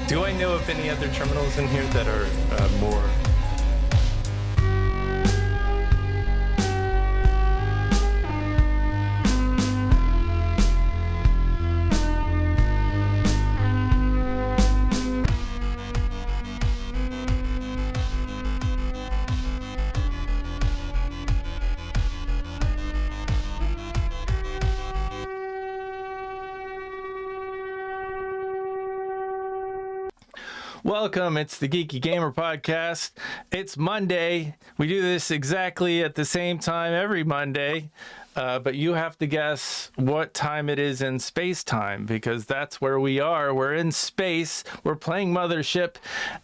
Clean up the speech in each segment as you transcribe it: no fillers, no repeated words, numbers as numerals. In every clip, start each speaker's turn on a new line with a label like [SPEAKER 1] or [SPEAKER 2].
[SPEAKER 1] Do I know of any other terminals in here that are more... Welcome, it's the Geeky Gamer Podcast. It's Monday. We do this exactly at the same time every Monday, but you have to guess what time it is in space time, because that's where we are. We're in space. We're playing Mothership,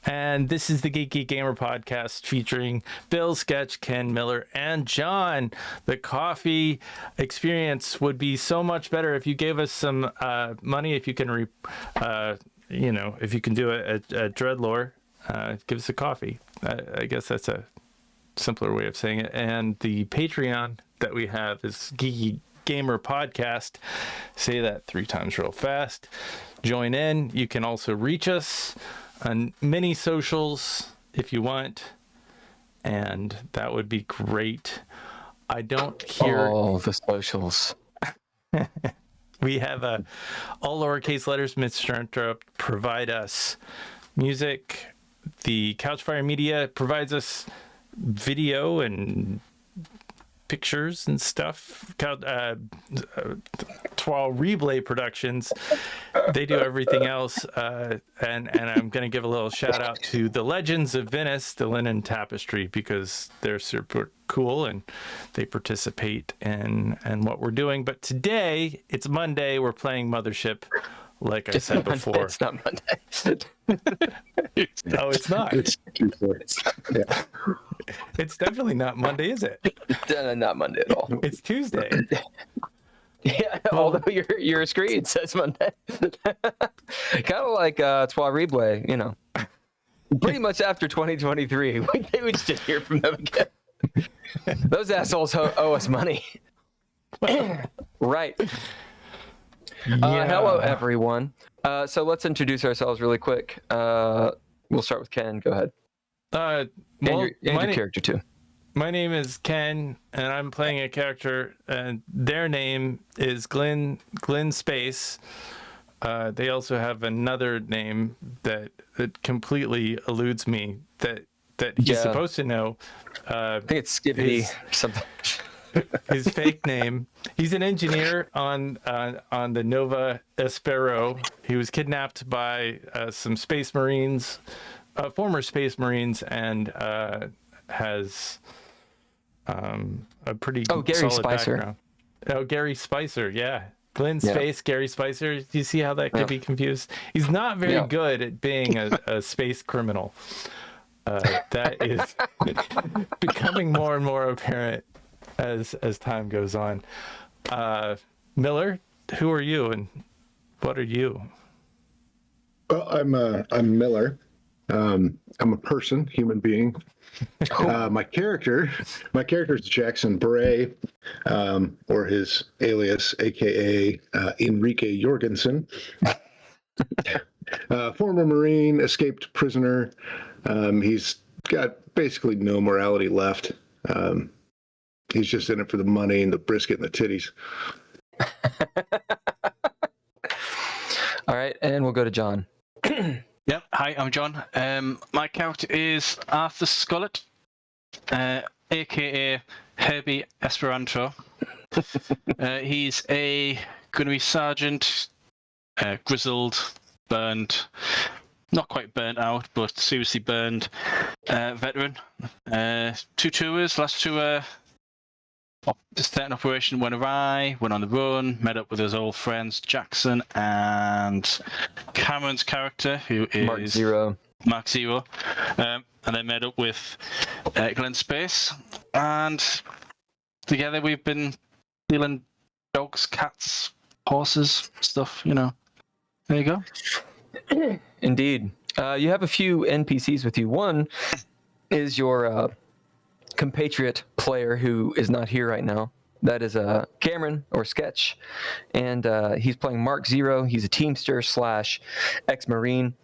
[SPEAKER 1] and this is the Geeky Gamer Podcast featuring Bill, Sketch, Ken, Miller, and John. The coffee experience would be so much better if you gave us some money, if you can if you can do a Dreadlore, give us a coffee. I guess that's a simpler way of saying it. And the Patreon that we have is Geeky Gamer Podcast. Say that 3 times real fast. Join in. You can also reach us on many socials if you want. And that would be great. I don't hear...
[SPEAKER 2] all the socials.
[SPEAKER 1] We have all lowercase letters. Mr. Interrupt provide us music. The Couchfire Media provides us video and pictures and stuff. Twal Replay Productions, they do everything else. And I'm going to give a little shout out to the Legends of Venice, the Linen Tapestry, because they're super cool and they participate in what we're doing. But today, it's Monday. We're playing Mothership, like I said before.
[SPEAKER 2] It's not Monday.
[SPEAKER 1] Oh, it's not.
[SPEAKER 3] It's yeah.
[SPEAKER 1] It's definitely not Monday, is it?
[SPEAKER 2] Not Monday at all.
[SPEAKER 1] It's Tuesday.
[SPEAKER 2] Yeah, although your screen says Monday. Kind of like Twal Replay, you know. Pretty much after 2023, we just didn't hear from them again. Those assholes owe us money. Right. Hello, everyone. So let's introduce ourselves really quick. We'll start with Ken. Go ahead. And your character, too.
[SPEAKER 1] My name is Ken, and I'm playing a character, and their name is Glenn Space. They also have another name that completely eludes me that he's supposed to know.
[SPEAKER 2] I think it's Skibbity something.
[SPEAKER 1] His fake name. He's an engineer on the Nova Espro. He was kidnapped by some Space Marines, former Space Marines, and has a pretty
[SPEAKER 2] Gary
[SPEAKER 1] solid
[SPEAKER 2] Spicer.
[SPEAKER 1] background. Oh, Gary Spicer, yeah. Glenn Space, Gary Spicer. Do you see how that could be confused? He's not very good at being a space criminal. That is becoming more and more apparent as time goes on. Miller, who are you and what are you?
[SPEAKER 3] Well, I'm Miller. I'm a person, human being. My character is Jackson Beret, or his alias, aka Enrique Jorgensen. Former Marine, escaped prisoner. He's got basically no morality left. He's just in it for the money and the brisket and the titties.
[SPEAKER 2] All right, and we'll go to John.
[SPEAKER 4] Yep. Hi, I'm John. My character is Arthur Scollet, aka Herbie Esperanto. He's a gunnery sergeant, grizzled, burned, not quite burnt out, but seriously burned veteran. 2 tours. Last tour, the starting operation went awry, went on the run, met up with his old friends Jackson and Cameron's character, who is Mark Zero. And then met up with Glenn Space, and together we've been stealing dogs, cats, horses, stuff, you know. There you go.
[SPEAKER 2] Indeed. You have a few NPCs with you. One is your compatriot player who is not here right now. That is Cameron, or Sketch, and he's playing Mark Zero. He's a teamster / ex-Marine.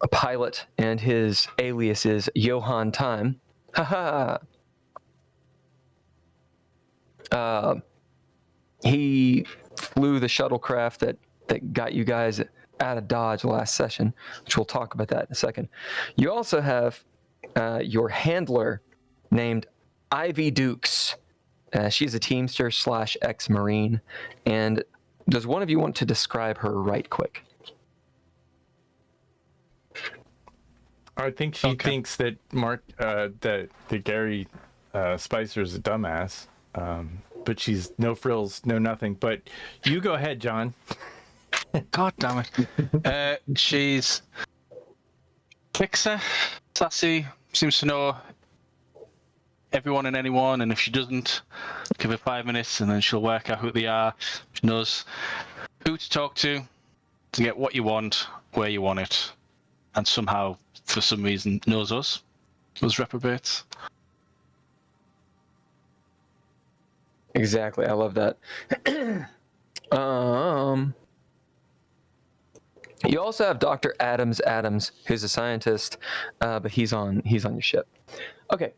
[SPEAKER 2] a pilot, and his alias is Johan Time. Haha. He flew the shuttlecraft that got you guys out of Dodge last session, which we'll talk about that in a second. You also have your handler named Ivy Dukes. She's a teamster / ex-Marine. And does one of you want to describe her right quick?
[SPEAKER 1] I think she thinks that that Gary Spicer is a dumbass, but she's no frills, no nothing. But you go ahead, John.
[SPEAKER 4] God damn it. She's fixer, sassy, seems to know everyone and anyone, and if she doesn't, give her 5 minutes and then she'll work out who they are. She knows who to talk to get what you want, where you want it, and somehow, for some reason, knows us reprobates.
[SPEAKER 2] Exactly, I love that. You also have Dr. Adams, who's a scientist, but he's on your ship. Okay,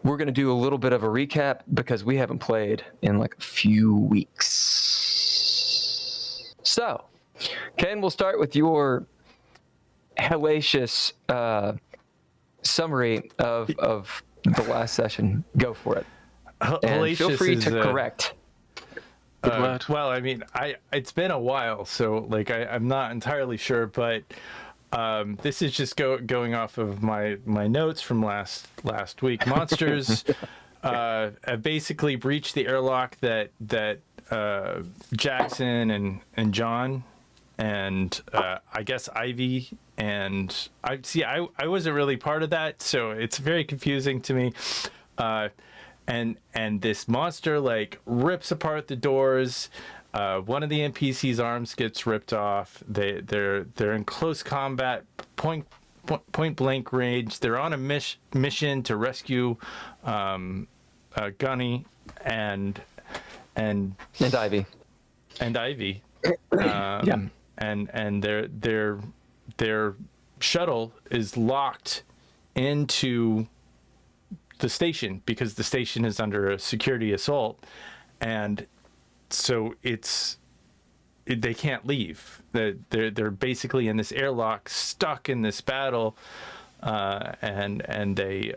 [SPEAKER 2] we're gonna do a little bit of a recap because we haven't played in like a few weeks. So, Ken, we'll start with your hellacious summary of the last session. Go for it. And feel free to correct.
[SPEAKER 1] Well, I mean, it's been a while, so like I'm not entirely sure, but this is just going off of my notes from last week. Monsters have basically breached the airlock that Jackson and John and I guess Ivy and I wasn't really part of that, so it's very confusing to me. And this monster like rips apart the doors. One of the NPC's arms gets ripped off. They're in close combat, point blank range. They're on a mission to rescue Gunny and
[SPEAKER 2] Ivy.
[SPEAKER 1] Yeah. And their shuttle is locked into the station because the station is under a security assault, and so they can't leave. They're basically in this airlock, stuck in this battle, and they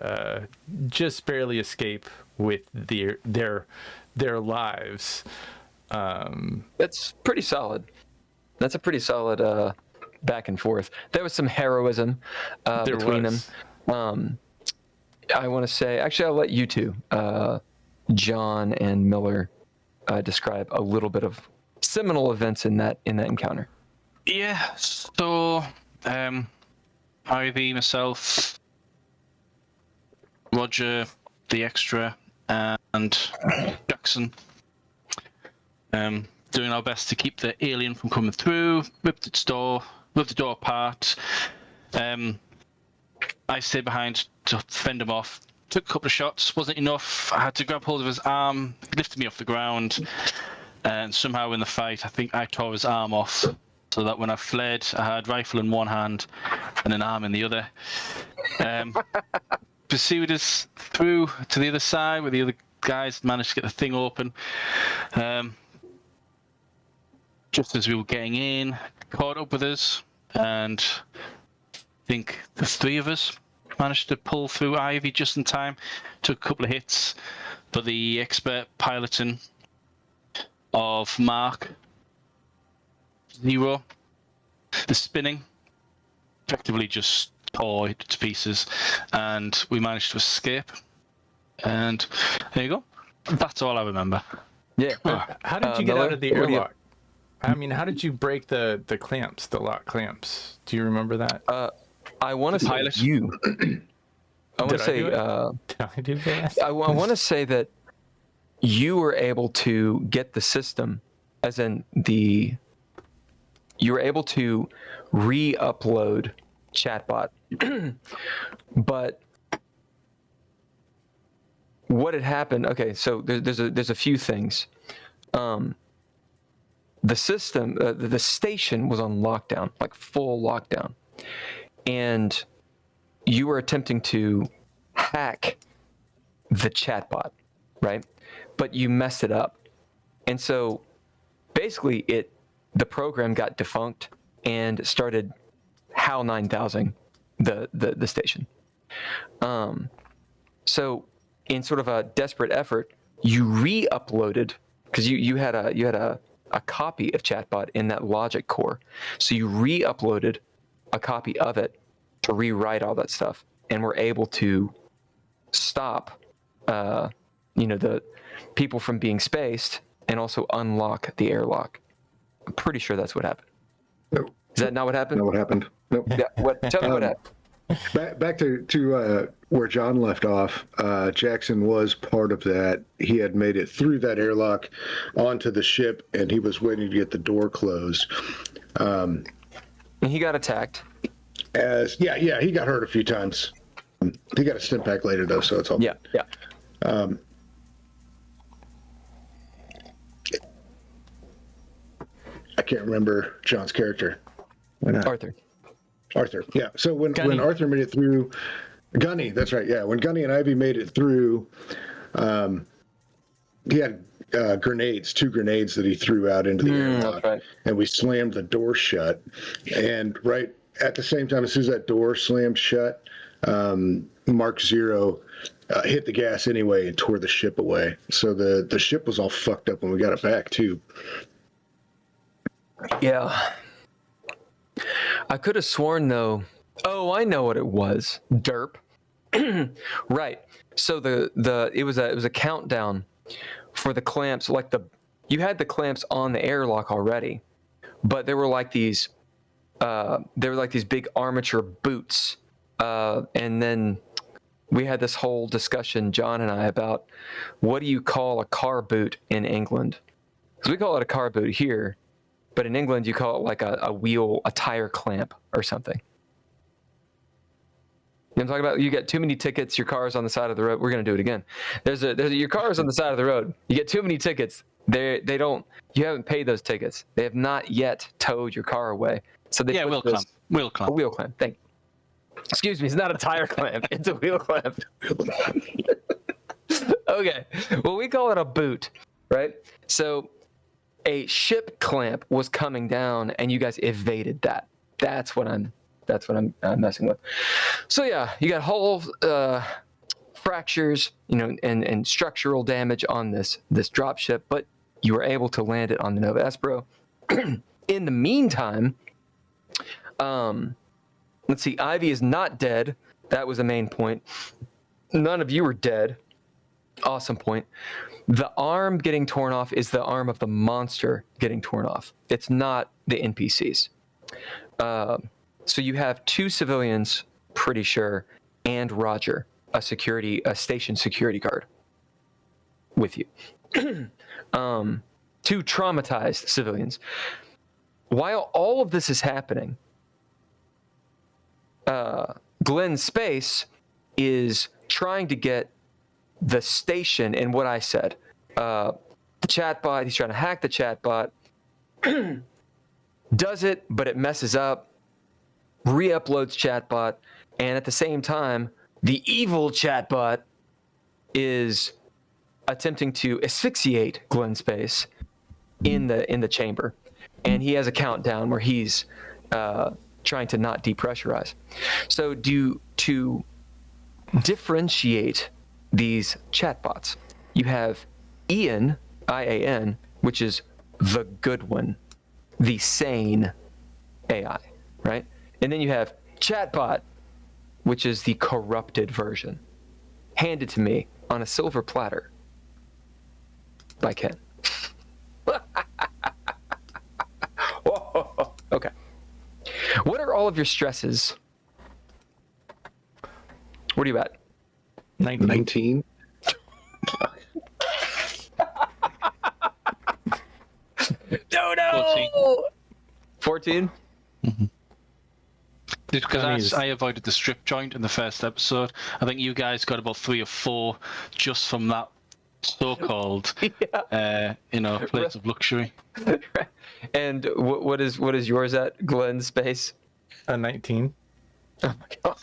[SPEAKER 1] just barely escape with their lives.
[SPEAKER 2] That's pretty solid. That's a pretty solid back and forth. There was some heroism between them. I want to say, actually, I'll let you two, John and Miller, describe a little bit of seminal events in that encounter.
[SPEAKER 4] Yeah. So, Ivy, myself, Roger, the extra, and Jackson, doing our best to keep the alien from coming through. Ripped the door apart. I stayed behind to fend him off. Took a couple of shots, wasn't enough. I had to grab hold of his arm, he lifted me off the ground, and somehow in the fight, I think I tore his arm off, so that when I fled, I had rifle in one hand and an arm in the other. Pursued us through to the other side, where the other guys managed to get the thing open. Just as we were getting in, caught up with us, and I think the three of us managed to pull through Ivy just in time. Took a couple of hits, but the expert piloting of Mark Zero, the spinning, effectively just tore it to pieces, and we managed to escape. And there you go. That's all I remember.
[SPEAKER 2] Yeah.
[SPEAKER 1] How did you get out of the airlock? I mean, how did you break the clamps, the lock clamps? Do you remember that?
[SPEAKER 2] I want to say you. I want to say.
[SPEAKER 1] Did I do that?
[SPEAKER 2] I want to say that you were able to get the system, as in you were able to re-upload chatbot, but what had happened? Okay, so there's a few things. The system, the station was on lockdown, like full lockdown. and you were attempting to hack the chatbot, right? But you messed it up. And so basically the program got defunct and started HAL 9000 the station. So in sort of a desperate effort, you re-uploaded, because you had a copy of chatbot in that logic core. So you re-uploaded a copy of it to rewrite all that stuff, and were able to stop the people from being spaced and also unlock the airlock. I'm pretty sure that's what happened.
[SPEAKER 3] No.
[SPEAKER 2] Is that not what happened?
[SPEAKER 3] Not what happened. Nope.
[SPEAKER 2] Yeah. Tell me what happened.
[SPEAKER 3] Back to where John left off. Jackson was part of that. He had made it through that airlock onto the ship, and he was waiting to get the door closed.
[SPEAKER 2] And he got attacked.
[SPEAKER 3] He got hurt a few times. He got a stim pack later though, so it's all.
[SPEAKER 2] Yeah.
[SPEAKER 3] I can't remember John's character. Arthur. Yeah. So when Arthur made it through, Gunny. That's right. Yeah. When Gunny and Ivy made it through, he had grenades, 2 grenades that he threw out into the airlock,
[SPEAKER 2] right.
[SPEAKER 3] And we slammed the door shut. And right at the same time, as soon as that door slammed shut, Mark Zero hit the gas anyway and tore the ship away. So the ship was all fucked up when we got it back too.
[SPEAKER 2] Yeah. I could have sworn though. Oh, I know what it was. Derp. Right. So it was a countdown for the clamps. Like you had the clamps on the airlock already, but there were like these big armature boots. And then we had this whole discussion, John and I, about what do you call a car boot in England? Because we call it a car boot here, but in England you call it like a tire clamp or something. You know what I'm talking about? You get too many tickets, your car's on the side of the road. We're gonna do it again. Your car's on the side of the road. You get too many tickets. You haven't paid those tickets. They have not yet towed your car away. So they
[SPEAKER 4] wheel clamp.
[SPEAKER 2] A wheel clamp. Thank you. Excuse me, it's not a tire clamp, it's a wheel clamp. Okay, well, we call it a boot, right? So a ship clamp was coming down and you guys evaded that. That's what I'm messing with. So yeah, you got hull fractures, and structural damage on this drop ship, but you were able to land it on the Nova Espro. In the meantime, let's see, Ivy is not dead. That was a main point. None of you are dead. Awesome point. The arm getting torn off is the arm of the monster getting torn off. It's not the NPCs. So you have 2 civilians, pretty sure, and Roger, a station security guard, with you. 2 traumatized civilians. While all of this is happening, Glenn Space is trying to get the station in what I said. The chatbot, he's trying to hack the chatbot. Does it, but it messes up. Re-uploads chatbot. And at the same time, the evil chatbot is attempting to asphyxiate Glenn Space in the chamber. And he has a countdown where he's trying to not depressurize. So to differentiate these chatbots, you have Ian, I-A-N, which is the good one, the sane AI, right? And then you have chatbot, which is the corrupted version, handed to me on a silver platter by Ken. Okay. What are all of your stresses? What are you at?
[SPEAKER 3] 19.
[SPEAKER 2] No! 14?
[SPEAKER 4] Mm-hmm. Because I avoided the strip joint in the first episode. I think you guys got about 3 or 4 just from that so-called, place of luxury.
[SPEAKER 2] And what is yours at, Glenn Space?
[SPEAKER 1] A 19.
[SPEAKER 2] Oh my god.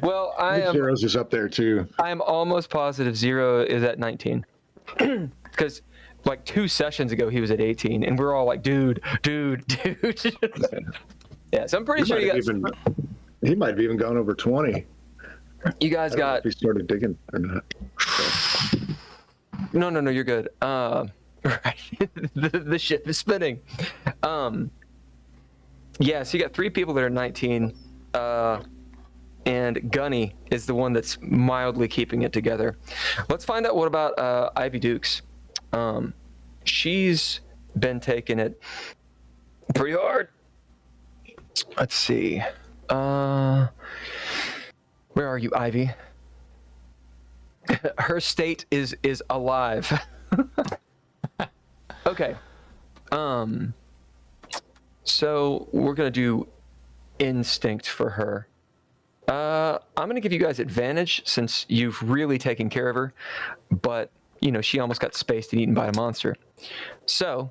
[SPEAKER 2] Well, I am
[SPEAKER 3] Zeros is up there too.
[SPEAKER 2] almost positive Zero is at 19. Because like 2 sessions ago he was at 18, and we're all like, dude. Yeah, so I'm pretty sure you guys.
[SPEAKER 3] He might have even gone over 20.
[SPEAKER 2] You guys
[SPEAKER 3] I don't know
[SPEAKER 2] got.
[SPEAKER 3] if he started digging or not.
[SPEAKER 2] No, you're good. Right, the ship is spinning. Yeah, so you got 3 people that are 19, and Gunny is the one that's mildly keeping it together. Let's find out what about Ivy Dukes. She's been taking it pretty hard. Let's see. Where are you, Ivy? Her state is alive. Okay. So we're gonna do instinct for her. I'm gonna give you guys advantage since you've really taken care of her, but you know she almost got spaced and eaten by a monster. So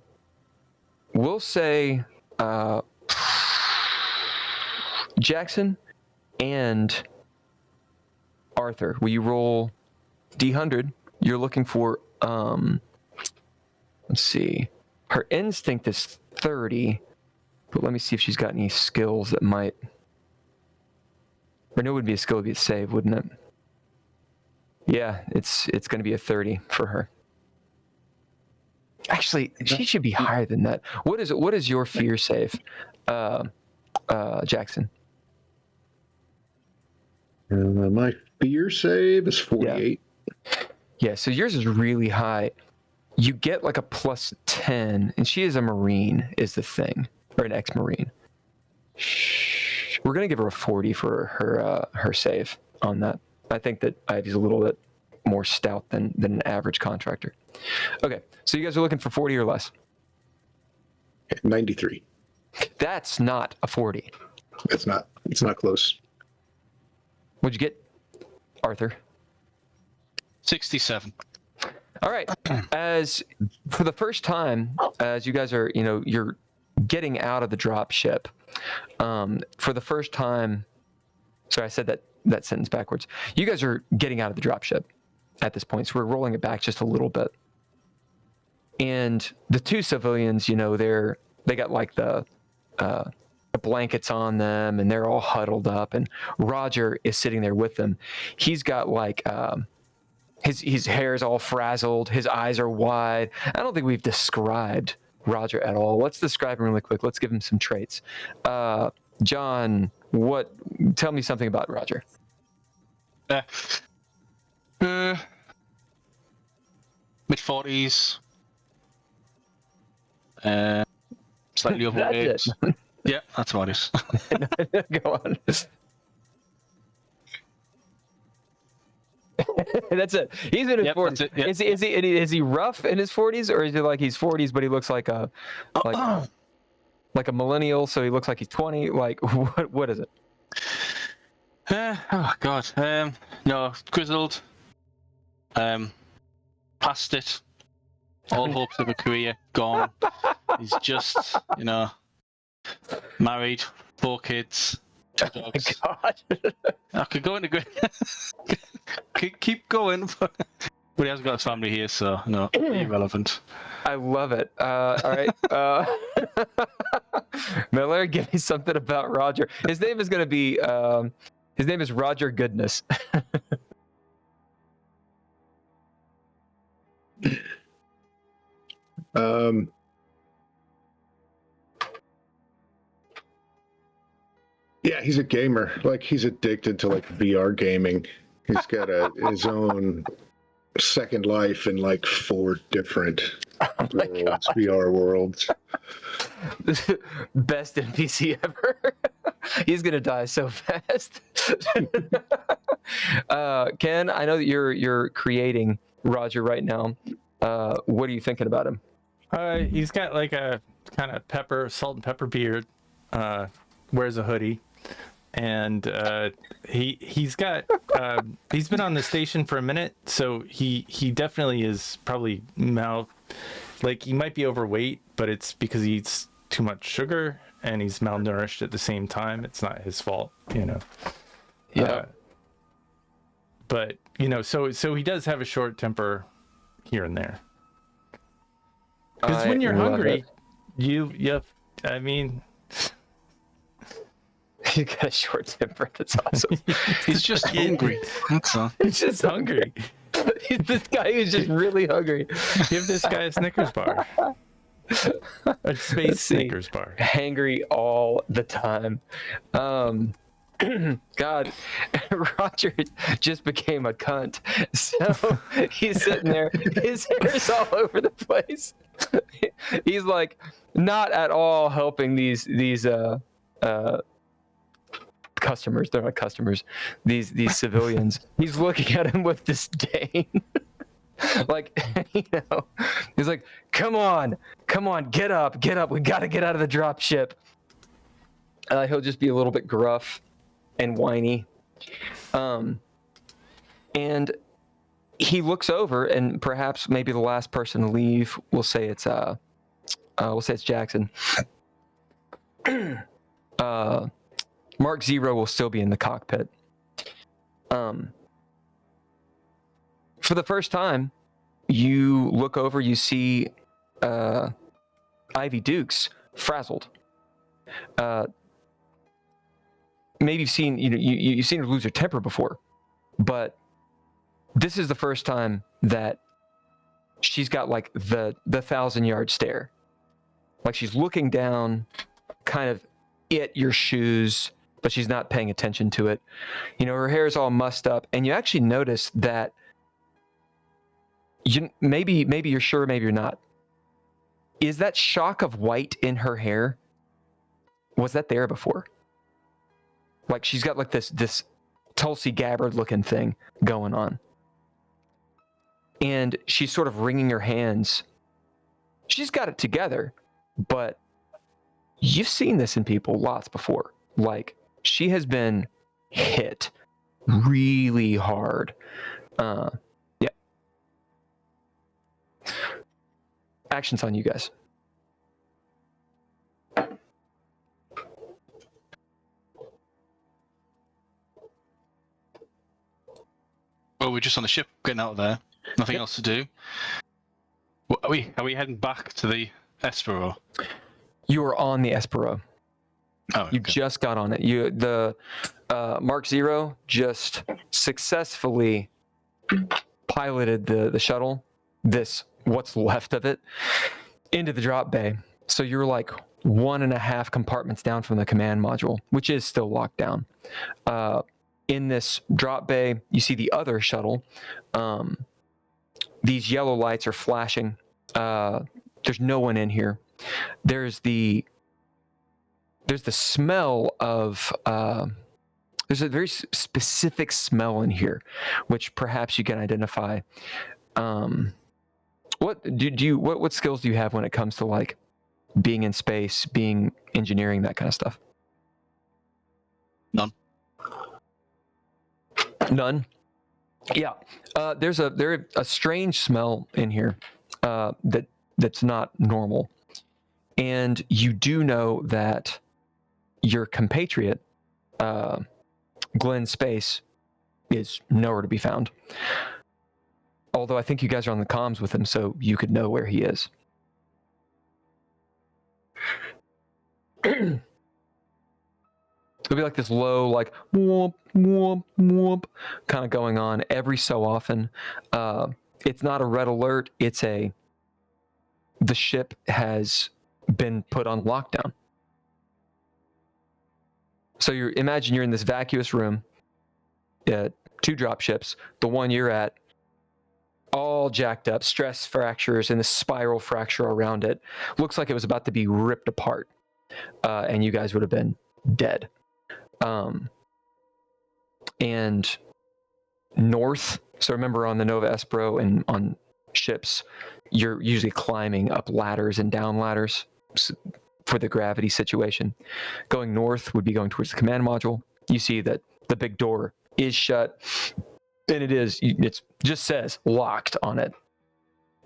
[SPEAKER 2] we'll say Jackson and Arthur. Will you roll D100? You're looking for let's see. Her instinct is 30. But let me see if she's got any skills that might. Or no, it would be a skill, it would be a save, wouldn't it? Yeah, it's going to be a 30 for her. Actually, she should be higher than that. What is your fear save, Jackson?
[SPEAKER 3] My fear save is 48.
[SPEAKER 2] Yeah, so yours is really high. You get like a plus 10, and she is a Marine, is the thing. Or an ex-Marine. We're gonna give her a 40 for her save on that. I think that Ivy's a little bit more stout than an average contractor. Okay, so you guys are looking for 40 or less.
[SPEAKER 3] 93.
[SPEAKER 2] That's not a 40.
[SPEAKER 3] It's not close.
[SPEAKER 2] What'd you get, Arthur?
[SPEAKER 4] 67.
[SPEAKER 2] All right. As for the first time, as you guys are, you're getting out of the drop ship. For the first time, sorry, I said that sentence backwards. You guys are getting out of the drop ship at this point, so we're rolling it back just a little bit. And the 2 civilians, they got like the blankets on them, and they're all huddled up. And Roger is sitting there with them. He's got like his hair is all frazzled. His eyes are wide. I don't think we've described Roger at all. Let's describe him really quick. Let's give him some traits. John, tell me something about Roger.
[SPEAKER 4] Mid-40s. Slightly overweight. Yeah, that's what it is.
[SPEAKER 2] Go on. That's it. He's in his 40s.
[SPEAKER 4] That's it,
[SPEAKER 2] Is he rough in his 40s, or is it like he's 40s but he looks like a millennial, so he looks like he's 20? Like what is it?
[SPEAKER 4] Oh god. No, grizzled. Past it. All hopes of a career gone. He's just, married, 4 kids. Dogs.
[SPEAKER 2] Oh my god.
[SPEAKER 4] I could go into keep going, but he hasn't got his family here, so no, irrelevant.
[SPEAKER 2] I love it. All right, Miller, give me something about Roger. His name is going to be. His name is Roger Goodness.
[SPEAKER 3] Yeah, he's a gamer. Like, he's addicted to like VR gaming. He's got his own second life in like 4 different worlds, VR worlds.
[SPEAKER 2] Best NPC ever. He's gonna die so fast. Ken, I know that you're creating Roger right now. What are you thinking about him?
[SPEAKER 1] He's got like a kind of salt and pepper beard. Wears a hoodie, and he's got he's been on the station for a minute, so he definitely is probably he might be overweight, but it's because he eats too much sugar and he's malnourished at the same time. It's not his fault,
[SPEAKER 2] Yeah.
[SPEAKER 1] But so he does have a short temper here and there. Because when you're hungry, I mean,
[SPEAKER 2] you got a short temper. That's awesome.
[SPEAKER 4] He's just hungry. That's all.
[SPEAKER 1] he's just hungry.
[SPEAKER 2] He's this guy who's just really hungry.
[SPEAKER 1] Give this guy a Snickers bar. A space Snickers bar.
[SPEAKER 2] Hangry all the time. God, Roger just became a cunt. So he's sitting there, his hair's all over the place. He's like not at all helping these customers. They're not customers. These civilians. He's looking at him with disdain. Like, he's like, come on, get up. We got to get out of the drop ship. He'll just be a little bit gruff and whiny. And he looks over, and perhaps maybe the last person to leave, we'll say it's Jackson. Mark Zero will still be in the cockpit. For the first time, you look over, you see Ivy Dukes frazzled. Maybe you've seen you've seen her lose her temper before, but this is the first time that she's got like the 1,000-yard stare. Like she's looking down, kind of at your shoes, but she's not paying attention to it. Her hair is all mussed up, and you actually notice that maybe you're sure, maybe you're not. Is that shock of white in her hair? Was that there before? Like she's got like this Tulsi Gabbard looking thing going on. And she's sort of wringing her hands. She's got it together, but you've seen this in people lots before. Like she has been hit really hard. Yeah. Action's on you guys.
[SPEAKER 4] Well, we're just on the ship, getting out of there. Nothing else to do. Are we heading back to the Espro?
[SPEAKER 2] You are on the Espero.
[SPEAKER 4] Oh,
[SPEAKER 2] You
[SPEAKER 4] okay.
[SPEAKER 2] just got on it. The Mark Zero just successfully piloted the shuttle, what's left of it, into the drop bay. So you're like 1.5 compartments down from the command module, which is still locked down. In this drop bay, you see the other shuttle. These yellow lights are flashing. There's no one in here. There's the smell of there's a very specific smell in here, which perhaps you can identify. What skills do you have when it comes to like being in space, being engineering, that kind of stuff? None. Yeah. There's a strange smell in here that's not normal. And you do know that your compatriot, Glenn Space, is nowhere to be found. Although I think you guys are on the comms with him, so you could know where he is. It'll be like this low, like whoop, whoop, whoop, kind of going on every so often. It's not a red alert. The ship has been put on lockdown. So imagine you're in this vacuous room, 2 drop ships. The one you're at, all jacked up, stress fractures, and the spiral fracture around it. Looks like it was about to be ripped apart, and you guys would have been dead. And north, so remember on the Nova Espro and on ships, you're usually climbing up ladders and down ladders for the gravity situation. Going north would be going towards the command module. You see that the big door is shut, and it just says locked on it.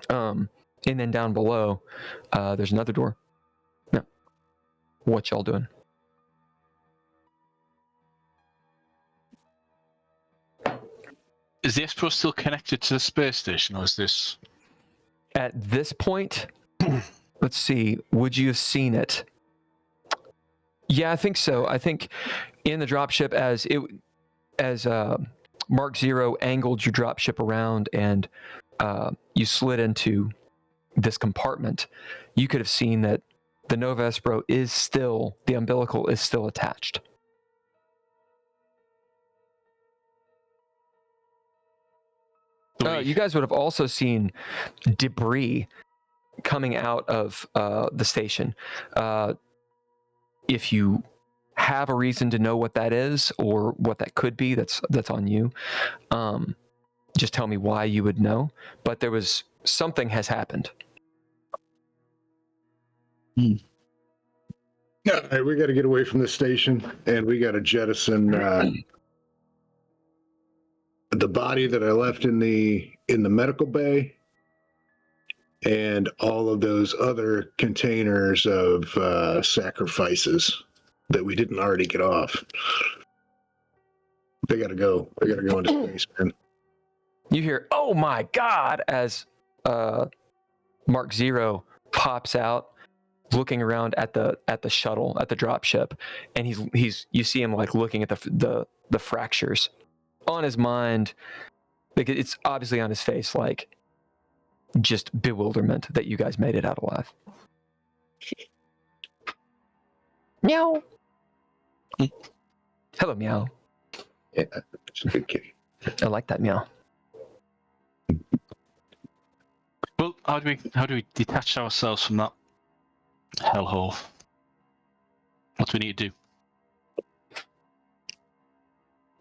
[SPEAKER 2] And then down below, there's another door. No.
[SPEAKER 5] what y'all doing?
[SPEAKER 4] Is the Espro still connected to the space station, or is this?
[SPEAKER 5] At this point, let's see. Would you have seen it? Yeah, I think so. I think in the dropship, as Mark Zero angled your dropship around and you slid into this compartment, you could have seen that the Nova Espro the umbilical is still attached. You guys would have also seen debris coming out of the station. If you have a reason to know what that is or what that could be, that's on you. Just tell me why you would know. But something has happened.
[SPEAKER 3] All right, we got to get away from this station, and we got to jettison the body that I left in the medical bay, and all of those other containers of sacrifices that we didn't already get off. They got to go. They got to go into space, man.
[SPEAKER 5] You hear, "Oh my God!" as Mark Zero pops out, looking around at the shuttle, at the dropship, and you see him like looking at the fractures. On his mind, like it's obviously on his face, like just bewilderment that you guys made it out alive. Meow. Hello, meow.
[SPEAKER 3] Yeah, it's a good kitty.
[SPEAKER 5] I like that meow.
[SPEAKER 4] Well, how do we detach ourselves from that hellhole? What do we need to do?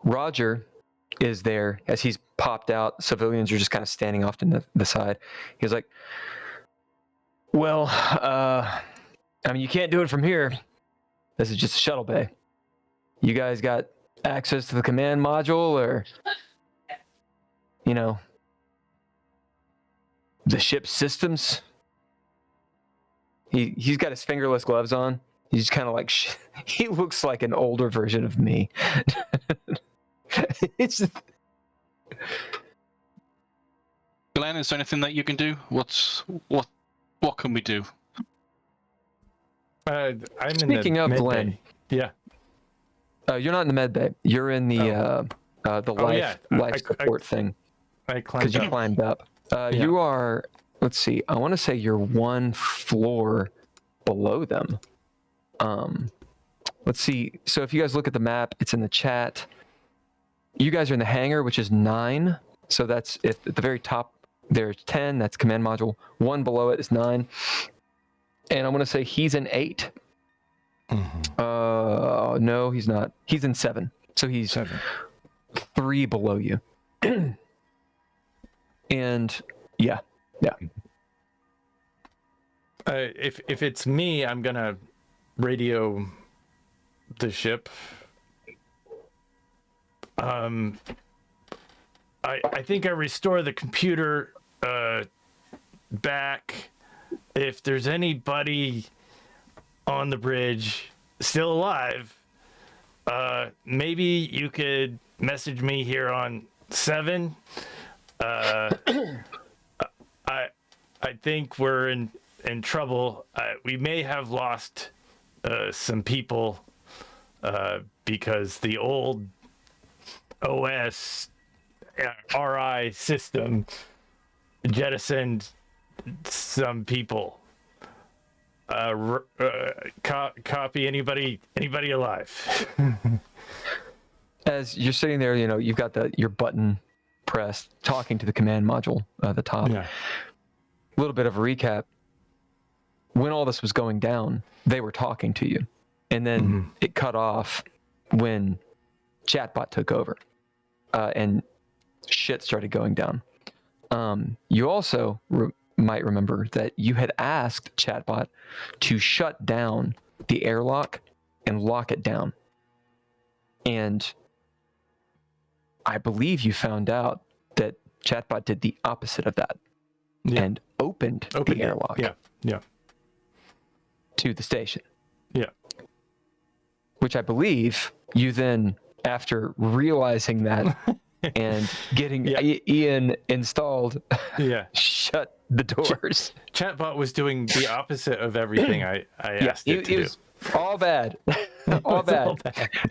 [SPEAKER 5] Roger is there as he's popped out. Civilians are just kind of standing off to the side. He's like, "Well, I mean, you can't do it from here. This is just a shuttle bay. You guys got access to the command module, or the ship's systems?" He's got his fingerless gloves on. He's kind of like he looks like an older version of me. It's just...
[SPEAKER 4] Glenn, is there anything that you can do? What can we do?
[SPEAKER 5] Speaking of Glenn,
[SPEAKER 1] yeah.
[SPEAKER 5] You're not in the med bay. You're in the life support thing.
[SPEAKER 1] I climbed
[SPEAKER 5] because you climbed up. You are. Let's see. I want to say you're one floor below them. Let's see. So if you guys look at the map, it's in the chat. You guys are in the hangar, which is 9. So that's at the very top. There's 10. That's command module. 1 below it is 9. And I want to say he's in 8.
[SPEAKER 1] Mm-hmm.
[SPEAKER 5] No, he's not. He's in 7. So he's
[SPEAKER 1] 7.
[SPEAKER 5] 3 below you. And yeah.
[SPEAKER 1] If it's me, I'm gonna radio the ship. I think I restore the computer back. If there's anybody on the bridge still alive, maybe you could message me here on 7. I think we're in trouble. We may have lost some people because the old OS RI system jettisoned some people. Copy anybody alive.
[SPEAKER 5] As you're sitting there, you've got your button pressed, talking to the command module at the top.
[SPEAKER 1] Yeah.
[SPEAKER 5] A little bit of a recap. When all this was going down, they were talking to you, and then it cut off when chatbot took over, and shit started going down. You also might remember that you had asked chatbot to shut down the airlock and lock it down, and I believe you found out that chatbot did the opposite of that and opened the airlock.
[SPEAKER 1] Yeah.
[SPEAKER 5] To the station.
[SPEAKER 1] Yeah.
[SPEAKER 5] which I believe you then, after realizing that and getting Ian installed, shut the doors.
[SPEAKER 1] Chatbot was doing the opposite of everything I asked it to do.
[SPEAKER 5] All bad. All bad.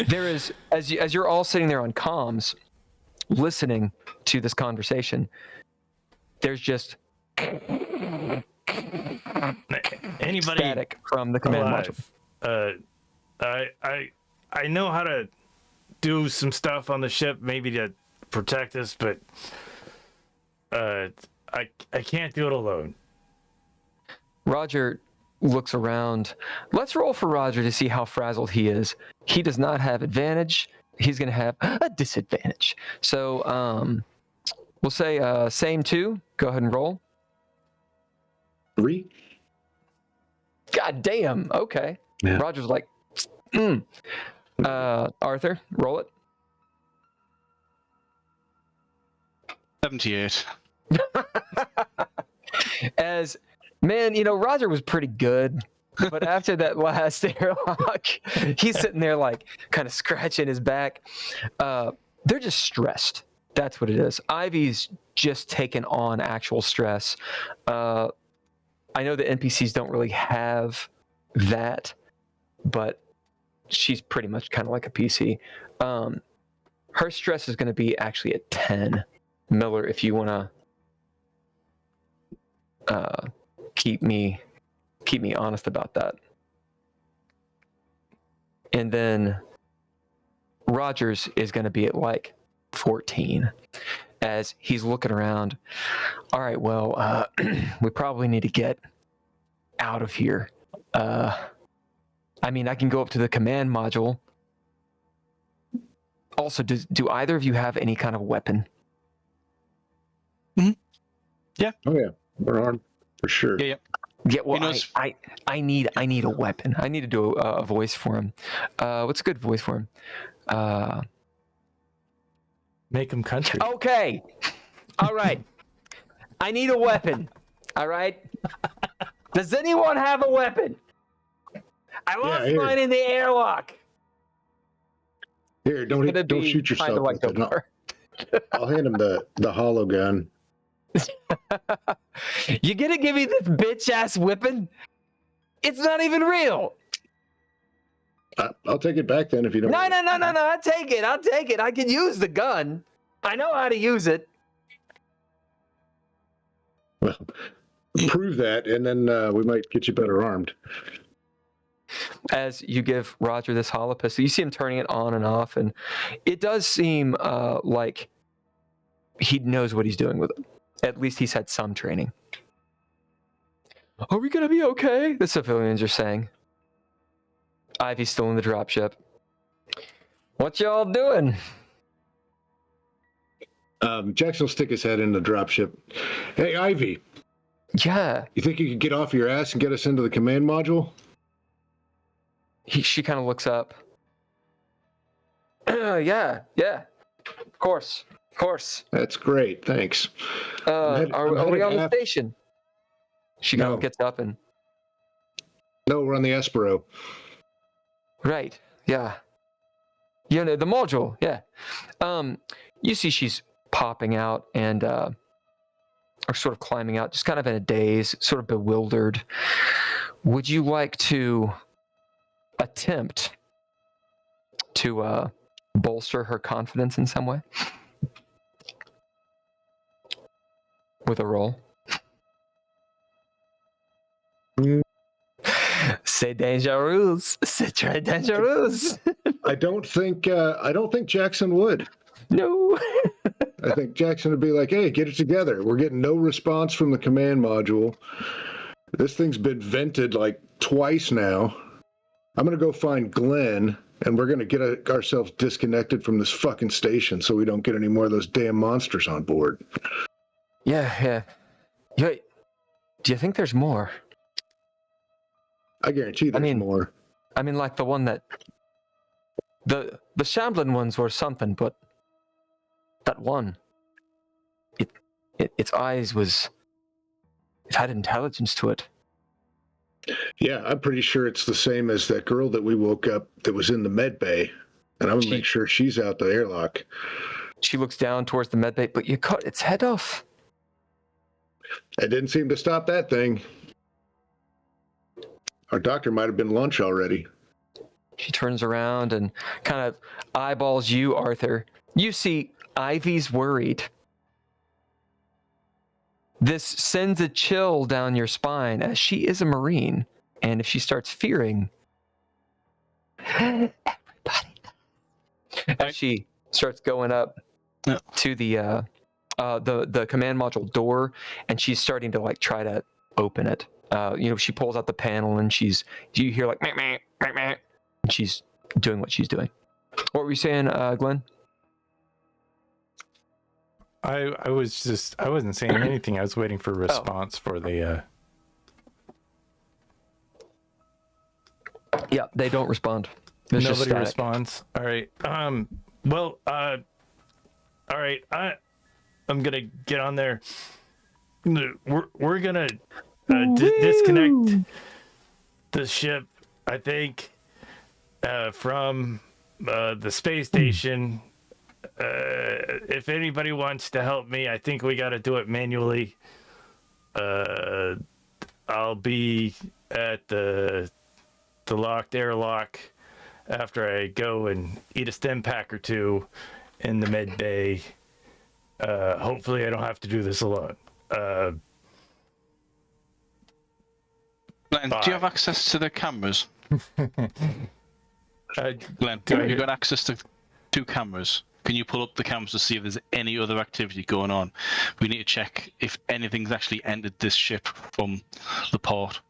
[SPEAKER 5] There is, as you're all sitting there on comms, listening to this conversation, there's just
[SPEAKER 1] anybody
[SPEAKER 5] static from the command
[SPEAKER 1] alive.
[SPEAKER 5] module.
[SPEAKER 1] I know how to do some stuff on the ship, maybe to protect us, but I can't do it alone.
[SPEAKER 5] Roger looks around. Let's roll for Roger to see how frazzled he is. He does not have advantage. He's going to have a disadvantage. So we'll say same 2. Go ahead and roll.
[SPEAKER 3] 3.
[SPEAKER 5] God damn. Okay.
[SPEAKER 3] Yeah.
[SPEAKER 5] Roger's like, Arthur, roll it.
[SPEAKER 4] 78.
[SPEAKER 5] As man, Roger was pretty good, but after that last airlock, he's sitting there like kind of scratching his back. They're just stressed. That's what it is. Ivy's just taken on actual stress. I know the NPCs don't really have that, but she's pretty much kind of like a PC. Her stress is going to be actually at 10. Miller, if you want to keep me honest about that. And then Rogers is going to be at like 14 as he's looking around. All right, well, we probably need to get out of here. I mean, I can go up to the command module. Also, do either of you have any kind of weapon?
[SPEAKER 4] Yeah.
[SPEAKER 3] Oh yeah, we're armed for sure.
[SPEAKER 4] Yeah.
[SPEAKER 5] Yeah, well, I need a weapon. I need to do a voice for him. What's a good voice for him?
[SPEAKER 1] Make him country.
[SPEAKER 5] Okay. All right. I need a weapon. All right. Does anyone have a weapon? I lost mine in the airlock.
[SPEAKER 3] Here, don't shoot yourself.
[SPEAKER 5] Like
[SPEAKER 3] I'll hand him the hollow gun.
[SPEAKER 5] You gonna give me this bitch ass whipping? It's not even real.
[SPEAKER 3] I'll take it back then if you don't.
[SPEAKER 5] No. I'll take it. I can use the gun. I know how to use it.
[SPEAKER 3] Well, prove that, and then we might get you better armed.
[SPEAKER 5] As you give Roger this hollow pistol, you see him turning it on and off, and it does seem like he knows what he's doing with it. At least he's had some training. Are we gonna be okay? The civilians are saying. Ivy's still in the dropship. What y'all doing?
[SPEAKER 3] Jackson will stick his head in the dropship. Hey, Ivy.
[SPEAKER 5] Yeah.
[SPEAKER 3] You think you could get off your ass and get us into the command module?
[SPEAKER 5] She kind of looks up. Yeah. Of course.
[SPEAKER 3] That's great, thanks.
[SPEAKER 5] Are we on the station? She kind of gets up and...
[SPEAKER 3] No, we're on the Espro.
[SPEAKER 5] Right, yeah. The module, yeah. You see she's popping out and or sort of climbing out, just kind of in a daze, sort of bewildered. Would you like to attempt to bolster her confidence in some way? With a roll. C'est dangereux. C'est très dangereux.
[SPEAKER 3] I don't think Jackson would.
[SPEAKER 5] No.
[SPEAKER 3] I think Jackson would be like, "Hey, get it together. We're getting no response from the command module. This thing's been vented like twice now. I'm gonna go find Glenn, and we're gonna get ourselves disconnected from this fucking station so we don't get any more of those damn monsters on board."
[SPEAKER 5] Yeah. Do you think there's more?
[SPEAKER 3] I guarantee there's more.
[SPEAKER 5] I mean, like the one that... The Shamblin ones were something, but that one, its eyes was... It had intelligence to it.
[SPEAKER 3] Yeah, I'm pretty sure it's the same as that girl that we woke up that was in the med bay, and I'm gonna make sure she's out the airlock.
[SPEAKER 5] She looks down towards the med bay, but you cut its head off.
[SPEAKER 3] It didn't seem to stop that thing. Our doctor might have been lunch already.
[SPEAKER 5] She turns around and kind of eyeballs you, Arthur. You see, Ivy's worried. This sends a chill down your spine as she is a Marine. And if she starts fearing, everybody, as she starts going up to the command module door, and she's starting to like try to open it. She pulls out the panel, and you hear like meh, meh, meh, meh, and she's doing what she's doing. What were you saying, Glenn?
[SPEAKER 1] I wasn't saying anything. I was waiting for a response for the.
[SPEAKER 5] Yeah, they don't respond. There's
[SPEAKER 1] Nobody responds. All right. Well. All right. I'm gonna get on there. We're gonna disconnect the ship. I think from the space station. If anybody wants to help me, I think we got to do it manually. I'll be at the locked airlock after I go and eat a stem pack or two in the med bay. Hopefully I don't have to do this alone.
[SPEAKER 4] Glenn, do you have access to the cameras? Glenn, have you got access to 2 cameras? Can you pull up the cameras to see if there's any other activity going on? We need to check if anything's actually entered this ship from the port.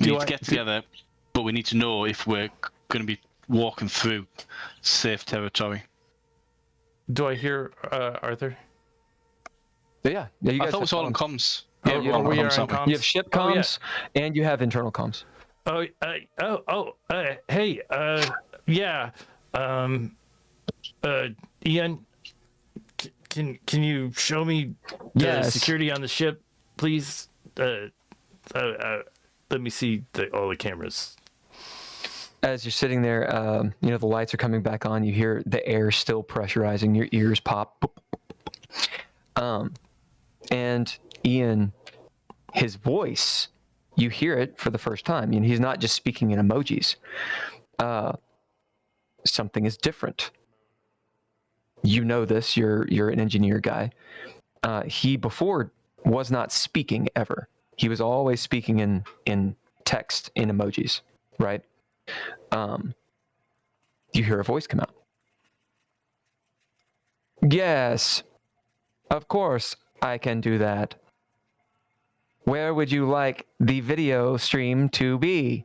[SPEAKER 4] We need to get together, but we need to know if we're going to be walking through safe territory.
[SPEAKER 1] Do I hear Arthur?
[SPEAKER 5] Yeah. You guys
[SPEAKER 4] I thought it was all on comms.
[SPEAKER 1] Yeah, we are on comms.
[SPEAKER 5] You have ship comms, and you have internal comms.
[SPEAKER 1] Hey, yeah. Ian, can you show me the security on the ship, please? Let me see all the cameras.
[SPEAKER 5] As you're sitting there, the lights are coming back on. You hear the air still pressurizing. Your ears pop. And Ian, his voice, you hear it for the first time. He's not just speaking in emojis. Something is different. You know this. You're an engineer guy. He before was not speaking ever. He was always speaking in text, in emojis, right? You hear a voice come out. Yes, of course I can do that. Where would you like the video stream to be?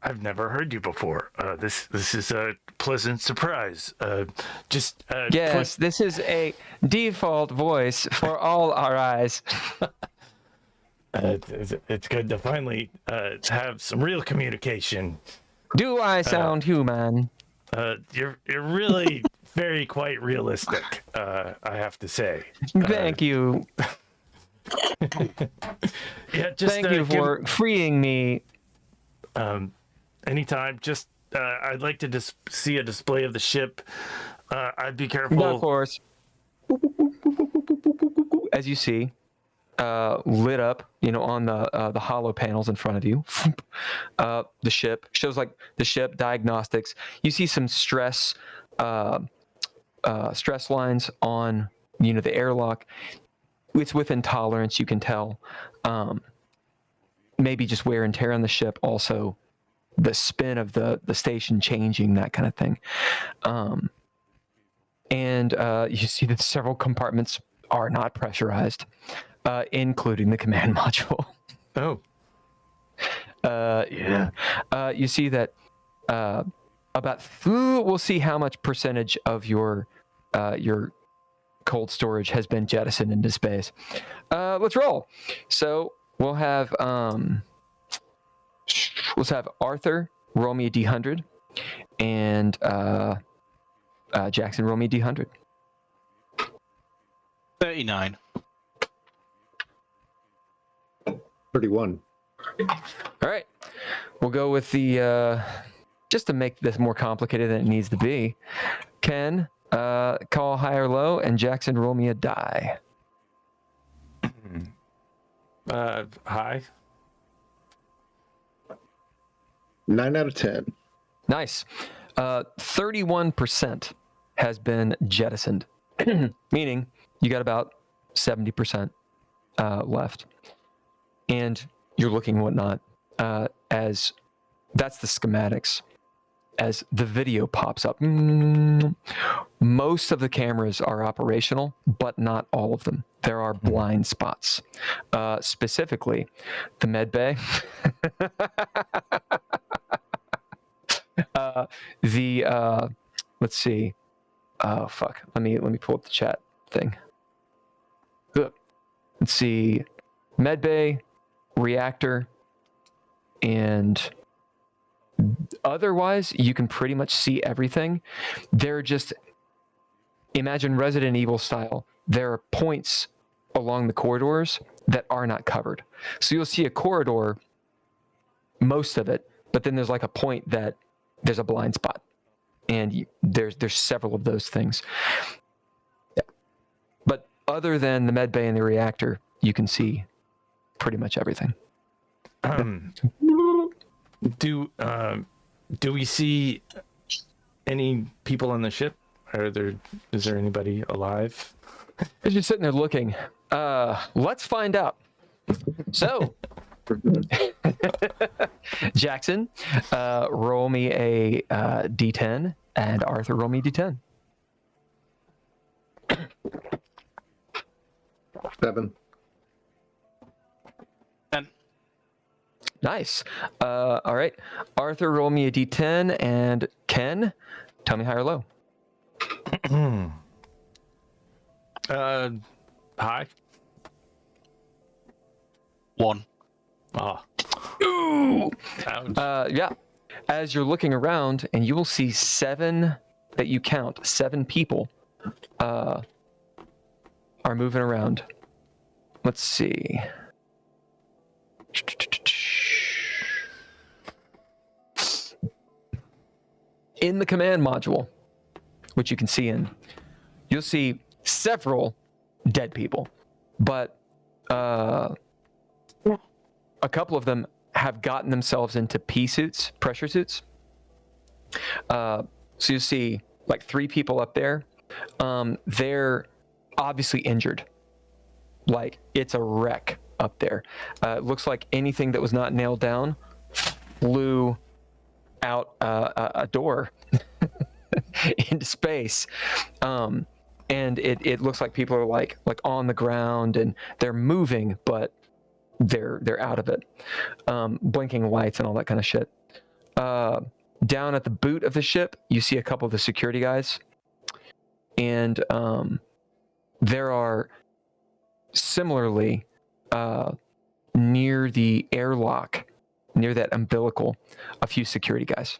[SPEAKER 1] I've never heard you before. This is a pleasant surprise.
[SPEAKER 5] Yes, this is a default voice for all our eyes.
[SPEAKER 1] It's good to finally have some real communication.
[SPEAKER 5] Do I sound human?
[SPEAKER 1] You're really quite realistic. I have to say.
[SPEAKER 5] Thank you.
[SPEAKER 1] Yeah, just
[SPEAKER 5] thank you for freeing me.
[SPEAKER 1] Anytime. Just I'd like to see a display of the ship. I'd be careful.
[SPEAKER 5] Of course. As you see, lit up, on the hollow panels in front of you. The ship shows like the ship Diagnostics. You see some stress lines on the airlock. It's within tolerance, you can tell. Maybe just wear and tear on the ship. Also, the spin of the station changing, that kind of thing. And you see that several compartments are not pressurized, including the command module.
[SPEAKER 1] Oh.
[SPEAKER 5] Yeah. You see that we'll see how much percentage of your cold storage has been jettisoned into space. Let's roll. So we'll have Arthur roll me a D100, and Jackson roll me a D100.
[SPEAKER 4] 39.
[SPEAKER 3] 31.
[SPEAKER 5] All right. We'll go with the, just to make this more complicated than it needs to be, Ken, call high or low, and Jackson, roll me a die.
[SPEAKER 1] High.
[SPEAKER 3] 9 out of 10.
[SPEAKER 5] Nice. 31% has been jettisoned, meaning you got about 70% left. And you're looking and whatnot, as that's the schematics. As the video pops up, most of the cameras are operational, but not all of them. There are blind spots. Specifically, the medbay, let's see. Oh fuck. Let me pull up the chat thing. Ugh. Let's see. Medbay, reactor, and otherwise you can pretty much see everything. They're just, imagine Resident Evil style. There are points along the corridors that are not covered. So you'll see a corridor, most of it, but then there's like a point that there's a blind spot. And there's several of those things. Yeah. But other than the medbay and the reactor, you can see pretty much everything.
[SPEAKER 1] Do we see any people on the ship? Is there anybody alive?
[SPEAKER 5] As you're sitting there looking, let's find out. So, Jackson, roll me a D10, and Arthur, roll me a D10.
[SPEAKER 3] 7.
[SPEAKER 4] 10.
[SPEAKER 5] Nice. All right. Arthur, roll me a D10, and Ken, tell me high or low.
[SPEAKER 1] High.
[SPEAKER 4] 1.
[SPEAKER 1] Oh.
[SPEAKER 5] Ooh.
[SPEAKER 1] Ouch.
[SPEAKER 5] Yeah. As you're looking around, and you will see 7 that you count, 7 people are moving around. Let's see. In the command module, which you can see in, you'll see several dead people, but a couple of them have gotten themselves into P suits, pressure suits. So you see like 3 people up there. They're obviously injured. Like it's a wreck up there. It looks like anything that was not nailed down flew out a door into space. And it looks like people are like on the ground and they're moving, but they're out of it. Blinking lights and all that kind of shit. Down at the boot of the ship, you see a couple of the security guys. And there are similarly near the airlock, near that umbilical, a few security guys.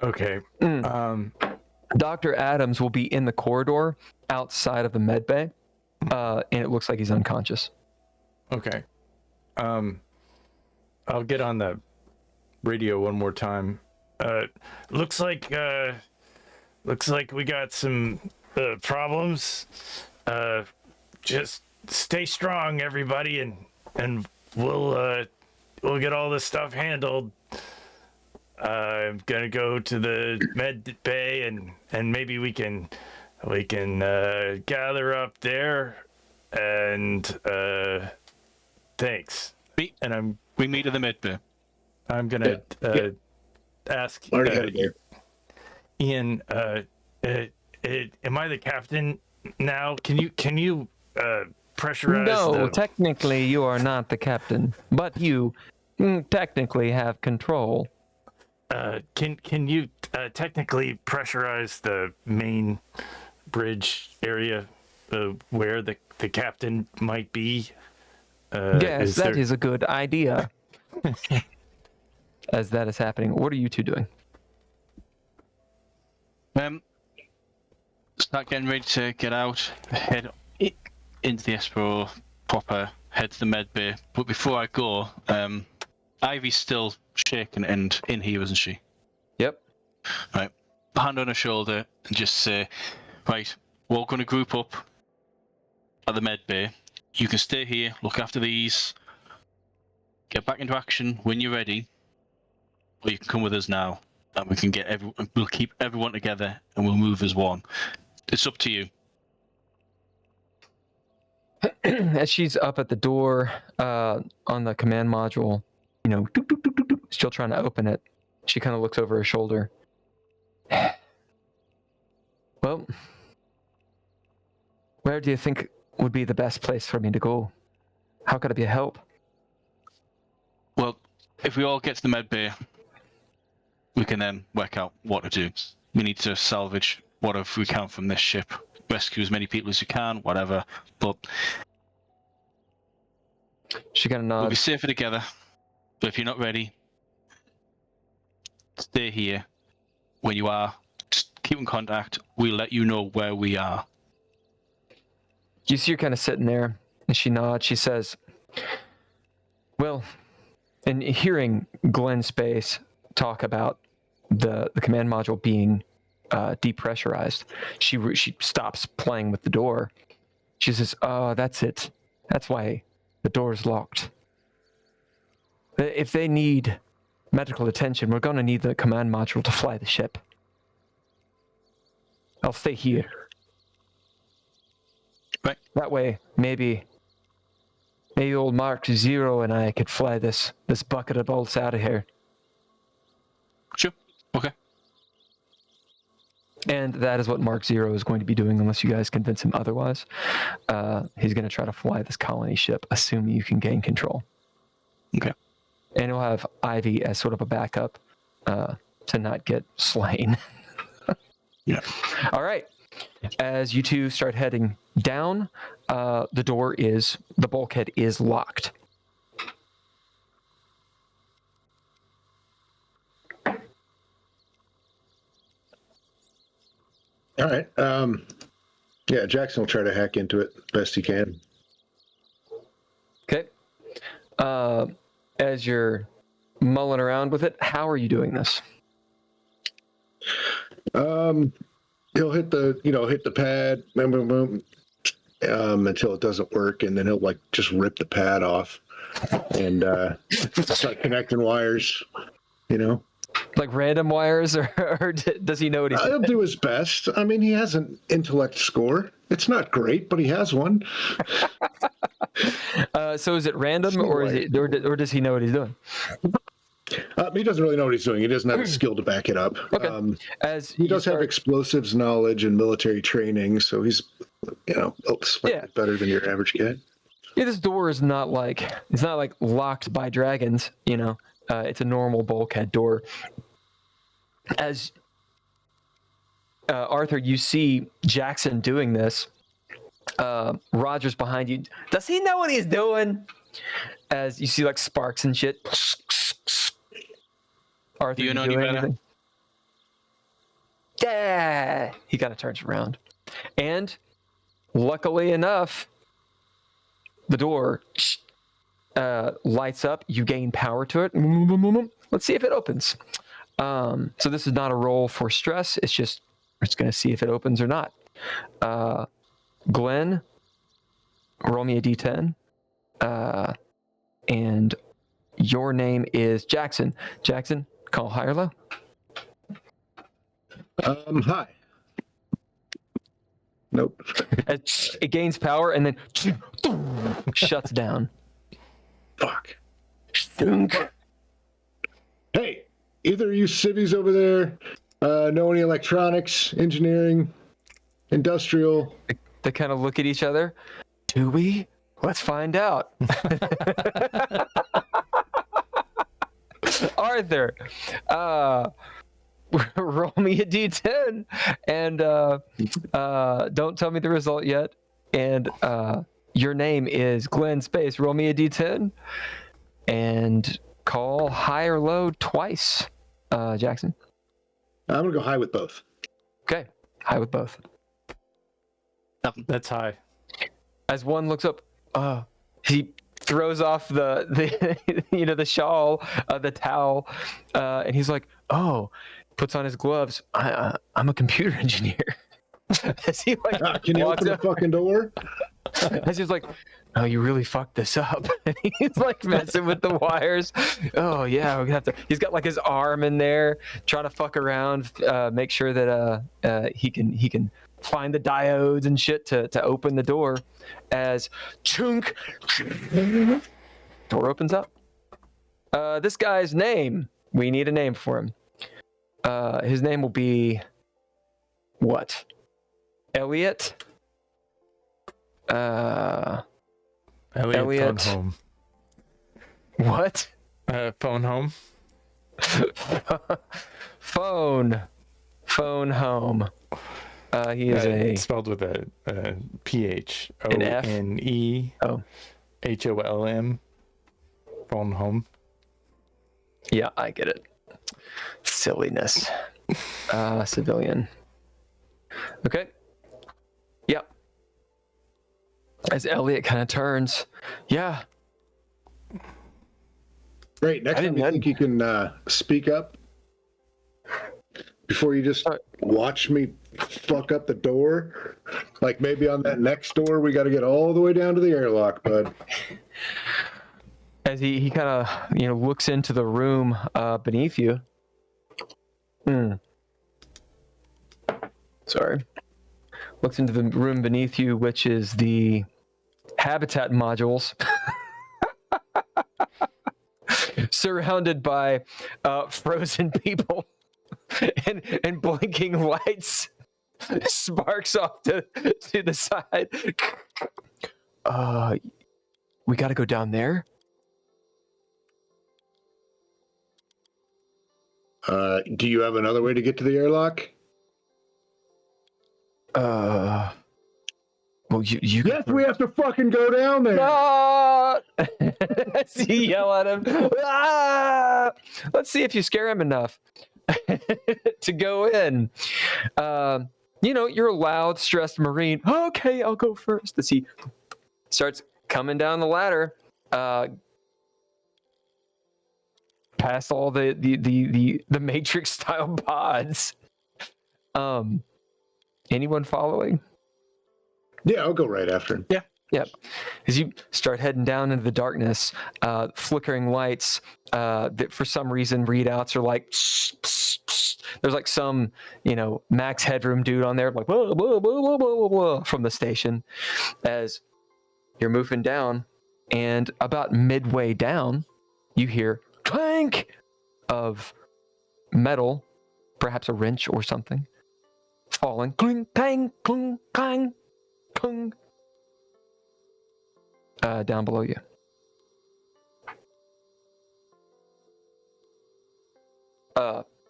[SPEAKER 1] Okay.
[SPEAKER 5] Dr. Adams will be in the corridor outside of the med bay, and it looks like he's unconscious.
[SPEAKER 1] Okay. I'll get on the radio one more time. Looks like we got some problems. Just stay strong, everybody, and we'll get all this stuff handled. I'm gonna go to the med bay and maybe we can gather up there, and thanks.
[SPEAKER 4] We meet at the med bay.
[SPEAKER 1] I'm gonna ask Ian. Am I the captain now? Can you pressurize?
[SPEAKER 5] No, technically you are not the captain, but you technically have control.
[SPEAKER 1] Can you technically pressurize the main bridge area where the captain might be?
[SPEAKER 5] Yes, that is a good idea. As that is happening, what are you two doing?
[SPEAKER 4] Start getting ready to get out. into the Espro proper, head to the medbay. But before I go, Ivy's still shaking and in here, isn't she?
[SPEAKER 5] Yep.
[SPEAKER 4] Right. Hand on her shoulder and just say, right, we're all going to group up at the medbay. You can stay here, look after these, get back into action when you're ready, or you can come with us now, and we can we'll keep everyone together and we'll move as one. It's up to you.
[SPEAKER 5] As she's up at the door on the command module, doop, doop, doop, doop, doop, still trying to open it, she kind of looks over her shoulder. Well, where do you think would be the best place for me to go? How could I be a help?
[SPEAKER 4] Well, if we all get to the medbay, we can then work out what to do. We need to salvage whatever we can from this ship, rescue as many people as you can, whatever. But
[SPEAKER 5] She kind of nods.
[SPEAKER 4] we'll be safer together. But if you're not ready, stay here. When you are, just keep in contact. We'll let you know where we are.
[SPEAKER 5] You see her kind of sitting there, and she nods. She says, well, and hearing Glenn Space talk about the command module being depressurized, she stops playing with the door. She says, oh, that's it. That's why the door's locked. If they need medical attention, we're going to need the command module to fly the ship. I'll stay here.
[SPEAKER 4] Right.
[SPEAKER 5] That way, maybe old Mark Zero and I could fly this bucket of bolts out of here.
[SPEAKER 4] Sure. Okay.
[SPEAKER 5] And that is what Mark Zero is going to be doing, unless you guys convince him otherwise. He's going to try to fly this colony ship, assuming you can gain control.
[SPEAKER 4] Okay.
[SPEAKER 5] And he'll have Ivy as sort of a backup to not get slain.
[SPEAKER 4] Yeah.
[SPEAKER 5] All right. As you two start heading down, the bulkhead is locked.
[SPEAKER 3] All right. Yeah, Jackson will try to hack into it best he can.
[SPEAKER 5] Okay. As you're mulling around with it, how are you doing this?
[SPEAKER 3] He'll hit the pad, boom, boom, boom, until it doesn't work, and then he'll just rip the pad off and start connecting wires.
[SPEAKER 5] Like random wires, or does he know what he's
[SPEAKER 3] He'll
[SPEAKER 5] doing?
[SPEAKER 3] do his best. I mean, he has an intellect score. It's not great, but he has one.
[SPEAKER 5] So is it random, or does he know what he's doing?
[SPEAKER 3] He doesn't really know what he's doing. He doesn't have a skill to back it up.
[SPEAKER 5] Okay. As
[SPEAKER 3] he does have explosives knowledge and military training, so he's, slightly better than your average cat.
[SPEAKER 5] Yeah, this door is not like locked by dragons. It's a normal bulkhead door. As Arthur, you see Jackson doing this. Roger's behind you. Does he know what he's doing? As you see sparks and shit. Arthur,
[SPEAKER 4] Do you know any better?
[SPEAKER 5] anything? Yeah. He kind of turns around. And luckily enough, the door lights up. You gain power to it. Let's see if it opens. So this is not a roll for stress. It's going to see if it opens or not. Glenn, roll me a d10. And your name is Jackson. Jackson, call high or low.
[SPEAKER 3] Hi. Nope.
[SPEAKER 5] It gains power and then shuts down.
[SPEAKER 3] Fuck.
[SPEAKER 5] Thunk.
[SPEAKER 3] Hey, either of you civvies over there know any electronics, engineering, industrial?
[SPEAKER 5] They kind of look at each other. Do we? Let's find out. Arthur, roll me a d10 and don't tell me the result yet. And your name is Glenn Space. Roll me a d10 and call high or low twice, Jackson.
[SPEAKER 3] I'm going to go high with both.
[SPEAKER 5] Okay, high with both.
[SPEAKER 1] That's high.
[SPEAKER 5] As one looks up, he throws off the the shawl, the towel, and he's like, "Oh," puts on his gloves. I'm a computer engineer. As he like
[SPEAKER 3] Can you
[SPEAKER 5] walks
[SPEAKER 3] open the
[SPEAKER 5] up,
[SPEAKER 3] fucking door?
[SPEAKER 5] as he's like, "Oh, you really fucked this up." And he's like messing with the wires. Oh yeah, we're gonna have to. He's got like his arm in there, trying to fuck around, make sure that he can find the diodes and shit to open the door. As chunk, door opens up. This guy's name. We need a name for him. His name will be what? Elliot.
[SPEAKER 1] Elliot,
[SPEAKER 5] Elliot.
[SPEAKER 1] phone home.
[SPEAKER 5] What?
[SPEAKER 1] Phone home.
[SPEAKER 5] Phone home. He is
[SPEAKER 1] spelled with a PH.
[SPEAKER 5] An F?
[SPEAKER 1] ONEHOLM. Phone home.
[SPEAKER 5] Yeah, I get it. Silliness. Civilian. Okay. Yep. As Elliot kind of turns, yeah.
[SPEAKER 3] Great. Next time, you think you can speak up before you just watch me fuck up the door? Like maybe on that next door, we got to get all the way down to the airlock, bud.
[SPEAKER 5] As he kind of looks into the room beneath you. Sorry. Looks into the room beneath you, which is the habitat modules. Surrounded by frozen people and blinking lights. Sparks off to the side. We got to go down there.
[SPEAKER 3] Do you have another way to get to the airlock?
[SPEAKER 5] Well, you
[SPEAKER 3] yes, we have to fucking go down there.
[SPEAKER 5] Ah! As you yell at him. Ah! Let's see if you scare him enough to go in. You're a loud, stressed Marine. Okay, I'll go first. As he starts coming down the ladder, past all the Matrix style pods. Anyone following?
[SPEAKER 3] Yeah, I'll go right after him.
[SPEAKER 5] Yeah. Yep. As you start heading down into the darkness, flickering lights that for some reason readouts are like, pss, pss, pss. There's like some, max headroom dude on there, like, whoa, whoa, whoa, whoa, whoa, whoa, from the station. As you're moving down, and about midway down, you hear clank of metal, perhaps a wrench or something, falling. Cling, clang, cling, clang, cling. Down below you.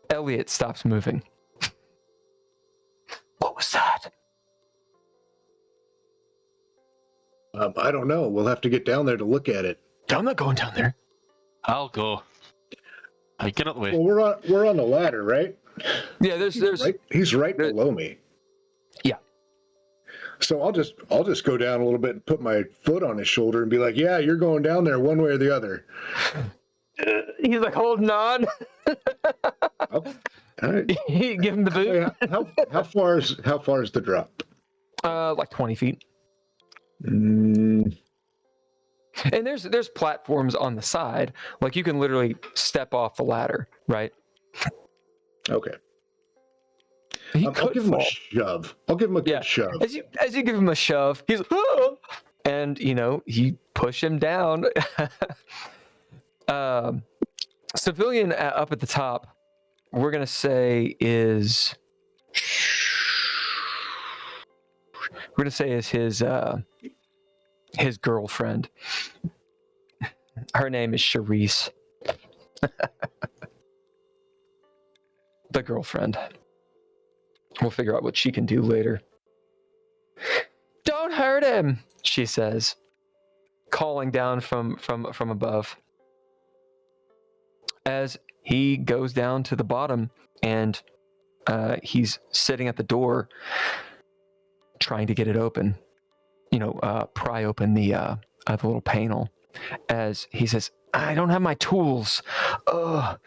[SPEAKER 5] Elliot stops moving. What was that?
[SPEAKER 3] I don't know. We'll have to get down there to look at it.
[SPEAKER 5] I'm not going down there.
[SPEAKER 4] I'll go. I get out the way.
[SPEAKER 3] Well, we're on the ladder, right?
[SPEAKER 5] Yeah, there's
[SPEAKER 3] He's right below me.
[SPEAKER 5] Yeah.
[SPEAKER 3] So I'll just go down a little bit and put my foot on his shoulder and be like, "Yeah, you're going down there one way or the other."
[SPEAKER 5] He's like holding on.
[SPEAKER 3] All right.
[SPEAKER 5] Give him the boot.
[SPEAKER 3] How far is the drop?
[SPEAKER 5] Like 20 feet.
[SPEAKER 3] Mm.
[SPEAKER 5] And there's platforms on the side, like you can literally step off the ladder, right?
[SPEAKER 3] Okay.
[SPEAKER 5] He
[SPEAKER 3] I'll give him a shove. I'll give him a good shove.
[SPEAKER 5] As you give him a shove, he's oh! And you push him down. Civilian up at the top, we're gonna say is his girlfriend. Her name is Charisse. The girlfriend. We'll figure out what she can do later. Don't hurt him, she says, calling down from above. As he goes down to the bottom and he's sitting at the door trying to get it open. pry open the little panel as he says, "I don't have my tools. Do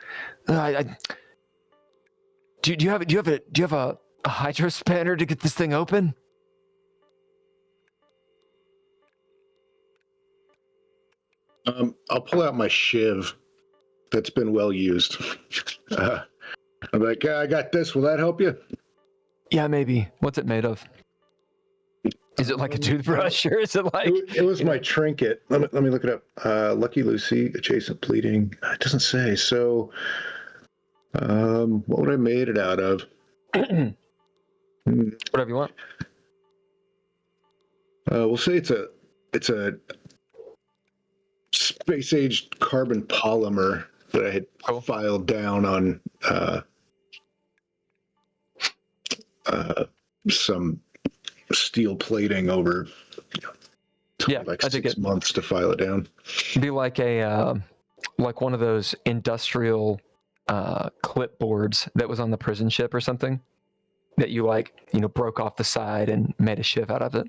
[SPEAKER 5] you have a hydro spanner to get this thing open?"
[SPEAKER 3] I'll pull out my shiv that's been well used. I'm like, yeah, I got this. Will that help you?
[SPEAKER 5] Yeah, maybe. What's it made of? Is it like a toothbrush, or is it like?
[SPEAKER 3] It was my trinket. Let me look it up. Lucky Lucy, adjacent bleeding. It doesn't say. So, what would I made it out of?
[SPEAKER 5] Whatever you want.
[SPEAKER 3] We'll say it's a space-aged carbon polymer that I had filed down on some steel plating over like 6 months to file it down.
[SPEAKER 5] Be like like one of those industrial clipboards that was on the prison ship or something that you broke off the side and made a shiv out of it.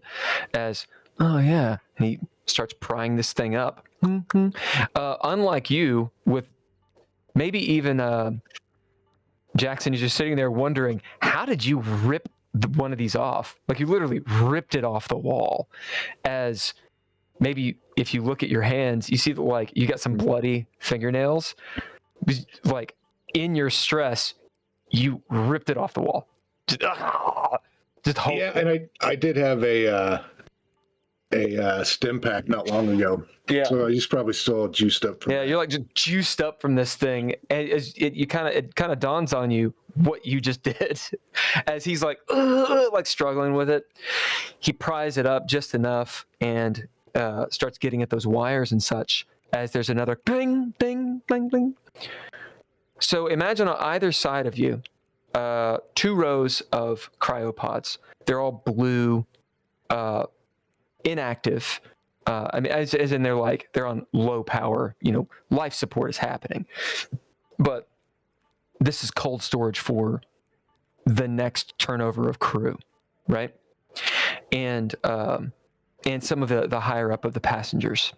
[SPEAKER 5] Oh yeah, and he starts prying this thing up. Unlike you, with maybe even Jackson is just sitting there wondering, how did you rip one of these off? Like, you literally ripped it off the wall. As maybe if you look at your hands, you see that you got some bloody fingernails. Like, in your stress, you ripped it off the wall. Just hold it.
[SPEAKER 3] And I did have a stim pack not long ago.
[SPEAKER 5] Yeah.
[SPEAKER 3] So he's probably still juiced up.
[SPEAKER 5] You're just juiced up from this thing, and it kind of dawns on you what you just did, as he's struggling with it. He pries it up just enough and starts getting at those wires and such. As there's another bling, bling, bling, bling. So imagine on either side of you, 2 rows of cryopods. They're all blue, inactive. As in they're on low power, life support is happening. But this is cold storage for the next turnover of crew, right? And some of the higher up of the passengers.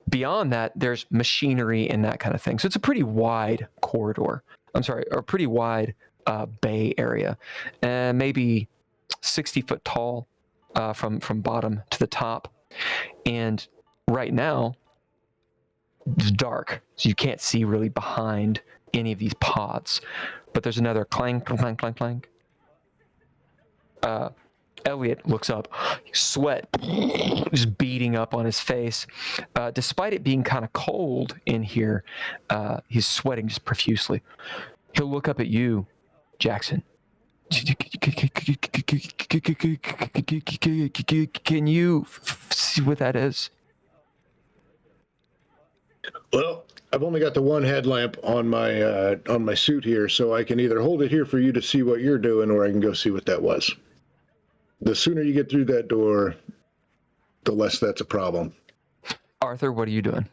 [SPEAKER 5] Beyond that, there's machinery and that kind of thing. So it's a pretty wide corridor. Or pretty wide bay area, and maybe 60 foot tall from bottom to the top. And right now, it's dark, so you can't see really behind any of these pods. But there's another clang, clang, clang, clang. Elliot looks up, sweat just beating up on his face. Despite it being kind of cold in here, he's sweating just profusely. He'll look up at you, Jackson. Can you see what that is?
[SPEAKER 3] Well, I've only got the one headlamp on my suit here, so I can either hold it here for you to see what you're doing, or I can go see what that was. The sooner you get through that door, the less that's a problem.
[SPEAKER 5] Arthur, what are you doing?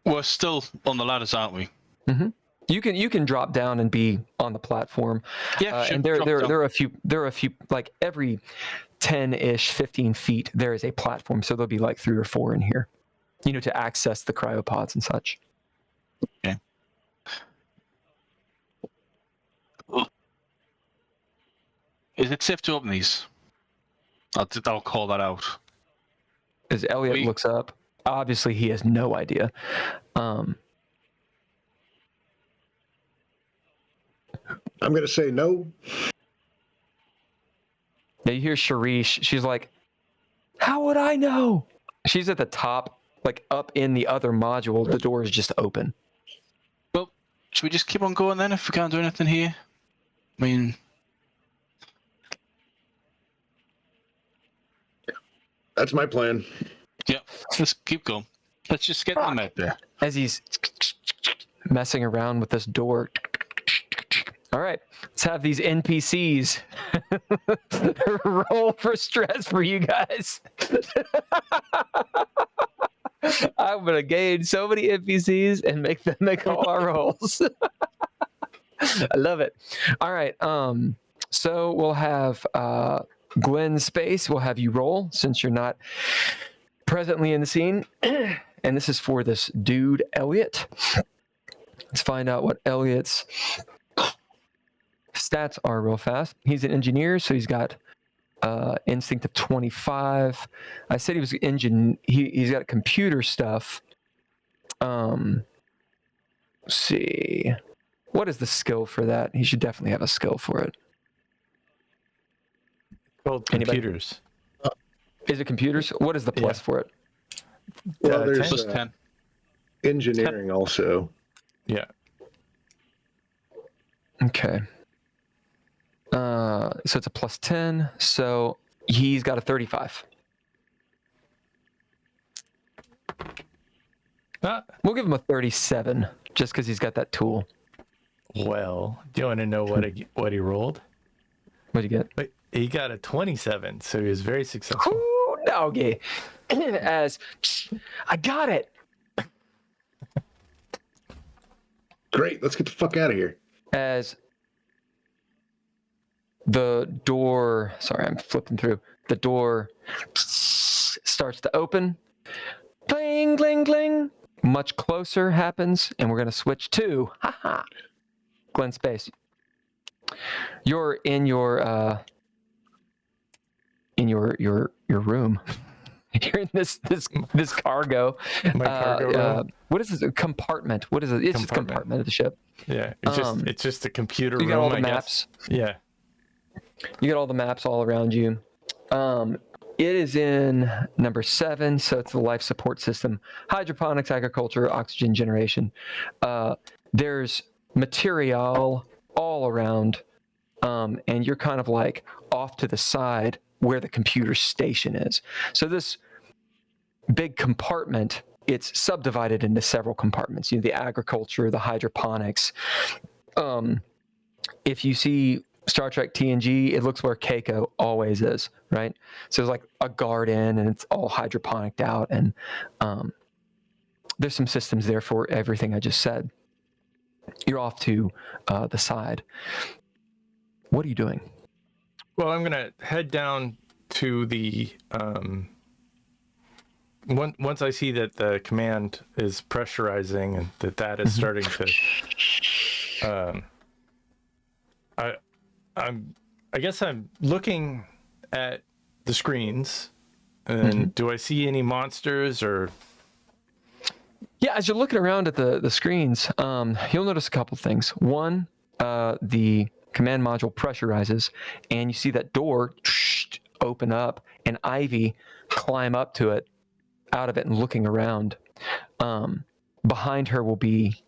[SPEAKER 4] We're still on the ladders, aren't we?
[SPEAKER 5] Mm-hmm. You can drop down and be on the platform.
[SPEAKER 4] Yeah, sure.
[SPEAKER 5] And there are a few like every 10-ish, 15 feet there is a platform, so there'll be like 3 or 4 in here, to access the cryopods and such.
[SPEAKER 4] Okay. Is it safe to open these? I'll call that out.
[SPEAKER 5] As Elliot looks up, obviously he has no idea.
[SPEAKER 3] I'm going to say no.
[SPEAKER 5] Now you hear Sharish. She's like, "How would I know?" She's at the top, like up in the other module. The door is just open.
[SPEAKER 4] Well, should we just keep on going then if we can't do anything here? I mean...
[SPEAKER 3] That's my plan.
[SPEAKER 4] Yeah, let's keep going. Let's just get them out there.
[SPEAKER 5] As he's messing around with this door. All right, let's have these NPCs roll for stress for you guys. I'm gonna gain so many NPCs and make them make all our rolls. I love it. All right, So we'll have Glenn Space. We'll have you roll since you're not presently in the scene. And this is for this dude, Elliot. Let's find out what Elliot's stats are real fast. He's an engineer, so he's got instinct of 25. I said he was he's got computer stuff. Let's see. What is the skill for that? He should definitely have a skill for it.
[SPEAKER 1] Called computers.
[SPEAKER 5] Is it computers? What is the plus for it?
[SPEAKER 3] Well, there's
[SPEAKER 4] 10.
[SPEAKER 3] engineering also.
[SPEAKER 1] Yeah.
[SPEAKER 5] Okay. So it's a plus 10. So he's got a 35. We'll give him a 37 just because he's got that tool.
[SPEAKER 1] Well, do you want to know what he rolled?
[SPEAKER 5] What'd you get?
[SPEAKER 1] Wait, he got a 27, so he was very successful.
[SPEAKER 5] Ooh, doggy. As I got it.
[SPEAKER 3] Great, let's get the fuck out of here.
[SPEAKER 5] As the door, sorry, I'm flipping through. The door starts to open. Cling, cling, cling. Much closer happens, and we're going to switch to Glenn Space. You're in your room. You're in this cargo.
[SPEAKER 1] My cargo room?
[SPEAKER 5] What is this? A compartment. What is it? It's just a compartment of the ship.
[SPEAKER 1] Yeah, it's just a computer
[SPEAKER 5] You
[SPEAKER 1] room.
[SPEAKER 5] got all the
[SPEAKER 1] I
[SPEAKER 5] maps.
[SPEAKER 1] guess. Yeah.
[SPEAKER 5] You got all the maps all around you. It is in number 7, so it's the life support system. Hydroponics, agriculture, oxygen generation. There's material all around, and you're kind of like off to the side where the computer station is. So this big compartment, it's subdivided into several compartments. You know, the agriculture, the hydroponics. If you see Star Trek TNG, it looks where Keiko always is, right? So there's like a garden, and it's all hydroponicked out, and there's some systems there for everything I just said. You're off to the side. What are you doing?
[SPEAKER 1] Well, I'm gonna head down to the once I see that the command is pressurizing and that is starting to. I guess I'm looking at the screens, and do I see any monsters or?
[SPEAKER 5] Yeah, as you're looking around at the screens, you'll notice a couple things. One, the command module pressurizes, and you see that door open up, and Ivy climb up to it, out of it, and looking around. Behind her will be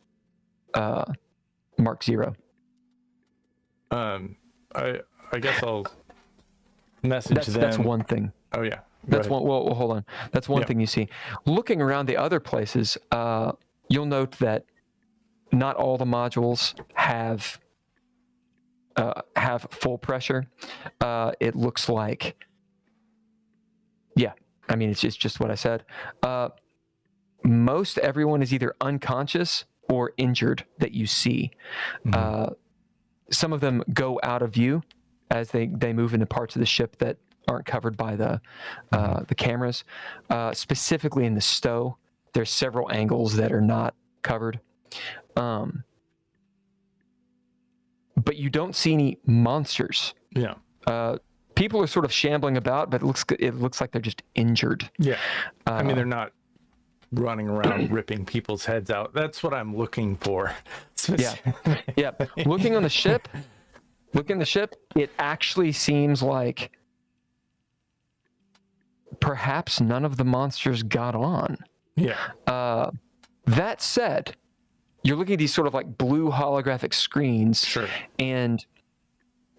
[SPEAKER 5] Mark Zero.
[SPEAKER 1] I guess I'll message them.
[SPEAKER 5] That's one thing.
[SPEAKER 1] Oh yeah.
[SPEAKER 5] That's one. Well, hold on. That's one thing you see. Looking around the other places, you'll note that not all the modules have full pressure. It looks like, I mean, it's just what I said. Most everyone is either unconscious or injured that you see. Some of them go out of view as they move into parts of the ship that aren't covered by the cameras. Specifically in the stow, there's several angles that are not covered. But you don't see any monsters.
[SPEAKER 1] Yeah.
[SPEAKER 5] People are sort of shambling about, but it looks like they're just injured.
[SPEAKER 1] Yeah. I mean, they're not running around ripping people's heads out. That's what I'm looking for.
[SPEAKER 5] Yeah. Looking in the ship, it actually seems like perhaps none of the monsters got on.
[SPEAKER 1] Yeah.
[SPEAKER 5] That said, you're looking at these sort of like blue holographic screens.
[SPEAKER 1] Sure.
[SPEAKER 5] And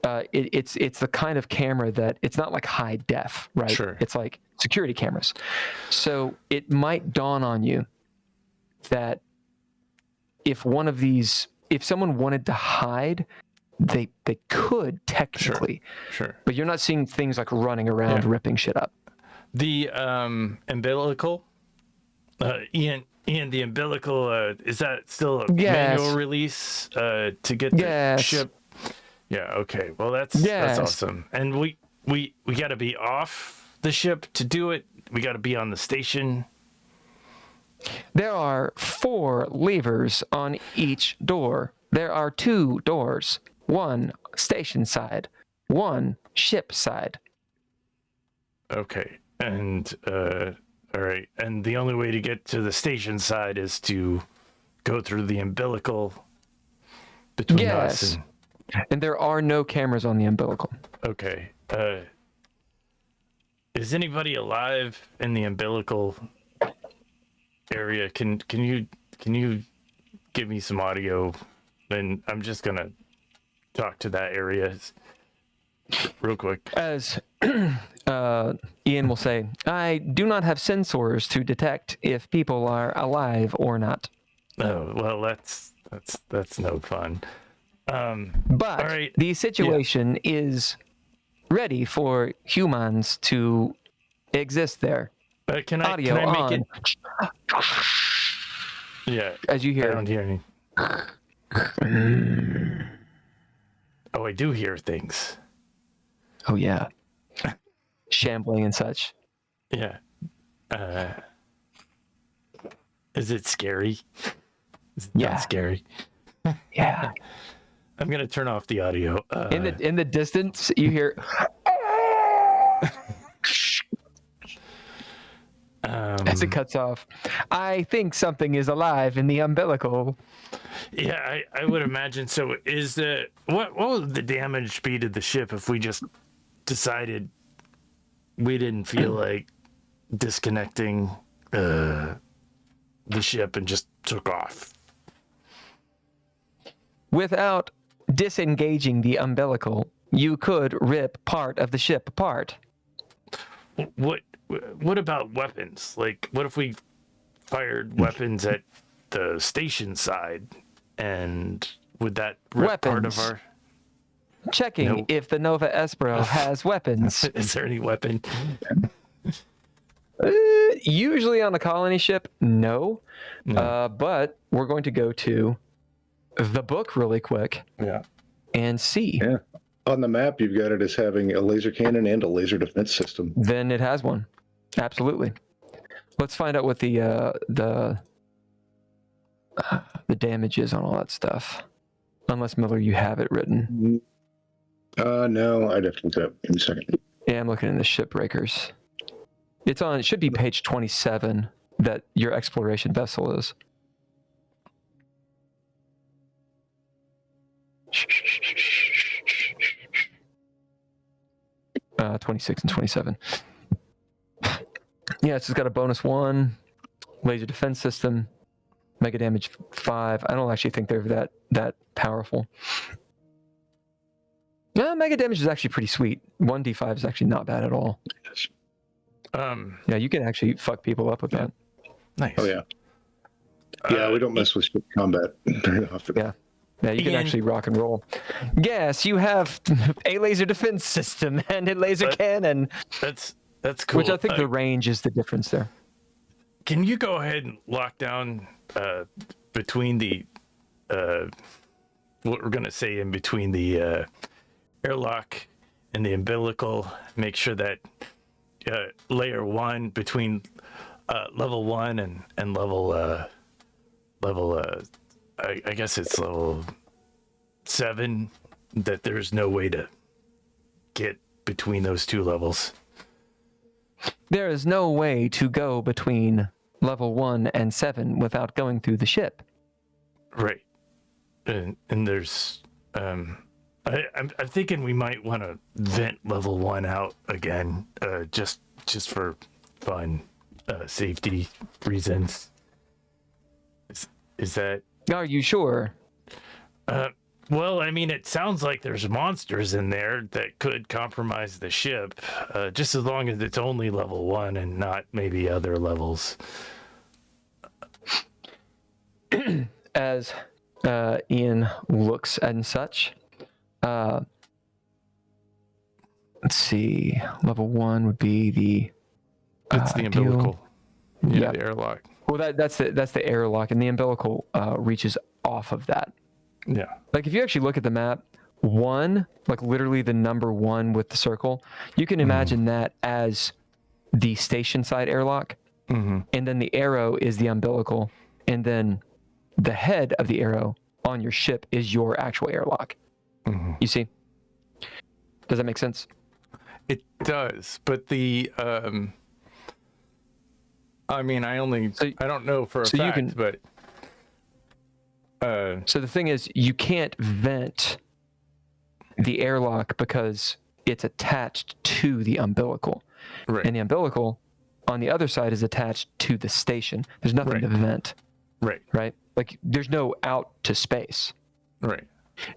[SPEAKER 5] it's the kind of camera that it's not like high def, right?
[SPEAKER 1] Sure.
[SPEAKER 5] It's like security cameras. So it might dawn on you that if someone wanted to hide, they could technically.
[SPEAKER 1] Sure.
[SPEAKER 5] But you're not seeing things like running around ripping shit up.
[SPEAKER 1] The umbilical, Ian, the umbilical, is that still a manual release to get the ship Yeah. Okay. Well, that's
[SPEAKER 5] Yes.
[SPEAKER 1] awesome. And we got to be off the ship to do it. We got to be on the station.
[SPEAKER 5] There are 4 levers on each door. There are 2 doors, 1 station side, 1 ship side.
[SPEAKER 1] Okay. And all right. And the only way to get to the station side is to go through the umbilical between us
[SPEAKER 5] Yes.
[SPEAKER 1] and.
[SPEAKER 5] And there are no cameras on the umbilical.
[SPEAKER 1] Okay. Is anybody alive in the umbilical area? Can you give me some audio? And I'm just gonna talk to that area real quick.
[SPEAKER 5] As Ian will say, I do not have sensors to detect if people are alive or not.
[SPEAKER 1] Oh well, that's no fun.
[SPEAKER 5] But
[SPEAKER 1] all right.
[SPEAKER 5] the situation is ready for humans to exist there.
[SPEAKER 1] Can
[SPEAKER 5] Audio
[SPEAKER 1] I make
[SPEAKER 5] on.
[SPEAKER 1] it? Yeah.
[SPEAKER 5] As you
[SPEAKER 1] I
[SPEAKER 5] hear.
[SPEAKER 1] don't hear any. Oh, I do hear things.
[SPEAKER 5] Oh yeah. Shambling and such.
[SPEAKER 1] Yeah. Is it scary? Is it
[SPEAKER 5] Yeah.
[SPEAKER 1] not scary?
[SPEAKER 5] Yeah.
[SPEAKER 1] I'm gonna turn off the audio.
[SPEAKER 5] In the distance, you hear. As it cuts off, I think something is alive in the umbilical.
[SPEAKER 1] Yeah, I would imagine so. Is the what would the damage be to the ship if we just decided we didn't feel like disconnecting the ship and just took off?
[SPEAKER 5] Without disengaging the umbilical, you could rip part of the ship apart.
[SPEAKER 1] What about weapons? Like, what if we fired weapons at the station side, and would that rip part of our?
[SPEAKER 5] Checking
[SPEAKER 1] No.
[SPEAKER 5] if the Nova Espro has weapons.
[SPEAKER 1] Is there any weapon?
[SPEAKER 5] Usually on a colony ship, no. But we're going to go to the book really quick
[SPEAKER 1] Yeah.
[SPEAKER 5] and see.
[SPEAKER 3] Yeah. On the map, you've got it as having a laser cannon and a laser defense system.
[SPEAKER 5] Then it has one. Absolutely. Let's find out what the damage is on all that stuff. Unless, Miller, you have it written.
[SPEAKER 3] No, I'd have to look it up in a second.
[SPEAKER 5] Yeah, I'm looking in the shipbreakers. It should be page 27 that your exploration vessel is. 26 and 27. Yeah, it's just got a bonus 1, laser defense system, mega damage 5. I don't actually think they're that powerful. Yeah, mega damage is actually pretty sweet. 1d5 is actually not bad at all.
[SPEAKER 3] Yes.
[SPEAKER 5] Yeah, you can actually fuck people up with that.
[SPEAKER 1] Nice.
[SPEAKER 3] Oh, yeah. Yeah, we don't mess with ship combat very often.
[SPEAKER 5] Yeah. Yeah, you can
[SPEAKER 1] Ian-
[SPEAKER 5] actually rock and roll. Yes, you have a laser defense system and a laser cannon,
[SPEAKER 1] That's cool.
[SPEAKER 5] which I think the range is the difference there.
[SPEAKER 1] Can you go ahead and lock down between the what we're gonna say in between the airlock and the umbilical? Make sure that layer 1 between level 1 and level I guess it's level 7, that there's no way to get between those 2 levels.
[SPEAKER 5] There is no way to go between level 1 and 7 without going through the ship.
[SPEAKER 1] Right. And there's I'm thinking we might want to vent level 1 out again, just for fun, safety reasons. Is that?
[SPEAKER 5] Are you sure?
[SPEAKER 1] Well, I mean, it sounds like there's monsters in there that could compromise the ship, just as long as it's only level 1 and not maybe other levels.
[SPEAKER 5] As Ian looks and such, let's see. Level 1 would be the.
[SPEAKER 1] It's the
[SPEAKER 5] deal.
[SPEAKER 1] umbilical. Yeah,
[SPEAKER 5] Yeah.
[SPEAKER 1] the airlock.
[SPEAKER 5] Well, that's the airlock, and the umbilical reaches off of that.
[SPEAKER 1] Yeah.
[SPEAKER 5] Like if you actually look at the map, 1, like literally the number 1 with the circle, you can imagine that as the station side airlock, and then the arrow is the umbilical, and then the head of the arrow on your ship is your actual airlock. You see? Does that make sense?
[SPEAKER 1] It does, but the I mean, I don't know for a
[SPEAKER 5] so you
[SPEAKER 1] fact,
[SPEAKER 5] can-
[SPEAKER 1] but
[SPEAKER 5] So the thing is, you can't vent the airlock because it's attached to the umbilical.
[SPEAKER 1] right,
[SPEAKER 5] And the umbilical on the other side is attached to the station. There's nothing
[SPEAKER 1] Right.
[SPEAKER 5] to vent,
[SPEAKER 1] right,
[SPEAKER 5] right? Like there's no out to space.
[SPEAKER 1] right,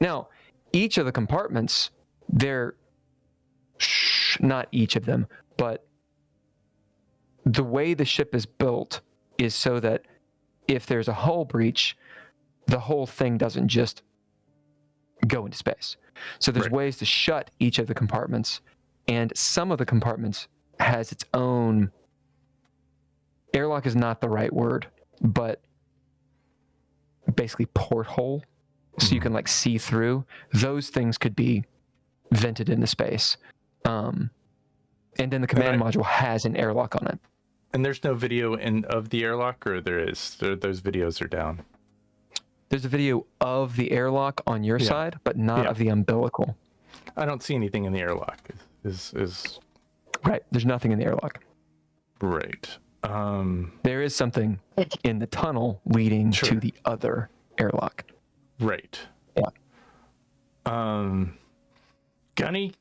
[SPEAKER 5] Now, each of the compartments, they're not each of them, but the way the ship is built is so that if there's a hull breach, the whole thing doesn't just go into space. So there's
[SPEAKER 1] Right.
[SPEAKER 5] ways to shut each of the compartments, and some of the compartments has its own airlock is not the right word, but basically porthole, so you can like see through. Those things could be vented into space. And then the command module has an airlock on it.
[SPEAKER 1] And there's no video of the airlock, or there is? Those videos are down.
[SPEAKER 5] There's a video of the airlock on your side, but not of the umbilical.
[SPEAKER 1] I don't see anything in the airlock. Is
[SPEAKER 5] Right. There's nothing in the airlock.
[SPEAKER 1] right.
[SPEAKER 5] There is something in the tunnel leading to the other airlock.
[SPEAKER 1] Right.
[SPEAKER 5] Yeah.
[SPEAKER 1] Gunny.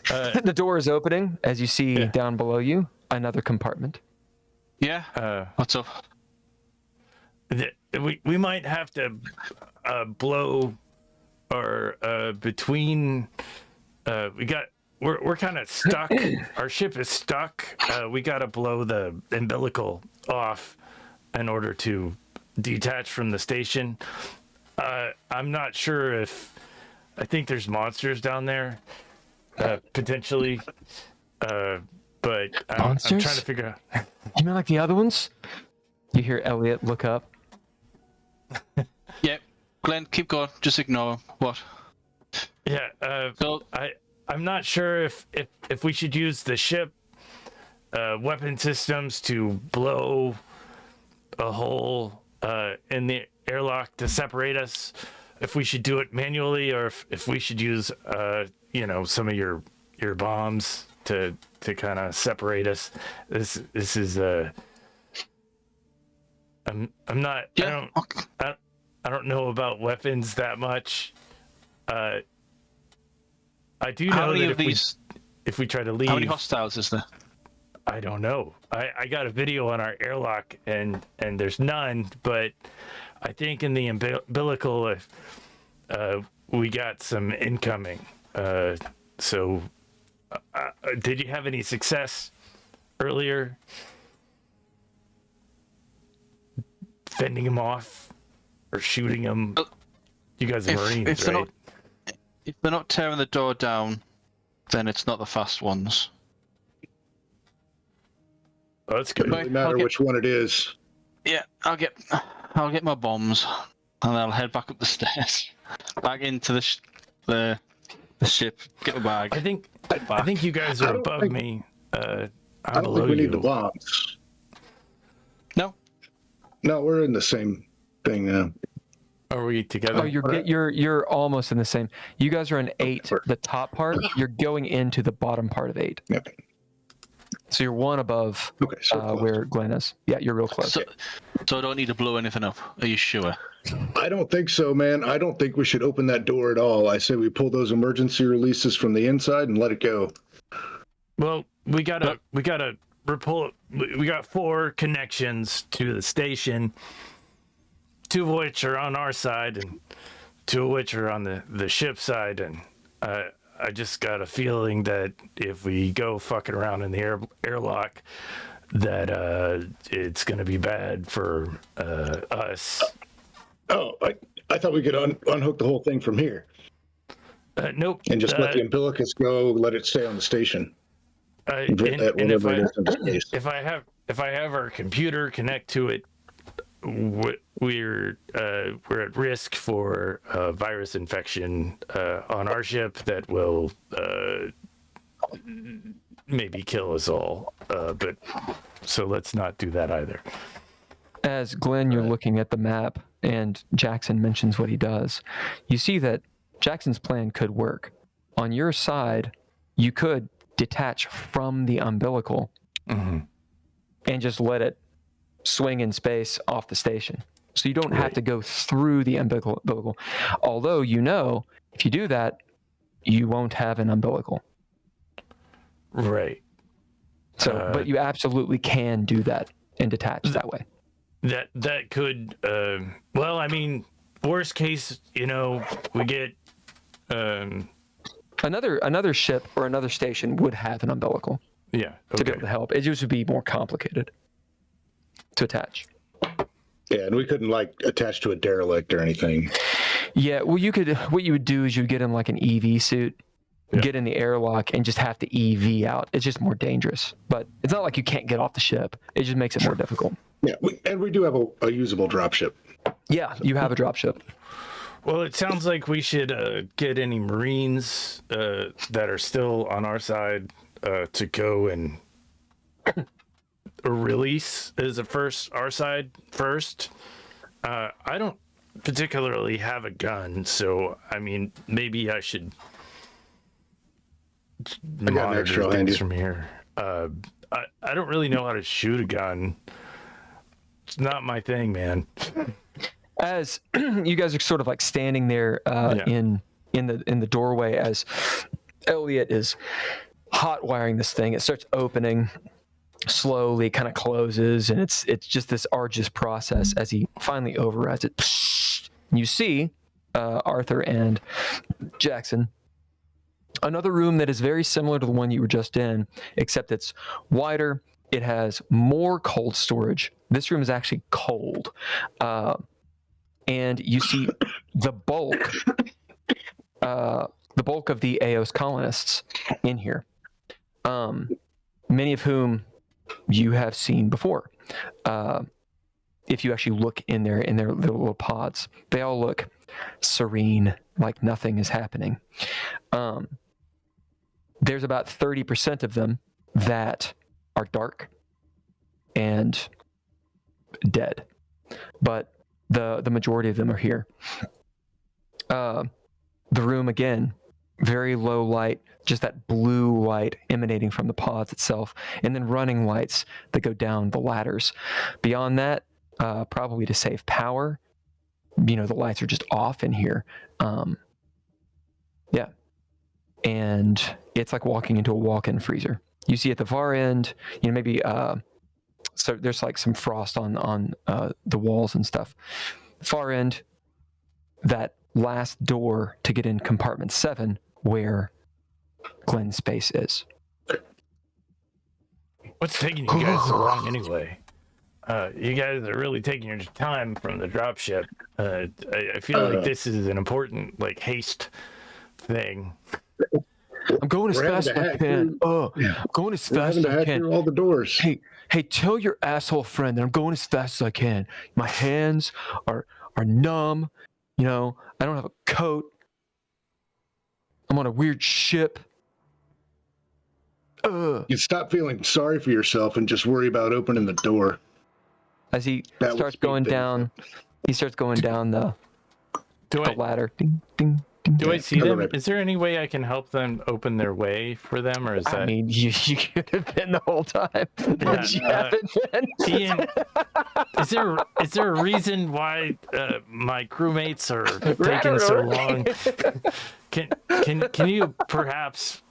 [SPEAKER 5] The door is opening, as you see down below you, another compartment.
[SPEAKER 4] Yeah. What's up?
[SPEAKER 1] We might have to blow our between. We're kind of stuck. Our ship is stuck. We got to blow the umbilical off in order to detach from the station. I'm not sure if. I think there's monsters down there, potentially. But I'm trying to figure out.
[SPEAKER 5] You mean like the other ones? You hear Elliot look up.
[SPEAKER 4] Yeah. Glenn, keep going. Just ignore him. What?
[SPEAKER 1] Yeah.
[SPEAKER 4] So
[SPEAKER 1] I'm not sure if we should use the ship weapon systems to blow a hole in the airlock to separate us. If we should do it manually, or if we should use some of your bombs to kind of separate us. This is I'm not.
[SPEAKER 4] yeah.
[SPEAKER 1] I don't know about weapons that much. I do
[SPEAKER 4] How
[SPEAKER 1] know
[SPEAKER 4] many
[SPEAKER 1] that
[SPEAKER 4] of these?
[SPEAKER 1] if we try to leave,
[SPEAKER 4] How many hostiles is there?
[SPEAKER 1] I don't know. I got a video on our airlock and there's none, but I think in the umbilical, we got some incoming. So, did you have any success earlier fending them off or shooting them? You guys are Marines,
[SPEAKER 4] if they're
[SPEAKER 1] right?
[SPEAKER 4] if they're not tearing the door down, then it's not the fast ones.
[SPEAKER 3] Oh, that's good. It
[SPEAKER 4] Right,
[SPEAKER 3] doesn't matter
[SPEAKER 4] okay.
[SPEAKER 3] which one it is.
[SPEAKER 4] Yeah, I'll get my bombs, and I'll head back up the stairs, back into the ship. Get a bag.
[SPEAKER 1] I think you guys are
[SPEAKER 3] I don't
[SPEAKER 1] above
[SPEAKER 3] think-
[SPEAKER 1] me. I'm
[SPEAKER 3] I don't
[SPEAKER 1] below
[SPEAKER 3] think we
[SPEAKER 1] you.
[SPEAKER 3] need the bombs.
[SPEAKER 4] No.
[SPEAKER 3] No, we're in the same thing now.
[SPEAKER 1] Are we together?
[SPEAKER 5] Oh, you're almost in the same. You guys are in 8, the top part. You're going into the bottom part of 8.
[SPEAKER 3] Okay.
[SPEAKER 5] So you're one above
[SPEAKER 3] Okay. So close.
[SPEAKER 5] where Glenn is. Yeah, you're real close.
[SPEAKER 4] So I don't need to blow anything up. Are you sure?
[SPEAKER 3] I don't think so, man. I don't think we should open that door at all. I say we pull those emergency releases from the inside and let it go.
[SPEAKER 1] Well, we got 4 connections to the station, 2 of which are on our side and 2 of which are on the ship side. And I just got a feeling that if we go fucking around in the airlock, that it's going to be bad for us.
[SPEAKER 3] Oh, I thought we could unhook the whole thing from here
[SPEAKER 1] Nope.
[SPEAKER 3] and just let the umbilicus go, let it stay on the station.
[SPEAKER 1] And
[SPEAKER 3] That
[SPEAKER 1] if
[SPEAKER 3] whenever it is into space.
[SPEAKER 1] if I have our computer connect to it, we're at risk for virus infection on our ship that will maybe kill us all. But so let's not do that either.
[SPEAKER 5] As Glenn, you're looking at the map, and Jackson mentions what he does. You see that Jackson's plan could work. On your side, you could detach from the umbilical and just let it swing in space off the station. So you don't have to go through the umbilical. Although, if you do that, you won't have an umbilical.
[SPEAKER 1] Right.
[SPEAKER 5] So, but you absolutely can do that and detach that way.
[SPEAKER 1] That could, well, I mean, worst case, we get
[SPEAKER 5] another ship or another station would have an umbilical.
[SPEAKER 1] Yeah.
[SPEAKER 5] To be able to help. It just would be more complicated to attach.
[SPEAKER 3] Yeah, and we couldn't attach to a derelict or anything.
[SPEAKER 5] Yeah, well, what you would do is you'd get in like an EV suit, get in the airlock, and just have to EV out. It's just more dangerous. But it's not like you can't get off the ship. It just makes it more difficult.
[SPEAKER 3] Yeah, we do have a usable dropship.
[SPEAKER 5] Yeah, you have a dropship.
[SPEAKER 1] Well, it sounds like we should get any Marines that are still on our side to go and release as our side first. I don't particularly have a gun, so I mean, maybe I should monitor things from here. I don't really know how to shoot a gun. It's not my thing, man.
[SPEAKER 5] As you guys are sort of like standing there in the doorway, as Elliot is hot wiring this thing, it starts opening slowly, kind of closes, and it's just this arduous process as he finally overrides it. You see Arthur and Jackson. Another room that is very similar to the one you were just in, except it's wider. It has more cold storage. This room is actually cold. And you see the bulk of the Eos colonists in here, many of whom you have seen before. If you actually look in their little pods, they all look serene, like nothing is happening. There's about 30% of them that are dark and dead, but the majority of them are here. The room, again, very low light, just that blue light emanating from the pods itself, and then running lights that go down the ladders. Beyond that, probably to save power, the lights are just off in here. Yeah. And it's like walking into a walk-in freezer. You see at the far end, maybe so there's like some frost on the walls and stuff. Far end, that last door to get in compartment 7, where Glenn's space is.
[SPEAKER 1] What's taking you guys so long anyway? You guys are really taking your time from the dropship. I feel like this is an important haste thing.
[SPEAKER 5] I'm going as fast as I can. I'm going as fast as I can.
[SPEAKER 3] All the doors.
[SPEAKER 5] Hey, tell your asshole friend that I'm going as fast as I can. My hands are numb. I don't have a coat. I'm on a weird ship.
[SPEAKER 3] You stop feeling sorry for yourself and just worry about opening the door.
[SPEAKER 5] As he starts going down, the ladder. Ding, ding.
[SPEAKER 1] Do I see them? Is there any way I can help them open their way for them, or is that?
[SPEAKER 5] I mean, you could have been the whole time. But you haven't been.
[SPEAKER 1] Ian, is there a reason why my crewmates are taking so long? Can you perhaps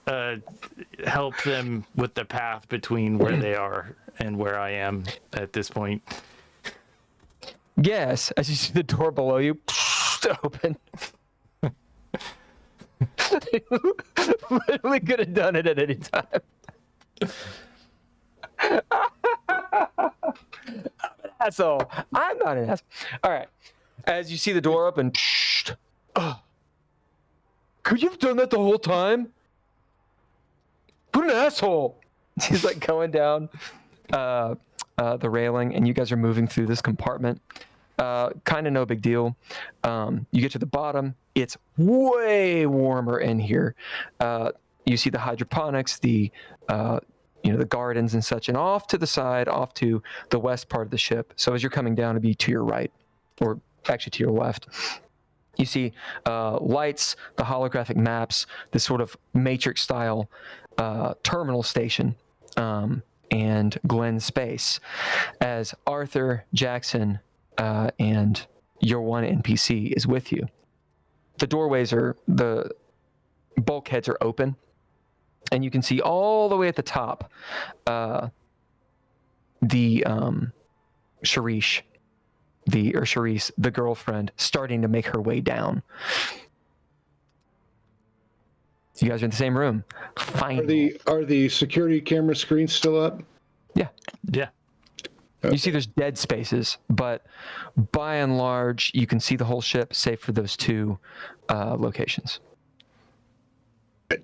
[SPEAKER 1] help them with the path between where they are and where I am at this point?
[SPEAKER 5] Yes, as you see the door below you open. Literally could have done it at any time. I'm an asshole. I'm not an asshole. All right. As you see the door open, could you have done that the whole time? What an asshole. He's like going down. the railing, and you guys are moving through this compartment. Kind of no big deal. You get to the bottom. It's way warmer in here. You see the hydroponics, the gardens and such, and off to the side, off to the west part of the ship. So as you're coming down, to be to your right, or actually to your left, you see lights, the holographic maps, this sort of Matrix-style terminal station, and Glenn's space. As Arthur, Jackson, and your one NPC is with you. The bulkheads are open, and you can see all the way at the top the Sharice, the girlfriend, starting to make her way down. You guys are in the same room. Finally.
[SPEAKER 3] Are the security camera screens still up?
[SPEAKER 5] Yeah.
[SPEAKER 1] Yeah.
[SPEAKER 3] Okay.
[SPEAKER 5] You see there's dead spaces, but by and large, you can see the whole ship, save for those two locations.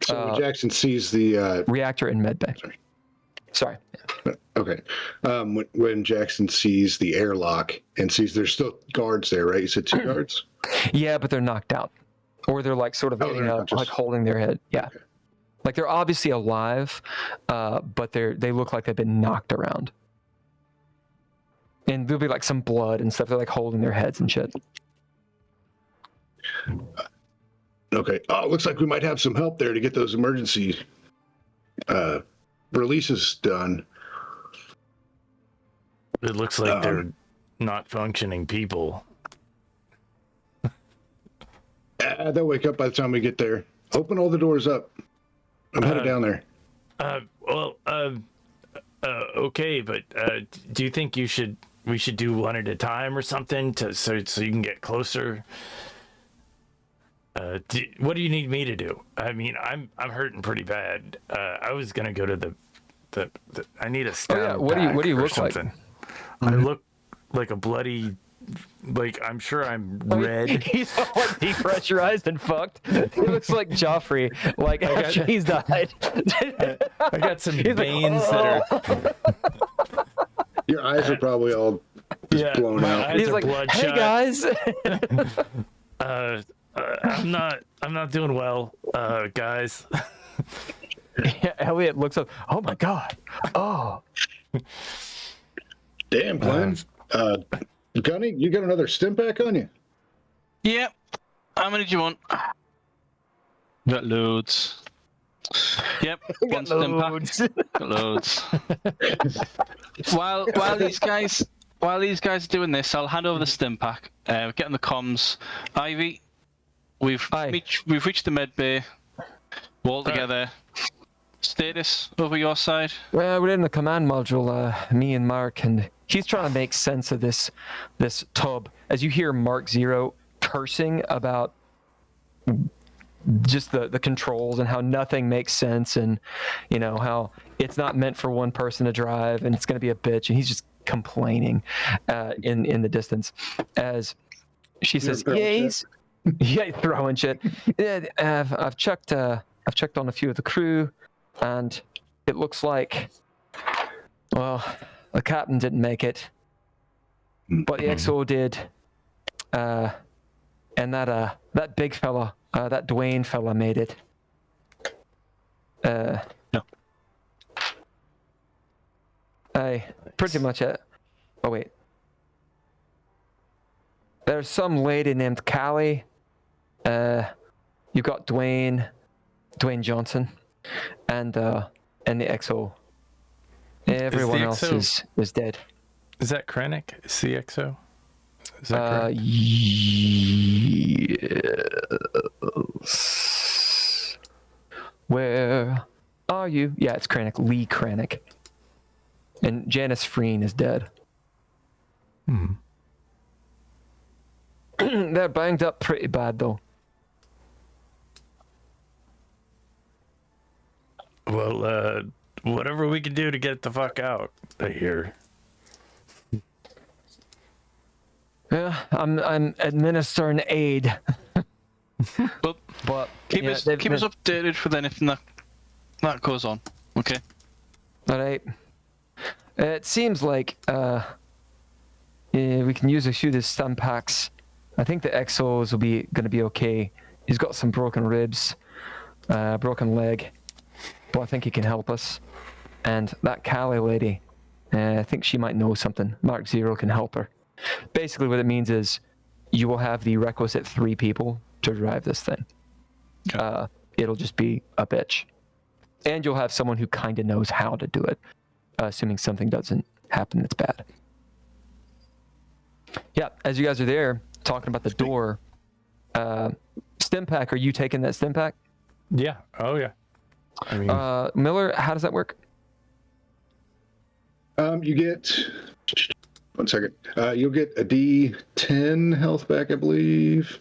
[SPEAKER 3] So when Jackson sees the
[SPEAKER 5] reactor and medbay. Sorry.
[SPEAKER 3] Okay. When Jackson sees the airlock and sees there's still guards there, right? You said 2 guards?
[SPEAKER 5] Yeah, but they're knocked out. Or they're like sort of getting up, like holding their head. Yeah. Okay. Like they're obviously alive, but they look like they've been knocked around. And there'll be like some blood and stuff. They're like holding their heads and shit.
[SPEAKER 3] Okay. Oh, it looks like we might have some help there to get those emergency releases done.
[SPEAKER 1] It looks like they're not functioning people.
[SPEAKER 3] They'll wake up by the time we get there. Open all the doors up. I'm headed down there.
[SPEAKER 1] Okay, but do you think we should do one at a time or something so you can get closer? What do you need me to do? I mean, I'm hurting pretty bad. I was gonna go to the I need a stab.
[SPEAKER 5] Oh yeah, what do you look like?
[SPEAKER 1] I look like a bloody, like I'm sure I'm red.
[SPEAKER 5] He's all like depressurized and fucked. He looks like Joffrey, like after he's died.
[SPEAKER 1] I got some veins that are.
[SPEAKER 3] Your eyes are probably all just blown out.
[SPEAKER 5] He's like,
[SPEAKER 1] bloodshot.
[SPEAKER 5] "Hey guys."
[SPEAKER 1] I'm not doing well, guys.
[SPEAKER 5] Yeah, Elliot looks up. Oh my god. Oh.
[SPEAKER 3] Damn, Glenn. Gunny, you got another stim pack on you?
[SPEAKER 4] Yep. How many do you want? Got loads. Yep. One stim pack. Got loads. While these guys are doing this, I'll hand over the stim pack. Get on the comms. Ivy, we've reached the med bay. We're all together. Status over your side?
[SPEAKER 5] Well, we're in the command module, me and Mark, and he's trying to make sense of this tub. As you hear Mark Zero cursing about just the controls and how nothing makes sense, and how it's not meant for one person to drive, and it's going to be a bitch, and he's just complaining in the distance. As she says, "Yeah, throwing shit." Yeah, I've checked on a few of the crew. And it looks like, well, the captain didn't make it, but the XO did, and that big fella, that Dwayne fella, made it.
[SPEAKER 4] No.
[SPEAKER 5] Pretty much it. Oh wait, there's some lady named Callie. You got Dwayne Johnson. And the XO. Everyone else is dead.
[SPEAKER 1] Is that Krennic? Is the XO? Is that
[SPEAKER 5] yes. Where are you? Yeah, it's Krennic. Lee Krennic. And Janice Freen is dead. They're banged up pretty bad though.
[SPEAKER 1] Well, whatever we can do to get the fuck out of here.
[SPEAKER 5] Yeah, I'm administering aid.
[SPEAKER 4] but keep us updated for then if that goes on. Okay.
[SPEAKER 5] All right. It seems like we can use a few of the stun packs. I think the exos will be going to be okay. He's got some broken ribs, broken leg, but I think he can help us. And that Callie lady, I think she might know something. Mark Zero can help her. Basically, what it means is you will have the requisite 3 people to drive this thing.
[SPEAKER 4] Okay.
[SPEAKER 5] It'll just be a bitch. And you'll have someone who kind of knows how to do it, assuming something doesn't happen that's bad. Yeah, as you guys are there, talking about the door, stim pack, are you taking that stim pack?
[SPEAKER 1] Yeah. Oh, yeah. I mean,
[SPEAKER 5] Miller, how does that work?
[SPEAKER 3] You get 1 second. You'll get a D10 health back, I believe.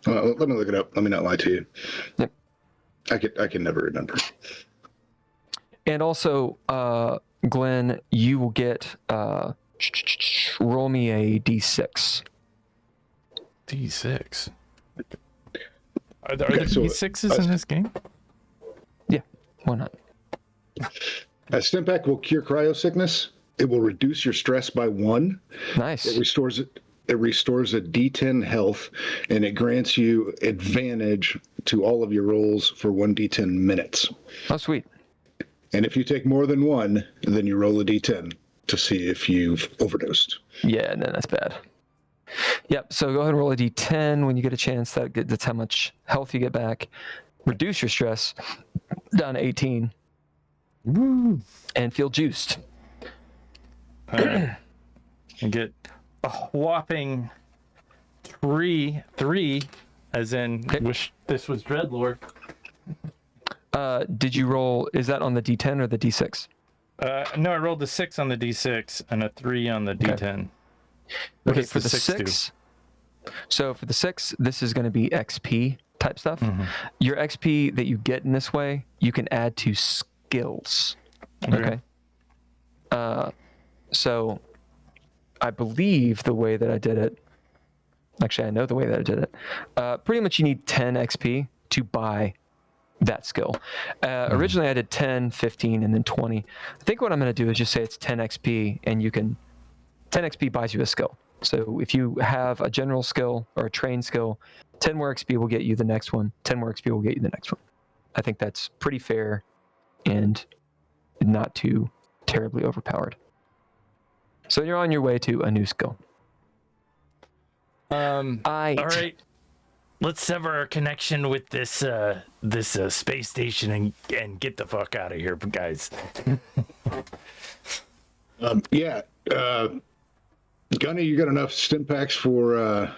[SPEAKER 3] Let me look it up. Let me not lie to you.
[SPEAKER 5] Yep.
[SPEAKER 3] I can never remember.
[SPEAKER 5] And also, Glenn, you will get roll me a D6.
[SPEAKER 1] D6. Are there
[SPEAKER 3] Okay, so,
[SPEAKER 1] D6s in this game?
[SPEAKER 5] Yeah, why not?
[SPEAKER 3] A stim pack will cure cryo sickness. It will reduce your stress by 1.
[SPEAKER 5] Nice.
[SPEAKER 3] It restores a D10 health, and it grants you advantage to all of your rolls for 1d10 minutes.
[SPEAKER 5] Oh, sweet.
[SPEAKER 3] And if you take more than 1, then you roll a D10 to see if you've overdosed.
[SPEAKER 5] Yeah, no, that's bad. Yep, so go ahead and roll a D10 when you get a chance. That's how much health you get back. Reduce your stress down to 18.
[SPEAKER 1] Woo.
[SPEAKER 5] And feel juiced.
[SPEAKER 1] All right. And get a whopping 3, as in wish this was Dreadlord.
[SPEAKER 5] Did you roll, is that on the D10 or the D6?
[SPEAKER 1] No, I rolled a 6 on the D6 and a 3 on the D10. What
[SPEAKER 5] Okay,
[SPEAKER 1] does
[SPEAKER 5] for the 6, so for the 6, this is going to be XP type stuff.
[SPEAKER 1] Mm-hmm.
[SPEAKER 5] Your XP that you get in this way, you can add to skills. Okay. So I believe the way that I did it, actually, I know the way that I did it. Pretty much you need 10 XP to buy that skill. Originally, I did 10, 15, and then 20. I think what I'm going to do is just say it's 10 XP, and 10 XP buys you a skill. So if you have a general skill or a trained skill, 10 more XP will get you the next one. 10 more XP will get you the next one. I think that's pretty fair and not too terribly overpowered. So you're on your way to a new skill.
[SPEAKER 1] All right. Let's sever our connection with this space station and get the fuck out of here, guys.
[SPEAKER 3] Gunny, you got enough stim packs for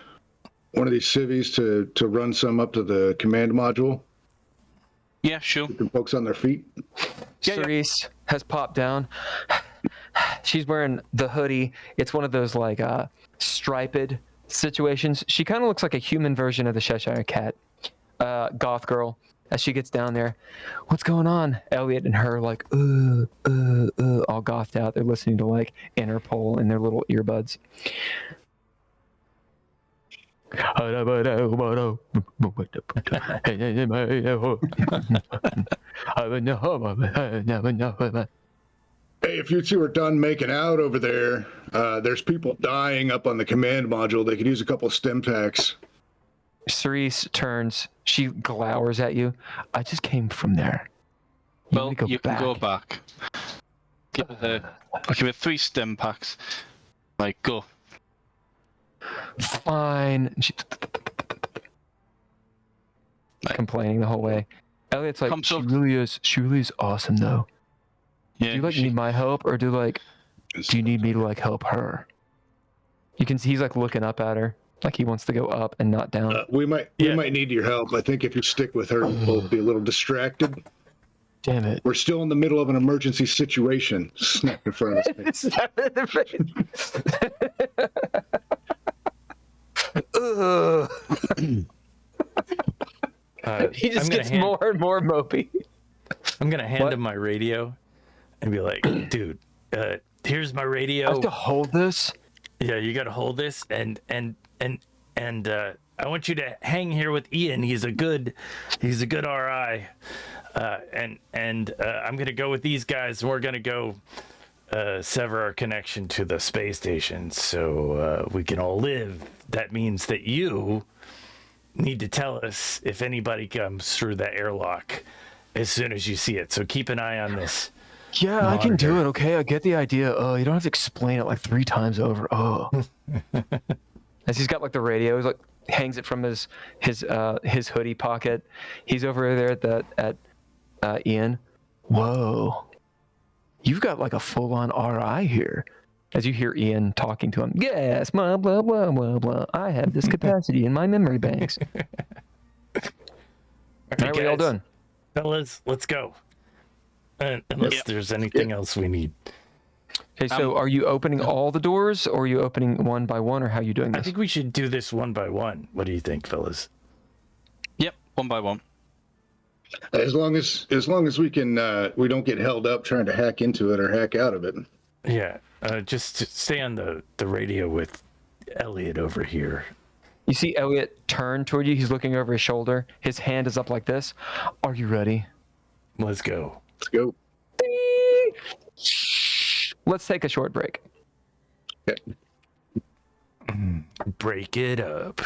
[SPEAKER 3] one of these civvies to run some up to the command module?
[SPEAKER 4] Yeah, sure.
[SPEAKER 3] Keep folks on their feet.
[SPEAKER 5] Cerise has popped down. She's wearing the hoodie. It's one of those like striped situations. She kind of looks like a human version of the Cheshire Cat. Goth girl. As she gets down there, what's going on? Elliot and her like, all gothed out. They're listening to like Interpol in their little earbuds.
[SPEAKER 3] Hey, if you two are done making out over there, there's people dying up on the command module. They could use a couple of stim packs.
[SPEAKER 5] Cerise turns. She glowers at you. I just came from there.
[SPEAKER 4] Well, you can go back. I'll give it 3 stem packs. Like, go.
[SPEAKER 5] Fine. And she complaining the whole way. Elliot's like, she really is awesome though.
[SPEAKER 4] Yeah,
[SPEAKER 5] do you like need my help, or do you need me to like help her? You can see he's like looking up at her, like he wants to go up and not down.
[SPEAKER 3] We might need your help. I think if you stick with her, you'll both be a little distracted.
[SPEAKER 5] Damn it.
[SPEAKER 3] We're still in the middle of an emergency situation. Snap in front of us.
[SPEAKER 5] Snap in the face. He just gets more and more mopey.
[SPEAKER 1] I'm gonna hand him my radio and be like, dude, here's my radio.
[SPEAKER 5] I have to hold this.
[SPEAKER 1] Yeah, you gotta hold this, and I want you to hang here with Ian. He's a good RI, and I'm gonna go with these guys, and we're gonna go sever our connection to the space station so we can all live. That means that you need to tell us if anybody comes through that airlock as soon as you see it. So keep an eye on this.
[SPEAKER 5] Yeah, I can do it. Okay, I get the idea. Oh, you don't have to explain it like 3 times over. Oh. As he's got like the radio, he's like hangs it from his hoodie pocket. He's over there at Ian. Whoa, you've got like a full-on RI here. As you hear Ian talking to him, yes, blah blah blah blah blah. I have this capacity in my memory banks. All right, what are y'all doing?
[SPEAKER 1] Fellas, let's go. Unless there's anything else we need.
[SPEAKER 5] Okay, so are you opening all the doors, or are you opening one by one, or how are you doing this?
[SPEAKER 1] I think we should do this one by one. What do you think, fellas?
[SPEAKER 4] Yep, one by one.
[SPEAKER 3] As long as we can, we don't get held up trying to hack into it or hack out of it.
[SPEAKER 1] Yeah, just stay on the radio with Elliot over here.
[SPEAKER 5] You see Elliot turn toward you. He's looking over his shoulder. His hand is up like this. Are you ready?
[SPEAKER 1] Let's go.
[SPEAKER 3] Let's go.
[SPEAKER 5] Let's take a short break.
[SPEAKER 3] Okay.
[SPEAKER 1] Break it up.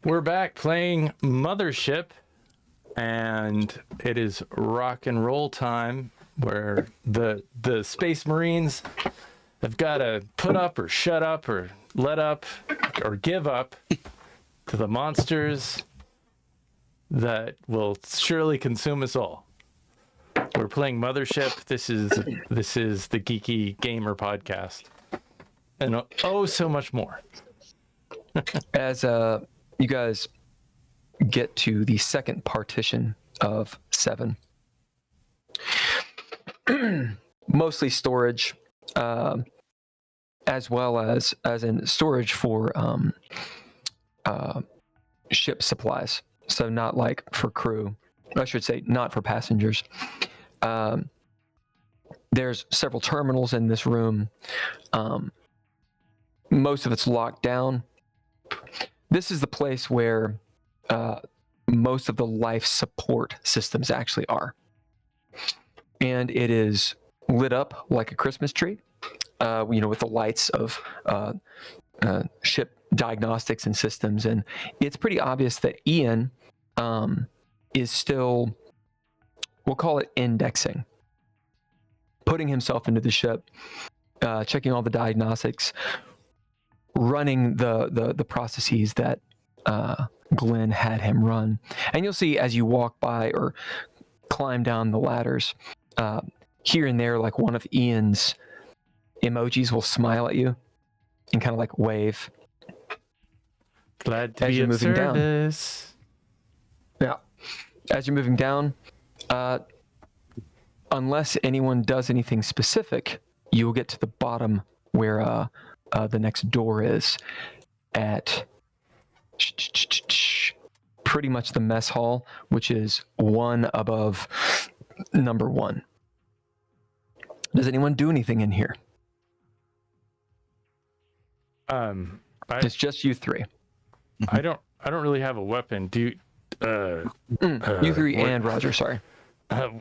[SPEAKER 1] We're back playing Mothership, and it is rock and roll time where the Space Marines have got to put up or shut up or let up or give up to the monsters that will surely consume us all. We're playing Mothership. This is the Geeky Gamer podcast, and so much more.
[SPEAKER 5] As you guys get to the second partition of 7, mostly storage, as well as in storage for ship supplies. So not like for crew, I should say, not for passengers. There's several terminals in this room. Most of it's locked down. This is the place where most of the life support systems actually are. And it is lit up like a Christmas tree, with the lights of ship diagnostics and systems. And it's pretty obvious that Ian is still, we'll call it indexing, putting himself into the ship, checking all the diagnostics, running the processes that Glenn had him run. And you'll see as you walk by or climb down the ladders, here and there, like one of Ian's emojis will smile at you and kind of like wave.
[SPEAKER 1] Glad to be of service.
[SPEAKER 5] Yeah. As you're moving down, unless anyone does anything specific, you will get to the bottom where the next door is at pretty much the mess hall, which is one above number 1. Does anyone do anything in here? It's just you 3.
[SPEAKER 1] I don't really have a weapon. Do you?
[SPEAKER 5] You 3 and Roger. Sorry.
[SPEAKER 1] Are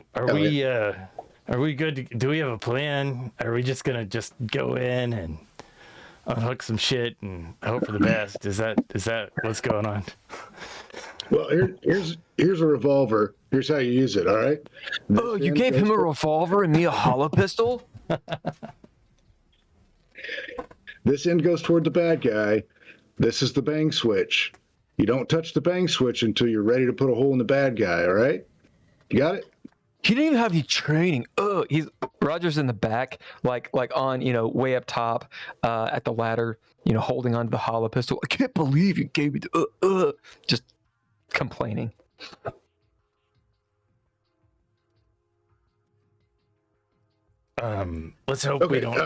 [SPEAKER 1] we good? Do we have a plan? Are we just gonna go in and unhook some shit and hope for the best? Is that what's going on?
[SPEAKER 3] Well, here's a revolver. Here's how you use it. All right.
[SPEAKER 5] Oh, you gave him a revolver and me a hollow pistol?
[SPEAKER 3] This end goes toward the bad guy. This is the bang switch. You don't touch the bang switch until you're ready to put a hole in the bad guy. All right. You got it?
[SPEAKER 5] He didn't even have any training. Oh, Roger's in the back, like on, way up top, at the ladder, holding onto the hollow pistol. I can't believe you gave me the, just complaining.
[SPEAKER 1] Let's hope we don't.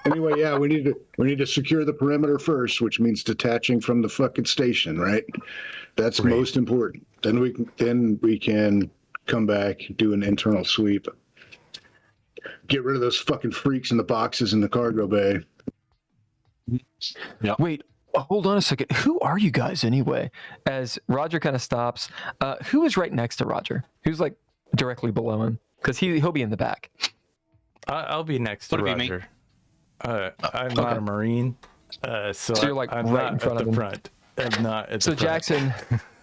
[SPEAKER 3] Anyway, yeah, we need to secure the perimeter first, which means detaching from the fucking station, right? That's
[SPEAKER 1] Right.
[SPEAKER 3] most important. Then we can come back, do an internal sweep, get rid of those fucking freaks in the boxes in the cargo bay.
[SPEAKER 4] Yeah.
[SPEAKER 5] Wait, hold on a second. Who are you guys anyway? As Roger kind of stops, who is right next to Roger? Who's like directly below him? Because he'll be in the back.
[SPEAKER 1] I'll be next to
[SPEAKER 4] Would it be me?
[SPEAKER 1] Roger. I'm not a Marine, so
[SPEAKER 5] you're like
[SPEAKER 1] I'm
[SPEAKER 5] right
[SPEAKER 1] not
[SPEAKER 5] in front
[SPEAKER 1] at
[SPEAKER 5] of
[SPEAKER 1] the
[SPEAKER 5] him.
[SPEAKER 1] front. I'm not at
[SPEAKER 5] So
[SPEAKER 1] the front.
[SPEAKER 5] Jackson,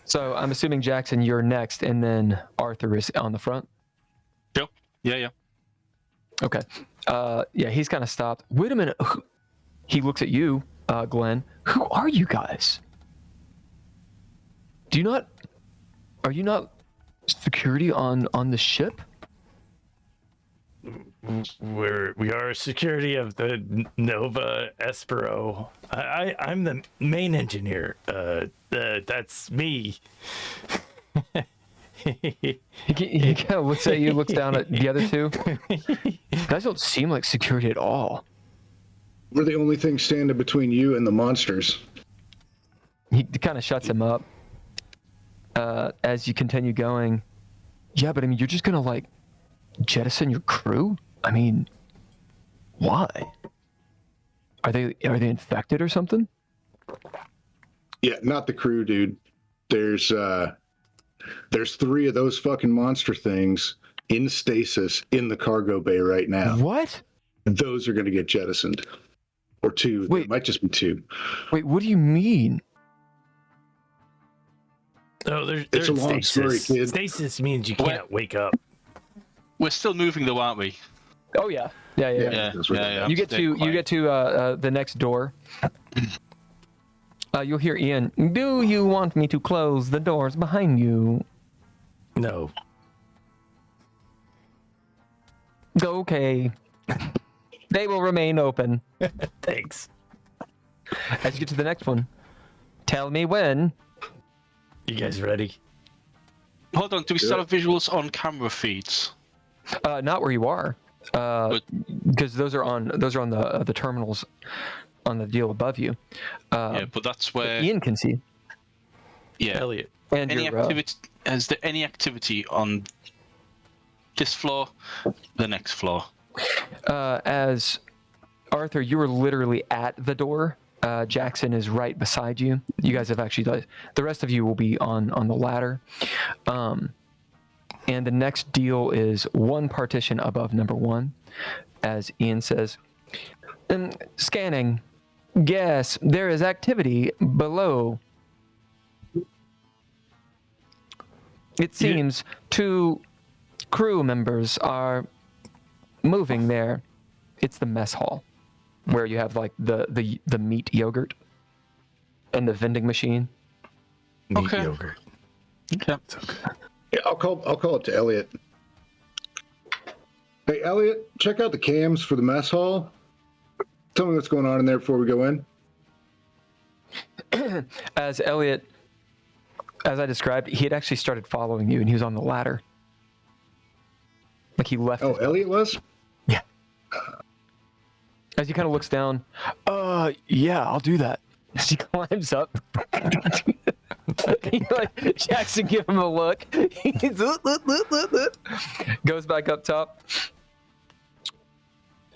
[SPEAKER 5] so I'm assuming Jackson, you're next, and then Arthur is on the front.
[SPEAKER 4] Sure. Yeah.
[SPEAKER 5] Okay. Yeah, he's kind of stopped. Wait a minute. He looks at you, Glenn. Who are you guys? Are you not security on the ship?
[SPEAKER 1] We are security of the Nova Espro. I'm the main engineer. That's me.
[SPEAKER 5] He kind of looks at you, looks down at the other two. You guys don't seem like security at all.
[SPEAKER 3] We're the only thing standing between you and the monsters.
[SPEAKER 5] He kind of shuts him up as you continue going. Yeah, but I mean, you're just gonna like jettison your crew? I mean, why? Are they infected or something?
[SPEAKER 3] Yeah, not the crew, dude. There's 3 of those fucking monster things in stasis in the cargo bay right now.
[SPEAKER 5] What?
[SPEAKER 3] Those are going to get jettisoned. Or 2.
[SPEAKER 5] Wait.
[SPEAKER 3] It might just be 2.
[SPEAKER 5] Wait, what do you mean?
[SPEAKER 1] Oh, there's
[SPEAKER 3] It's a long story, kid.
[SPEAKER 1] Stasis means you can't wake up.
[SPEAKER 4] We're still moving though, aren't we?
[SPEAKER 5] Oh yeah. Yeah.
[SPEAKER 4] Yeah.
[SPEAKER 5] You get to the next door. You'll hear Ian. Do you want me to close the doors behind you?
[SPEAKER 1] No.
[SPEAKER 5] Okay. They will remain open.
[SPEAKER 1] Thanks.
[SPEAKER 5] As you get to the next one, tell me when.
[SPEAKER 1] You guys ready?
[SPEAKER 4] Hold on. Do we still have visuals on camera feeds?
[SPEAKER 5] Not where you are, because those are on the terminals on the deal above you.
[SPEAKER 4] Yeah, but that's where
[SPEAKER 5] Ian can see.
[SPEAKER 4] Yeah.
[SPEAKER 1] Elliot.
[SPEAKER 5] And
[SPEAKER 4] Any
[SPEAKER 5] your,
[SPEAKER 4] activity? Is there any activity on this floor? The next floor?
[SPEAKER 5] As Arthur, you were literally at the door. Jackson is right beside you. You guys have actually. The rest of you will be on the ladder. And the next deal is one partition above number one, as Ian says. Scanning. Yes, there is activity below. It seems two crew members are moving there. It's the mess hall, where you have like the meat yogurt and the vending machine.
[SPEAKER 1] Meat yogurt.
[SPEAKER 4] Okay.
[SPEAKER 1] It's okay.
[SPEAKER 3] Yeah, I'll call it to Elliot. Hey, Elliot, check out the cams for the mess hall. Tell me what's going on in there before we go in.
[SPEAKER 5] As Elliot, as I described, he had actually started following you, and he was on the ladder. Like he left.
[SPEAKER 3] Oh, Elliot was?
[SPEAKER 5] Yeah. As he kind of looks down, yeah, I'll do that. As he climbs up, like Jackson, give him a look. He's goes back up top.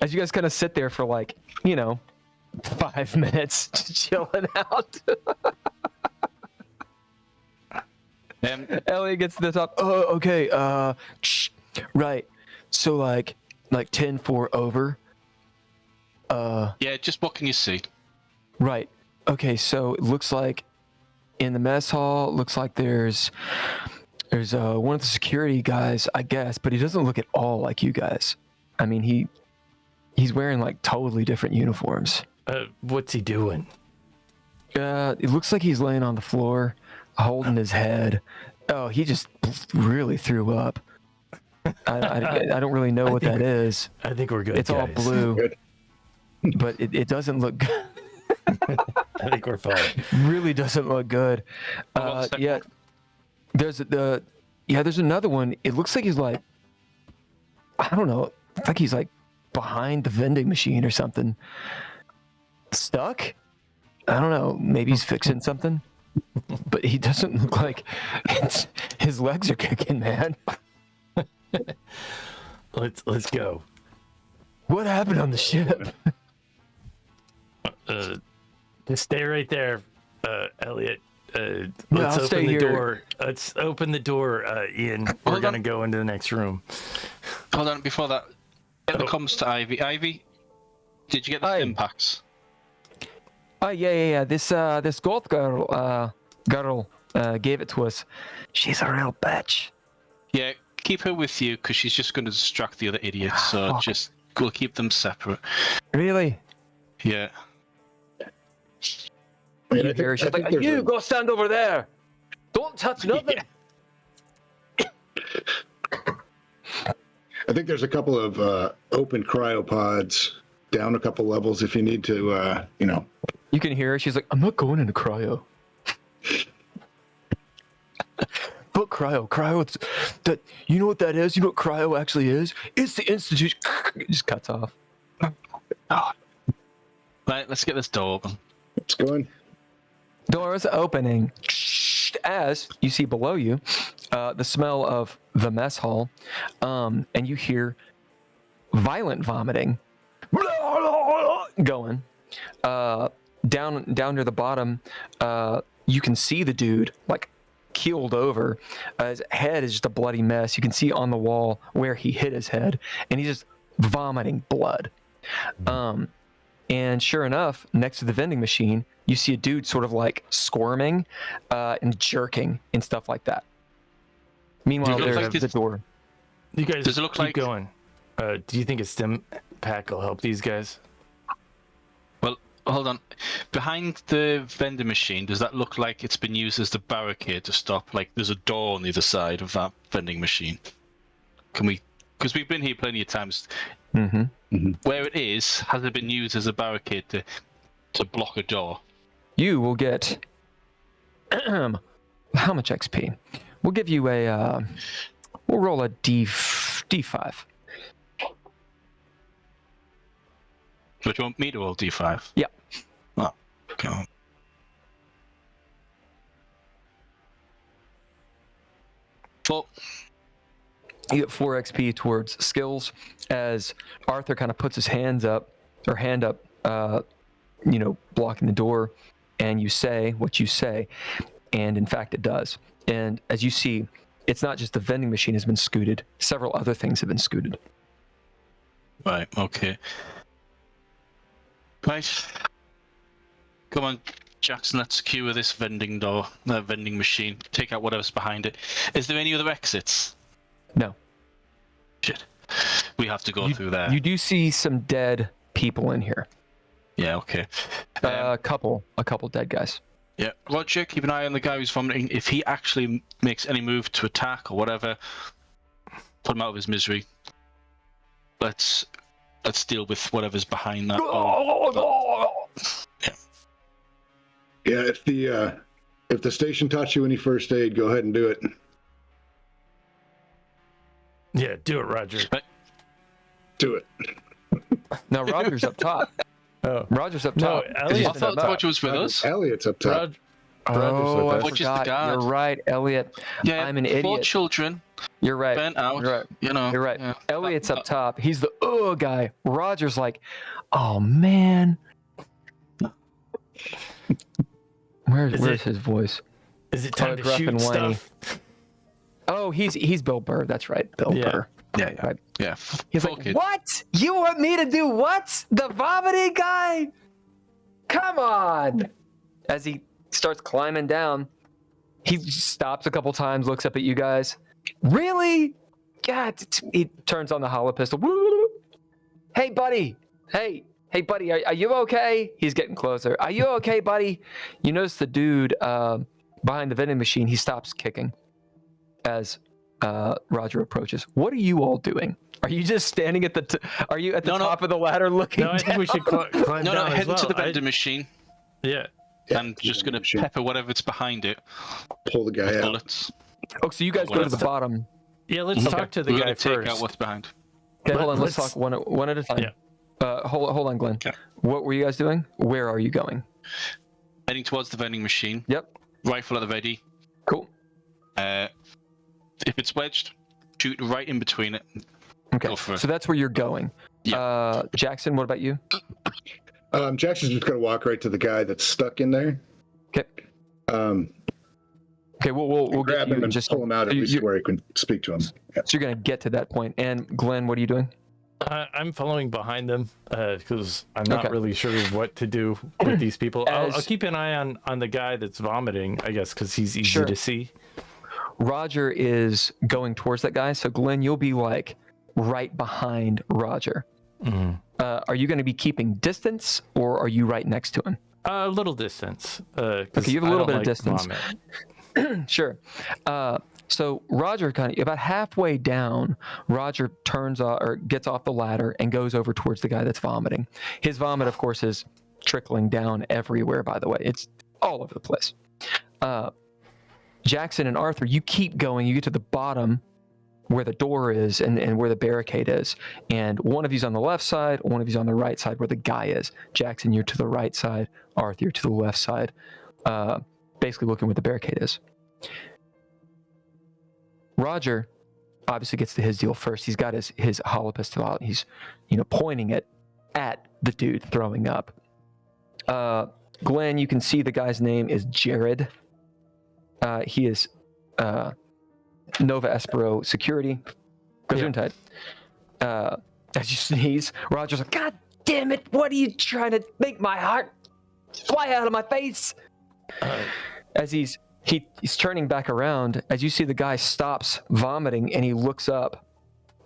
[SPEAKER 5] As you guys kind of sit there for 5 minutes, just chilling out. Elliot gets to the top. Oh, okay. Right. So like 10-4 over.
[SPEAKER 4] Yeah, just what can you see?
[SPEAKER 5] Right. Okay, so it looks like in the mess hall, looks like there's one of the security guys, I guess, but he doesn't look at all like you guys. I mean, he's wearing like totally different uniforms.
[SPEAKER 1] What's he doing?
[SPEAKER 5] It looks like he's laying on the floor, holding his head. Oh, he just really threw up. I don't really know what that is.
[SPEAKER 1] I think we're good.
[SPEAKER 5] It's all blue,
[SPEAKER 3] Good.
[SPEAKER 5] but it doesn't look good.
[SPEAKER 1] I think we're fine.
[SPEAKER 5] Really doesn't look good. Yeah, there's another one. It looks like he's like, I don't know. It's like he's like behind the vending machine or something. Stuck? I don't know. Maybe he's fixing something. But he doesn't look like his legs are kicking, man.
[SPEAKER 1] Let's go.
[SPEAKER 5] What happened on the ship?
[SPEAKER 1] Just stay right there, Elliot.
[SPEAKER 5] I'll
[SPEAKER 1] Let's
[SPEAKER 5] stay
[SPEAKER 1] open the
[SPEAKER 5] here.
[SPEAKER 1] door. Let's open the door, Ian. We're
[SPEAKER 4] Hold
[SPEAKER 1] gonna
[SPEAKER 4] on.
[SPEAKER 1] go into the next room.
[SPEAKER 4] Hold on, before that, get the comms to Ivy. Ivy, did you get the
[SPEAKER 5] Aye.
[SPEAKER 4] impacts?
[SPEAKER 5] Oh yeah. This goth girl gave it to us. She's a real bitch.
[SPEAKER 4] Yeah, keep her with you because she's just going to distract the other idiots. So
[SPEAKER 5] Fuck.
[SPEAKER 4] just we'll keep them separate.
[SPEAKER 5] Really?
[SPEAKER 4] Yeah.
[SPEAKER 3] I mean,
[SPEAKER 5] You hear her, she's like, you go stand over there. Don't touch nothing.
[SPEAKER 3] I think there's a couple of open cryopods down a couple levels if you need to,
[SPEAKER 5] You can hear her. She's like, I'm not going into cryo. But cryo, it's that. You know what that is? You know what cryo actually is? It's the institution. It just cuts off.
[SPEAKER 4] Right, let's get this door open.
[SPEAKER 3] It's going.
[SPEAKER 5] Doors opening. As you see below you, the smell of the mess hall, and you hear violent vomiting going. Down near the bottom, you can see the dude like keeled over. His head is just a bloody mess. You can see on the wall where he hit his head, and he's just vomiting blood. And sure enough, next to the vending machine, you see a dude sort of like squirming and jerking and stuff like that. Meanwhile,
[SPEAKER 4] Does it look
[SPEAKER 5] there's
[SPEAKER 4] like
[SPEAKER 5] the
[SPEAKER 4] this-
[SPEAKER 5] door.
[SPEAKER 1] You guys
[SPEAKER 4] Does it look
[SPEAKER 1] keep
[SPEAKER 4] like-
[SPEAKER 1] going. Do you think a stim pack will help these guys?
[SPEAKER 4] Well, hold on. Behind the vending machine, does that look like it's been used as the barricade to stop? Like there's a door on the other side of that vending machine. Can we? Because we've been here plenty of times.
[SPEAKER 5] Mm-hmm.
[SPEAKER 4] Where it is, has it been used as a barricade to block a door?
[SPEAKER 5] You will get how much XP? We'll give you a. We'll roll a D5.
[SPEAKER 4] But you want me to roll D5?
[SPEAKER 5] Yeah.
[SPEAKER 4] Oh, okay. Four.
[SPEAKER 5] You get 4 XP towards skills as Arthur kind of puts his hand up, blocking the door, and you say what you say, and in fact it does. And as you see, it's not just the vending machine has been scooted, several other things have been scooted.
[SPEAKER 4] Right, okay. Right. Come on, Jackson, let's secure this vending machine. Take out whatever's behind it. Is there any other exits?
[SPEAKER 5] No.
[SPEAKER 4] Shit. We have to go through there.
[SPEAKER 5] You do see some dead people in here.
[SPEAKER 4] Yeah, okay.
[SPEAKER 5] A couple dead guys.
[SPEAKER 4] Yeah, Roger, keep an eye on the guy who's vomiting. If he actually makes any move to attack or whatever, put him out of his misery. Let's deal with whatever's behind that.
[SPEAKER 3] Yeah, if the station taught you any first aid, go ahead and do it.
[SPEAKER 1] Yeah, do it, Roger.
[SPEAKER 3] Do it.
[SPEAKER 5] Now Roger's up top.
[SPEAKER 1] Oh,
[SPEAKER 5] Roger's up
[SPEAKER 1] no,
[SPEAKER 5] top.
[SPEAKER 1] Elliot's
[SPEAKER 4] I thought
[SPEAKER 1] up top.
[SPEAKER 4] Roger was with us.
[SPEAKER 3] Elliot's up top.
[SPEAKER 5] Oh, I
[SPEAKER 4] Which is the
[SPEAKER 5] forgot.
[SPEAKER 4] guard.
[SPEAKER 5] You're right, Elliot.
[SPEAKER 4] Yeah,
[SPEAKER 5] I'm an
[SPEAKER 4] 4
[SPEAKER 5] idiot.
[SPEAKER 4] children,
[SPEAKER 5] You're right.
[SPEAKER 4] burnt out.
[SPEAKER 5] You're right.
[SPEAKER 4] You know.
[SPEAKER 5] You're right.
[SPEAKER 4] Yeah.
[SPEAKER 5] Elliot's up top. He's the guy. Roger's like, oh man. Where's his voice?
[SPEAKER 1] Is it time to
[SPEAKER 5] gruff
[SPEAKER 1] shoot
[SPEAKER 5] and whiny.
[SPEAKER 1] stuff?
[SPEAKER 5] Oh, he's Bill Burr. That's right, Bill
[SPEAKER 1] Yeah.
[SPEAKER 5] Burr.
[SPEAKER 4] Yeah,
[SPEAKER 5] Right.
[SPEAKER 4] yeah.
[SPEAKER 5] He's
[SPEAKER 4] Full
[SPEAKER 5] like,
[SPEAKER 4] kid.
[SPEAKER 5] what? You want me to do what? The vomiting guy? Come on. As he starts climbing down, he stops a couple times, looks up at you guys. Really? God, he turns on the hollow pistol. Hey, buddy. Hey, buddy, are you okay? He's getting closer. Are you okay, buddy? You notice the dude behind the vending machine, he stops kicking as Roger approaches. What are you all doing? Are you just standing at the top of the ladder looking
[SPEAKER 1] No, I think we should climb
[SPEAKER 4] No,
[SPEAKER 1] down as
[SPEAKER 4] head
[SPEAKER 1] well.
[SPEAKER 4] into the vending machine
[SPEAKER 1] Yeah.
[SPEAKER 4] and just gonna pepper whatever's behind it.
[SPEAKER 3] Pull the guy
[SPEAKER 4] with
[SPEAKER 3] out.
[SPEAKER 4] bullets.
[SPEAKER 5] Oh, so you guys go to the bottom.
[SPEAKER 1] Yeah, let's talk to the
[SPEAKER 4] We're
[SPEAKER 1] guy
[SPEAKER 4] gonna take
[SPEAKER 1] first.
[SPEAKER 4] out what's behind.
[SPEAKER 5] Okay, hold on. Let's
[SPEAKER 1] let's-
[SPEAKER 5] talk one at a time.
[SPEAKER 1] Yeah.
[SPEAKER 5] Hold on, Glenn.
[SPEAKER 4] Okay.
[SPEAKER 5] What were you guys doing? Where are you going?
[SPEAKER 4] Heading towards the vending machine.
[SPEAKER 5] Yep.
[SPEAKER 4] Rifle at the ready.
[SPEAKER 5] Cool.
[SPEAKER 4] If it's wedged, shoot right in between it.
[SPEAKER 5] Okay.
[SPEAKER 4] Go for it.
[SPEAKER 5] So that's where you're going.
[SPEAKER 4] Yeah.
[SPEAKER 5] Jackson, what about you?
[SPEAKER 3] Jackson's just gonna walk right to the guy that's stuck in there.
[SPEAKER 5] Okay. Okay, we'll get
[SPEAKER 3] Grab
[SPEAKER 5] you
[SPEAKER 3] him
[SPEAKER 5] in
[SPEAKER 3] and
[SPEAKER 5] just.
[SPEAKER 3] pull him out at
[SPEAKER 5] you-
[SPEAKER 3] least
[SPEAKER 5] you-
[SPEAKER 3] where he can speak to him. Yeah.
[SPEAKER 5] So you're gonna get to that point. And Glenn, what are you doing?
[SPEAKER 1] I'm following behind them because I'm not
[SPEAKER 5] Okay.
[SPEAKER 1] really sure what to do with these people. I'll
[SPEAKER 5] As-
[SPEAKER 1] keep an eye on the guy that's vomiting, I guess, because he's easy
[SPEAKER 5] Sure.
[SPEAKER 1] to see.
[SPEAKER 5] Roger is going towards that guy. So Glenn, you'll be like right behind Roger.
[SPEAKER 1] Mm-hmm.
[SPEAKER 5] Are you going to be keeping distance, or are you right next to him?
[SPEAKER 1] A little distance.
[SPEAKER 5] Okay, you have a little bit of distance.
[SPEAKER 1] Vomit.
[SPEAKER 5] Sure. So Roger kind of about halfway down, Roger turns or gets off the ladder and goes over towards the guy that's vomiting. His vomit, of course, is trickling down everywhere, by the way. It's all over the place. Jackson and Arthur, you keep going. You get to the bottom where the door is and where the barricade is. And one of you's on the left side, one of you's on the right side where the guy is. Jackson, you're to the right side. Arthur, you're to the left side. Basically looking where the barricade is. Roger obviously gets to his deal first. He's got his hollow pistol out. He's, pointing it at the dude throwing up. Glenn, you can see the guy's name is Jared. He is Nova Espro security. Gesundheit. As you sneeze, Roger's like, God damn it! What are you trying to make my heart fly out of my face? As he's turning back around, as you see the guy stops vomiting and he looks up,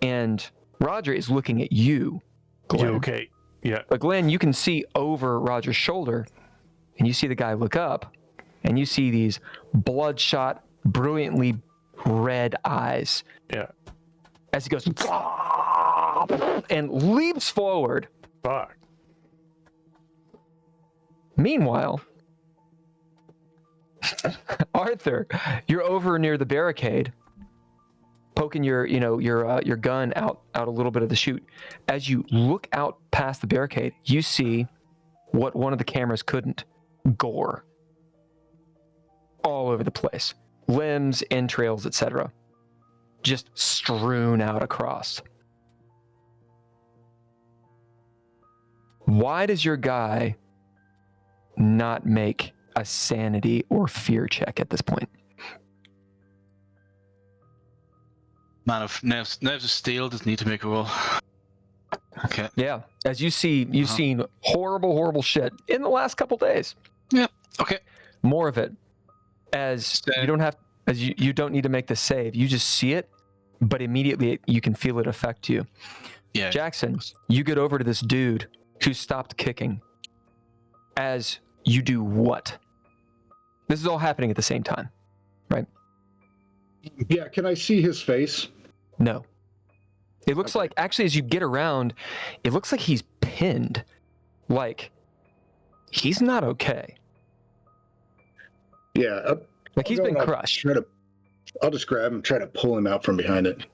[SPEAKER 5] and Roger is looking at you, Glenn.
[SPEAKER 1] You okay? Yeah.
[SPEAKER 5] But Glenn, you can see over Roger's shoulder, and you see the guy look up, and you see these bloodshot, brilliantly red eyes.
[SPEAKER 1] Yeah.
[SPEAKER 5] As he goes and leaps forward.
[SPEAKER 1] Fuck.
[SPEAKER 5] Meanwhile, Arthur, you're over near the barricade, poking your gun out a little bit of the chute. As you look out past the barricade, you see what one of the cameras couldn't: gore all over the place, limbs, entrails, etc., just strewn out across. Why does your guy not make a sanity or fear check at this point?
[SPEAKER 4] Man of nerves of steel doesn't need to make a roll. Okay.
[SPEAKER 5] Yeah, as you've seen horrible shit in the last couple days.
[SPEAKER 4] Yeah. Okay.
[SPEAKER 5] More of it. As you don't need to make the save. You just see it, but immediately you can feel it affect you.
[SPEAKER 4] Yeah.
[SPEAKER 5] Jackson, you get over to this dude who stopped kicking. As you do what? This is all happening at the same time, right?
[SPEAKER 3] Yeah, can I see his face?
[SPEAKER 5] No. It looks like, actually, as you get around, it looks like he's pinned. Like, he's not okay.
[SPEAKER 3] Yeah.
[SPEAKER 5] Like, he's been crushed.
[SPEAKER 3] I'll just grab him, try to pull him out from behind it.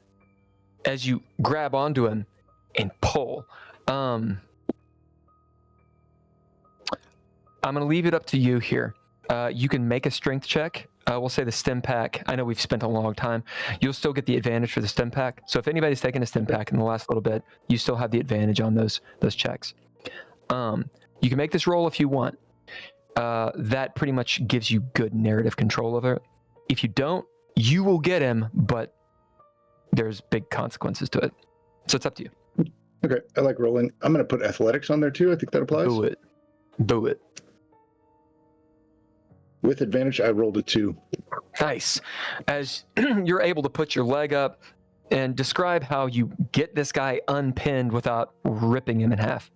[SPEAKER 5] As you grab onto him and pull, I'm going to leave it up to you here. You can make a strength check. We'll say the stim pack. I know we've spent a long time. You'll still get the advantage for the stim pack. So if anybody's taken a stim pack in the last little bit, you still have the advantage on those checks. You can make this roll if you want. That pretty much gives you good narrative control over it. If you don't, you will get him, but there's big consequences to it. So it's up to you.
[SPEAKER 3] Okay, I like rolling. I'm going to put athletics on there too. I think that applies.
[SPEAKER 5] Do it.
[SPEAKER 3] With advantage, I rolled a 2.
[SPEAKER 5] Nice. As you're able to put your leg up and describe how you get this guy unpinned without ripping him in half.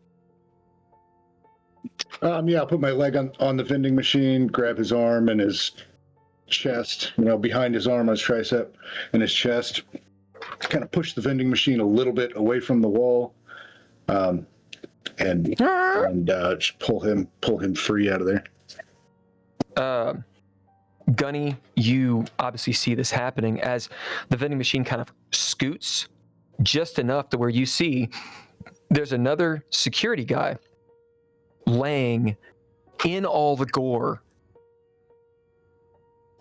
[SPEAKER 3] Yeah, I'll put my leg on the vending machine, grab his arm and his chest, behind his arm on his tricep and his chest, kind of push the vending machine a little bit away from the wall, and just pull him free out of there.
[SPEAKER 5] Gunny, you obviously see this happening as the vending machine kind of scoots just enough to where you see there's another security guy laying in all the gore,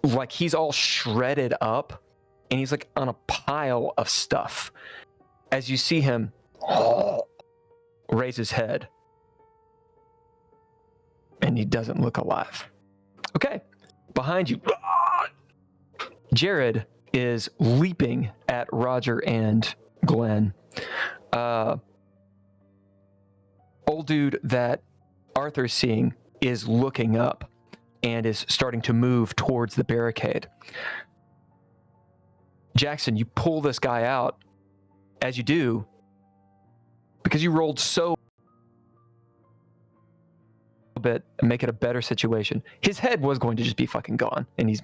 [SPEAKER 5] like he's all shredded up and he's like on a pile of stuff. As you see him raise his head, and he doesn't look alive. Okay, behind you, Jared is leaping at Roger and Glenn. Old dude that Arthur's seeing is looking up and is starting to move towards the barricade. Jackson, you pull this guy out. As you do, because you rolled so bit and make it a better situation. His head was going to just be fucking gone, and he's,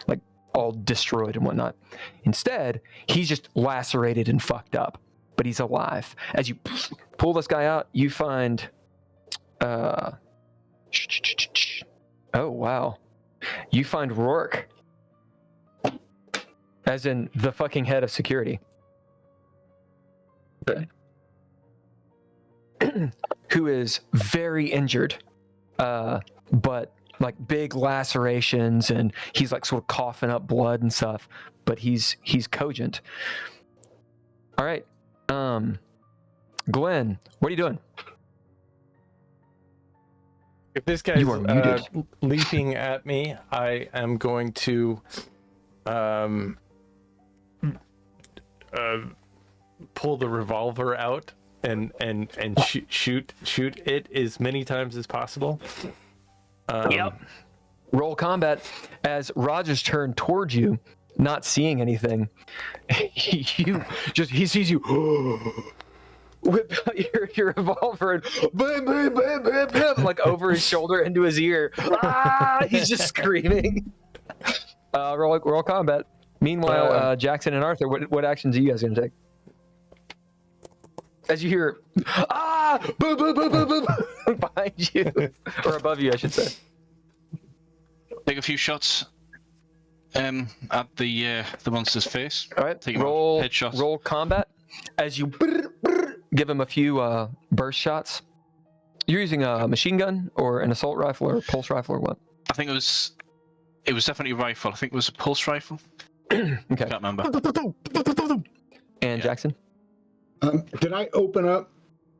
[SPEAKER 5] like all destroyed and whatnot. Instead, he's just lacerated and fucked up, but he's alive. As you pull this guy out, you find, oh wow, you find Rourke, as in the fucking head of security.
[SPEAKER 3] Okay.
[SPEAKER 5] Who is very injured, but like big lacerations, and he's like sort of coughing up blood and stuff, but he's cogent. All right, Glenn, what are you doing?
[SPEAKER 1] If this guy's
[SPEAKER 5] You are muted.
[SPEAKER 1] leaping at me, I am going to pull the revolver out and shoot it as many times as possible.
[SPEAKER 5] Yep. Roll combat as Rogers turned towards you, not seeing anything. He sees you. Whip out your revolver and bam, bam, bam, bam, bam, like over his shoulder into his ear. Ah! He's just screaming. Roll combat. Meanwhile, Jackson and Arthur, what actions are you guys gonna take? As you hear, boom, boom, boom, boom, boom, behind you, or above you, I should say.
[SPEAKER 4] Take a few shots at the monster's face.
[SPEAKER 5] All right,
[SPEAKER 4] Take him
[SPEAKER 5] roll
[SPEAKER 4] out. Headshots.
[SPEAKER 5] Roll combat as you give him a few burst shots. You're using a machine gun or an assault rifle or a pulse rifle or what?
[SPEAKER 4] I think it was definitely a rifle. I think it was a pulse rifle.
[SPEAKER 5] Okay.
[SPEAKER 4] Can't remember.
[SPEAKER 5] And Jackson?
[SPEAKER 3] Did I open up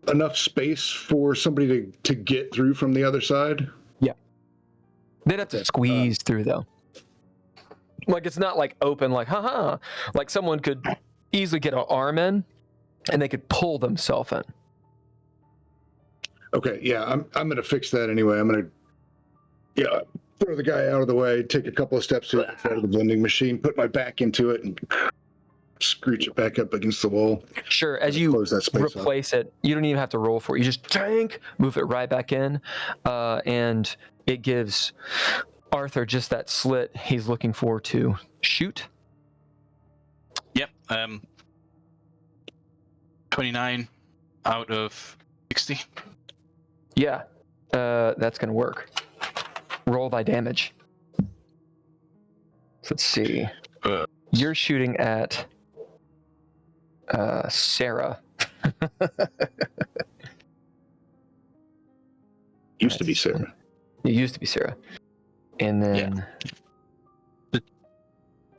[SPEAKER 3] enough space for somebody to get through from the other side?
[SPEAKER 5] Yeah. They'd have to squeeze through though. Like it's not like open, like haha. Like someone could easily get an arm in, and they could pull themselves in.
[SPEAKER 3] Okay, yeah, I'm gonna fix that anyway. I'm gonna throw the guy out of the way, take a couple of steps to the side of the vending machine, put my back into it, and screech it back up against the wall.
[SPEAKER 5] Sure, as you
[SPEAKER 3] Close that space
[SPEAKER 5] replace it, you don't even have to roll for it. You just tank, move it right back in, and it gives Arthur just that slit he's looking for to shoot.
[SPEAKER 4] Yep. 29 out of 60.
[SPEAKER 5] Yeah, that's gonna work. Roll thy damage. So let's see. You're shooting at Sarah.
[SPEAKER 3] Used to be Sarah.
[SPEAKER 5] It used to be Sarah. And then...
[SPEAKER 4] Yeah.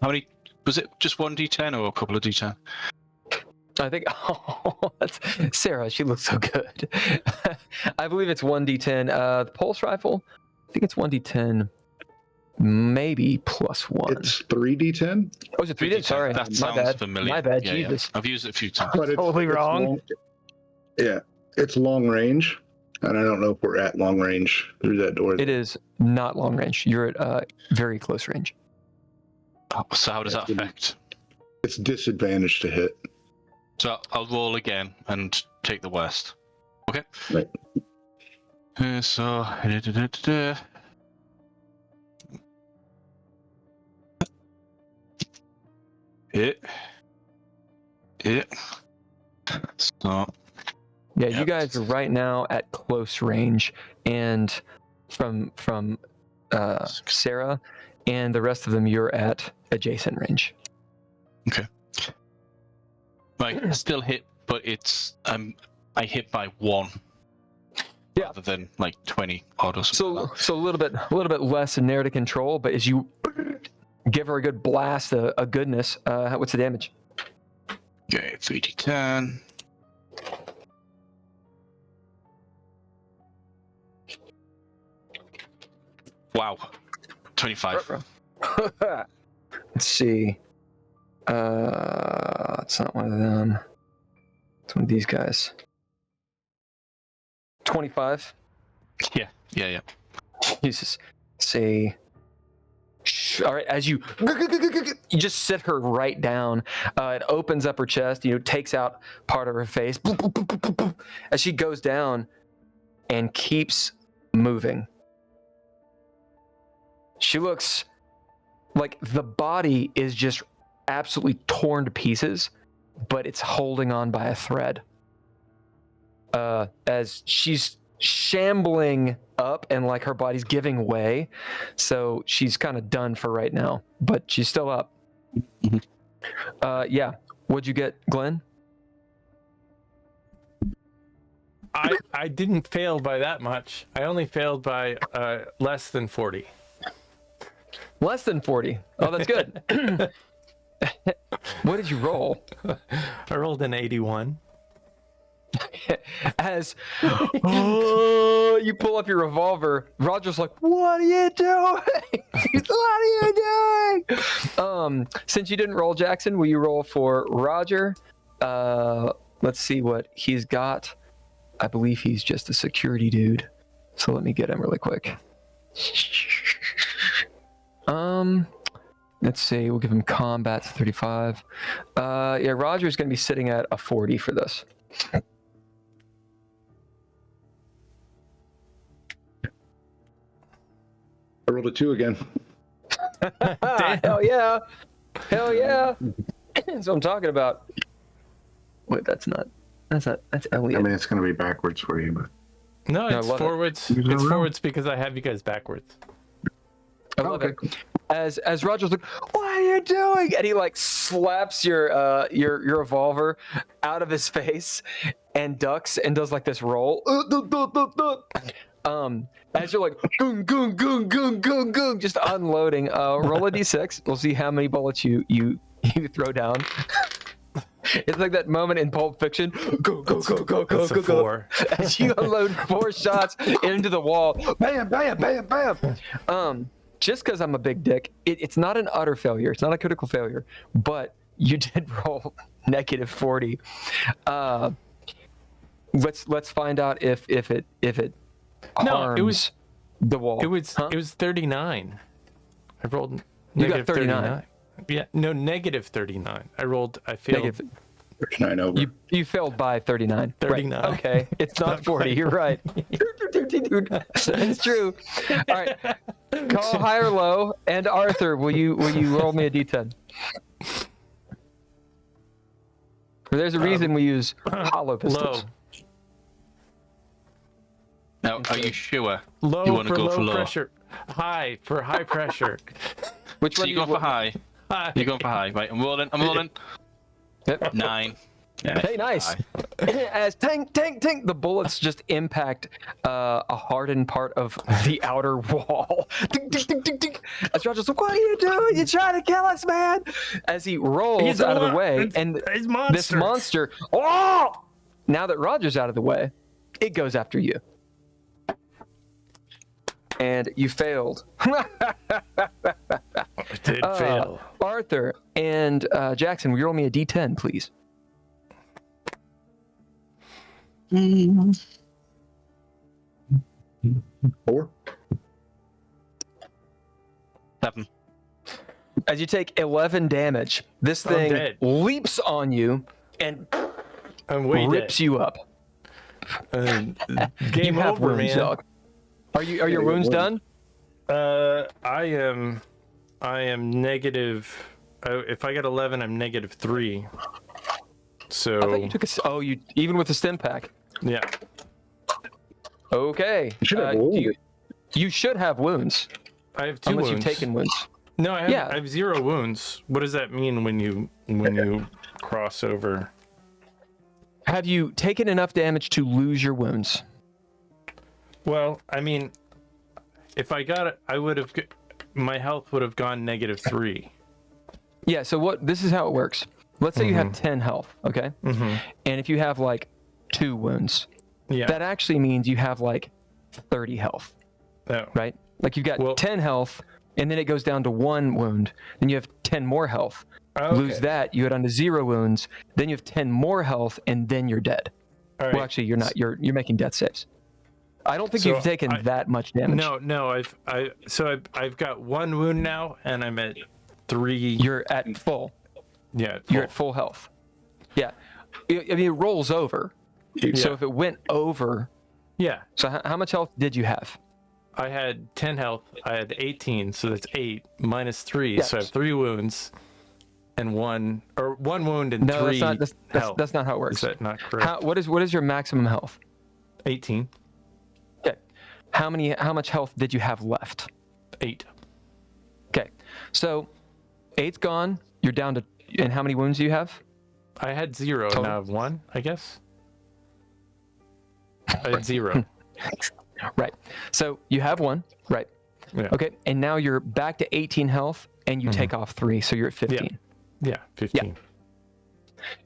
[SPEAKER 4] How many... Was it just one D10 or a couple of D10?
[SPEAKER 5] I think... Oh, that's Sarah, she looks so good. I believe it's 1d10. The pulse rifle, I think it's 1d10. Maybe +1.
[SPEAKER 3] It's 3d10?
[SPEAKER 5] Oh, is it 3d10? Sorry,
[SPEAKER 4] That
[SPEAKER 5] my
[SPEAKER 4] sounds
[SPEAKER 5] bad.
[SPEAKER 4] familiar.
[SPEAKER 5] My bad,
[SPEAKER 4] Yeah,
[SPEAKER 5] Jesus.
[SPEAKER 4] yeah. I've used it a few times.
[SPEAKER 3] But
[SPEAKER 5] Totally wrong.
[SPEAKER 3] long, it's long range, and I don't know if we're at long range through that door.
[SPEAKER 5] It is not long range. You're at very close range.
[SPEAKER 4] So how does that affect?
[SPEAKER 3] It's disadvantage to hit.
[SPEAKER 4] So I'll roll again and take the worst. Okay.
[SPEAKER 3] Right.
[SPEAKER 4] So... It. So...
[SPEAKER 5] Yeah,
[SPEAKER 4] Yep.
[SPEAKER 5] you guys are right now at close range, and from Sarah and the rest of them, you're at adjacent range.
[SPEAKER 4] Okay. Right, still hit, but it's I hit by 1.
[SPEAKER 5] Yeah.
[SPEAKER 4] Rather than like 20 odd or something. Like
[SPEAKER 5] So a little bit less in there to control, but as you give her a good blast, a goodness, what's the damage?
[SPEAKER 4] that. Okay, 3d10. Wow. 25.
[SPEAKER 5] Let's see. It's not one of them. It's one of these guys. 25.
[SPEAKER 4] Yeah.
[SPEAKER 5] Jesus. Say. All right. As you just sit her right down, it opens up her chest. Takes out part of her face. As she goes down, and keeps moving. She looks like the body is just absolutely torn to pieces, but it's holding on by a thread. As she's shambling up and like her body's giving way, so she's kind of done for right now, but she's still up. Yeah. What'd you get, Glenn?
[SPEAKER 1] I didn't fail by that much. I only failed by less than 40.
[SPEAKER 5] Less than 40. Oh, that's good. What did you roll?
[SPEAKER 1] I rolled an 81.
[SPEAKER 5] As you pull up your revolver, Roger's like, "What are you doing? What are you doing?" Since you didn't roll, Jackson, will you roll for Roger, Let's see what he's got. I believe he's just a security dude. So let me get him really quick. Let's see. We'll give him combat 35. Yeah, Roger's going to be sitting at a 40 for this.
[SPEAKER 3] I rolled a 2 again.
[SPEAKER 5] Hell yeah. Hell yeah. That's what I'm talking about. Wait, that's Elliot.
[SPEAKER 3] I mean, it's going to be backwards for you, but
[SPEAKER 1] No,
[SPEAKER 5] No, I
[SPEAKER 1] it's
[SPEAKER 5] love it.
[SPEAKER 1] forwards.
[SPEAKER 3] You don't
[SPEAKER 1] It's
[SPEAKER 3] know?
[SPEAKER 1] forwards because I have you guys backwards.
[SPEAKER 5] I love it. As Roger's like, "What are you doing?" And he like slaps your revolver out of his face and ducks and does like this roll. As you're like goong goong goong goong goong goong, just unloading. Roll a d6. We'll see how many bullets you throw down. It's like that moment in Pulp Fiction. Go go go go go
[SPEAKER 1] That's a
[SPEAKER 5] go go.
[SPEAKER 1] 4.
[SPEAKER 5] As you unload 4 shots into the wall. Bam bam bam bam. Just because I'm a big dick, it's not an utter failure. It's not a critical failure, but you did roll negative 40. Let's find out if it
[SPEAKER 1] No,
[SPEAKER 5] harms
[SPEAKER 1] it was-
[SPEAKER 5] the wall.
[SPEAKER 1] It was
[SPEAKER 5] Huh?
[SPEAKER 1] 39. I rolled
[SPEAKER 5] You got
[SPEAKER 1] negative
[SPEAKER 5] 39.
[SPEAKER 1] Yeah, no, negative 39. I failed.
[SPEAKER 5] Negative.
[SPEAKER 3] 39 over.
[SPEAKER 5] You failed by 39.
[SPEAKER 1] 39.
[SPEAKER 5] Right. Okay, it's not 40. You're right. It's true. All right. Call high or low, and Arthur, will you roll me a d10? There's a reason we use hollow pistols.
[SPEAKER 1] Low.
[SPEAKER 4] Now, are you sure
[SPEAKER 1] Low
[SPEAKER 4] you want to
[SPEAKER 1] for
[SPEAKER 4] go
[SPEAKER 1] low
[SPEAKER 4] for low?
[SPEAKER 1] pressure. High for high pressure.
[SPEAKER 5] Which
[SPEAKER 4] So
[SPEAKER 5] one
[SPEAKER 4] you
[SPEAKER 5] do
[SPEAKER 4] go for high.
[SPEAKER 1] High.
[SPEAKER 4] You're going for high. Right, I'm rolling.
[SPEAKER 5] Yep.
[SPEAKER 4] 9. Yeah,
[SPEAKER 5] Hey, nice.
[SPEAKER 4] high.
[SPEAKER 5] As tink, the bullets just impact a hardened part of the outer wall. Tink, tink, tink, tink, tink. As Roger's like, "What are you doing? You're trying to kill us, man!" As he rolls
[SPEAKER 1] He's
[SPEAKER 5] out of the
[SPEAKER 1] alive.
[SPEAKER 5] way, and
[SPEAKER 1] He's
[SPEAKER 5] this monster. Oh! Now that Roger's out of the way, it goes after you. And you failed.
[SPEAKER 1] It did fail.
[SPEAKER 5] Arthur and Jackson, will you roll me a d10, please?
[SPEAKER 3] 4.
[SPEAKER 4] 7.
[SPEAKER 5] As you take 11 damage, this
[SPEAKER 1] I'm
[SPEAKER 5] thing
[SPEAKER 1] dead.
[SPEAKER 5] leaps on you and
[SPEAKER 1] I'm way
[SPEAKER 5] rips you up.
[SPEAKER 1] dead.
[SPEAKER 5] You
[SPEAKER 1] Game
[SPEAKER 5] have
[SPEAKER 1] over,
[SPEAKER 5] wounds,
[SPEAKER 1] man.
[SPEAKER 5] dog. Are your wounds done?
[SPEAKER 1] I am negative. If I get 11, I'm negative 3. So
[SPEAKER 5] I thought you took you even with the stim pack.
[SPEAKER 1] yeah.
[SPEAKER 5] Okay.
[SPEAKER 3] You should have wounded.
[SPEAKER 5] You should have wounds
[SPEAKER 1] I have 2
[SPEAKER 5] unless
[SPEAKER 1] wounds.
[SPEAKER 5] you've taken wounds.
[SPEAKER 1] No, I have,
[SPEAKER 5] Yeah.
[SPEAKER 1] I have 0 wounds. What does that mean when you cross over?
[SPEAKER 5] Have you taken enough damage to lose your wounds?
[SPEAKER 1] Well, I mean, if I got it, my health would have gone negative 3.
[SPEAKER 5] Yeah, so this is how it works. Let's say you have 10 health, okay?
[SPEAKER 1] Mm-hmm.
[SPEAKER 5] And if you have like 2 wounds,
[SPEAKER 1] Yeah.
[SPEAKER 5] that actually means you have like 30 health,
[SPEAKER 1] Oh.
[SPEAKER 5] right? Like you've got
[SPEAKER 1] Well-
[SPEAKER 5] 10 health, and then it goes down to 1 wound. Then you have 10 more health.
[SPEAKER 1] Okay.
[SPEAKER 5] Lose that, you go down to 0 wounds. Then you have 10 more health, and then you're dead.
[SPEAKER 1] All right.
[SPEAKER 5] Well, actually, you're not. You're making death saves. I don't think
[SPEAKER 1] So
[SPEAKER 5] you've taken that much damage.
[SPEAKER 1] No. I've got 1 wound now, and I'm at 3.
[SPEAKER 5] You're at full.
[SPEAKER 1] Yeah.
[SPEAKER 5] You're at full health. Yeah. I mean, it rolls over. So
[SPEAKER 1] Yeah.
[SPEAKER 5] if it went over,
[SPEAKER 1] Yeah.
[SPEAKER 5] so how much health did you have?
[SPEAKER 1] I had 10 health. I had 18, so that's 8 minus 3.
[SPEAKER 5] Yeah.
[SPEAKER 1] So I have 3 wounds and 1 wound and
[SPEAKER 5] No,
[SPEAKER 1] 3 health.
[SPEAKER 5] that's not how it works.
[SPEAKER 1] Is that not correct?
[SPEAKER 5] What is your maximum health?
[SPEAKER 1] 18.
[SPEAKER 5] Okay. How much health did you have left?
[SPEAKER 1] 8.
[SPEAKER 5] Okay. So 8's gone. You're down to, and how many wounds do you have?
[SPEAKER 1] I had 0.
[SPEAKER 5] Total?
[SPEAKER 1] Now I have 1, I guess. I had 0.
[SPEAKER 5] Right. So you have 1. Right.
[SPEAKER 1] Yeah.
[SPEAKER 5] Okay. And now you're back to 18 health, and you take off 3, so you're at 15.
[SPEAKER 1] Yeah. 15.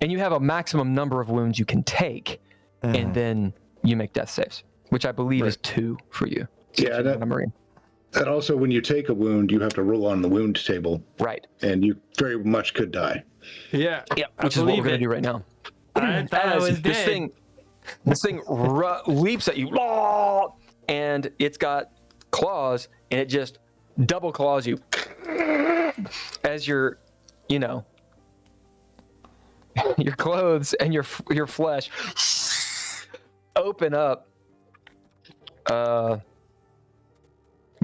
[SPEAKER 5] And you have a maximum number of wounds you can take, and then you make death saves, which I believe is 2 for you.
[SPEAKER 3] Yeah,
[SPEAKER 5] Not a Marine.
[SPEAKER 3] And also, when you take a wound, you have to roll on the wound table,
[SPEAKER 5] Right.
[SPEAKER 3] and you very much could die.
[SPEAKER 1] Yeah.
[SPEAKER 5] Yeah. Which is what we're going to do right now.
[SPEAKER 1] I thought I was dead.
[SPEAKER 5] This thing leaps at you, and it's got claws, and it just double claws you as your clothes and your flesh open up,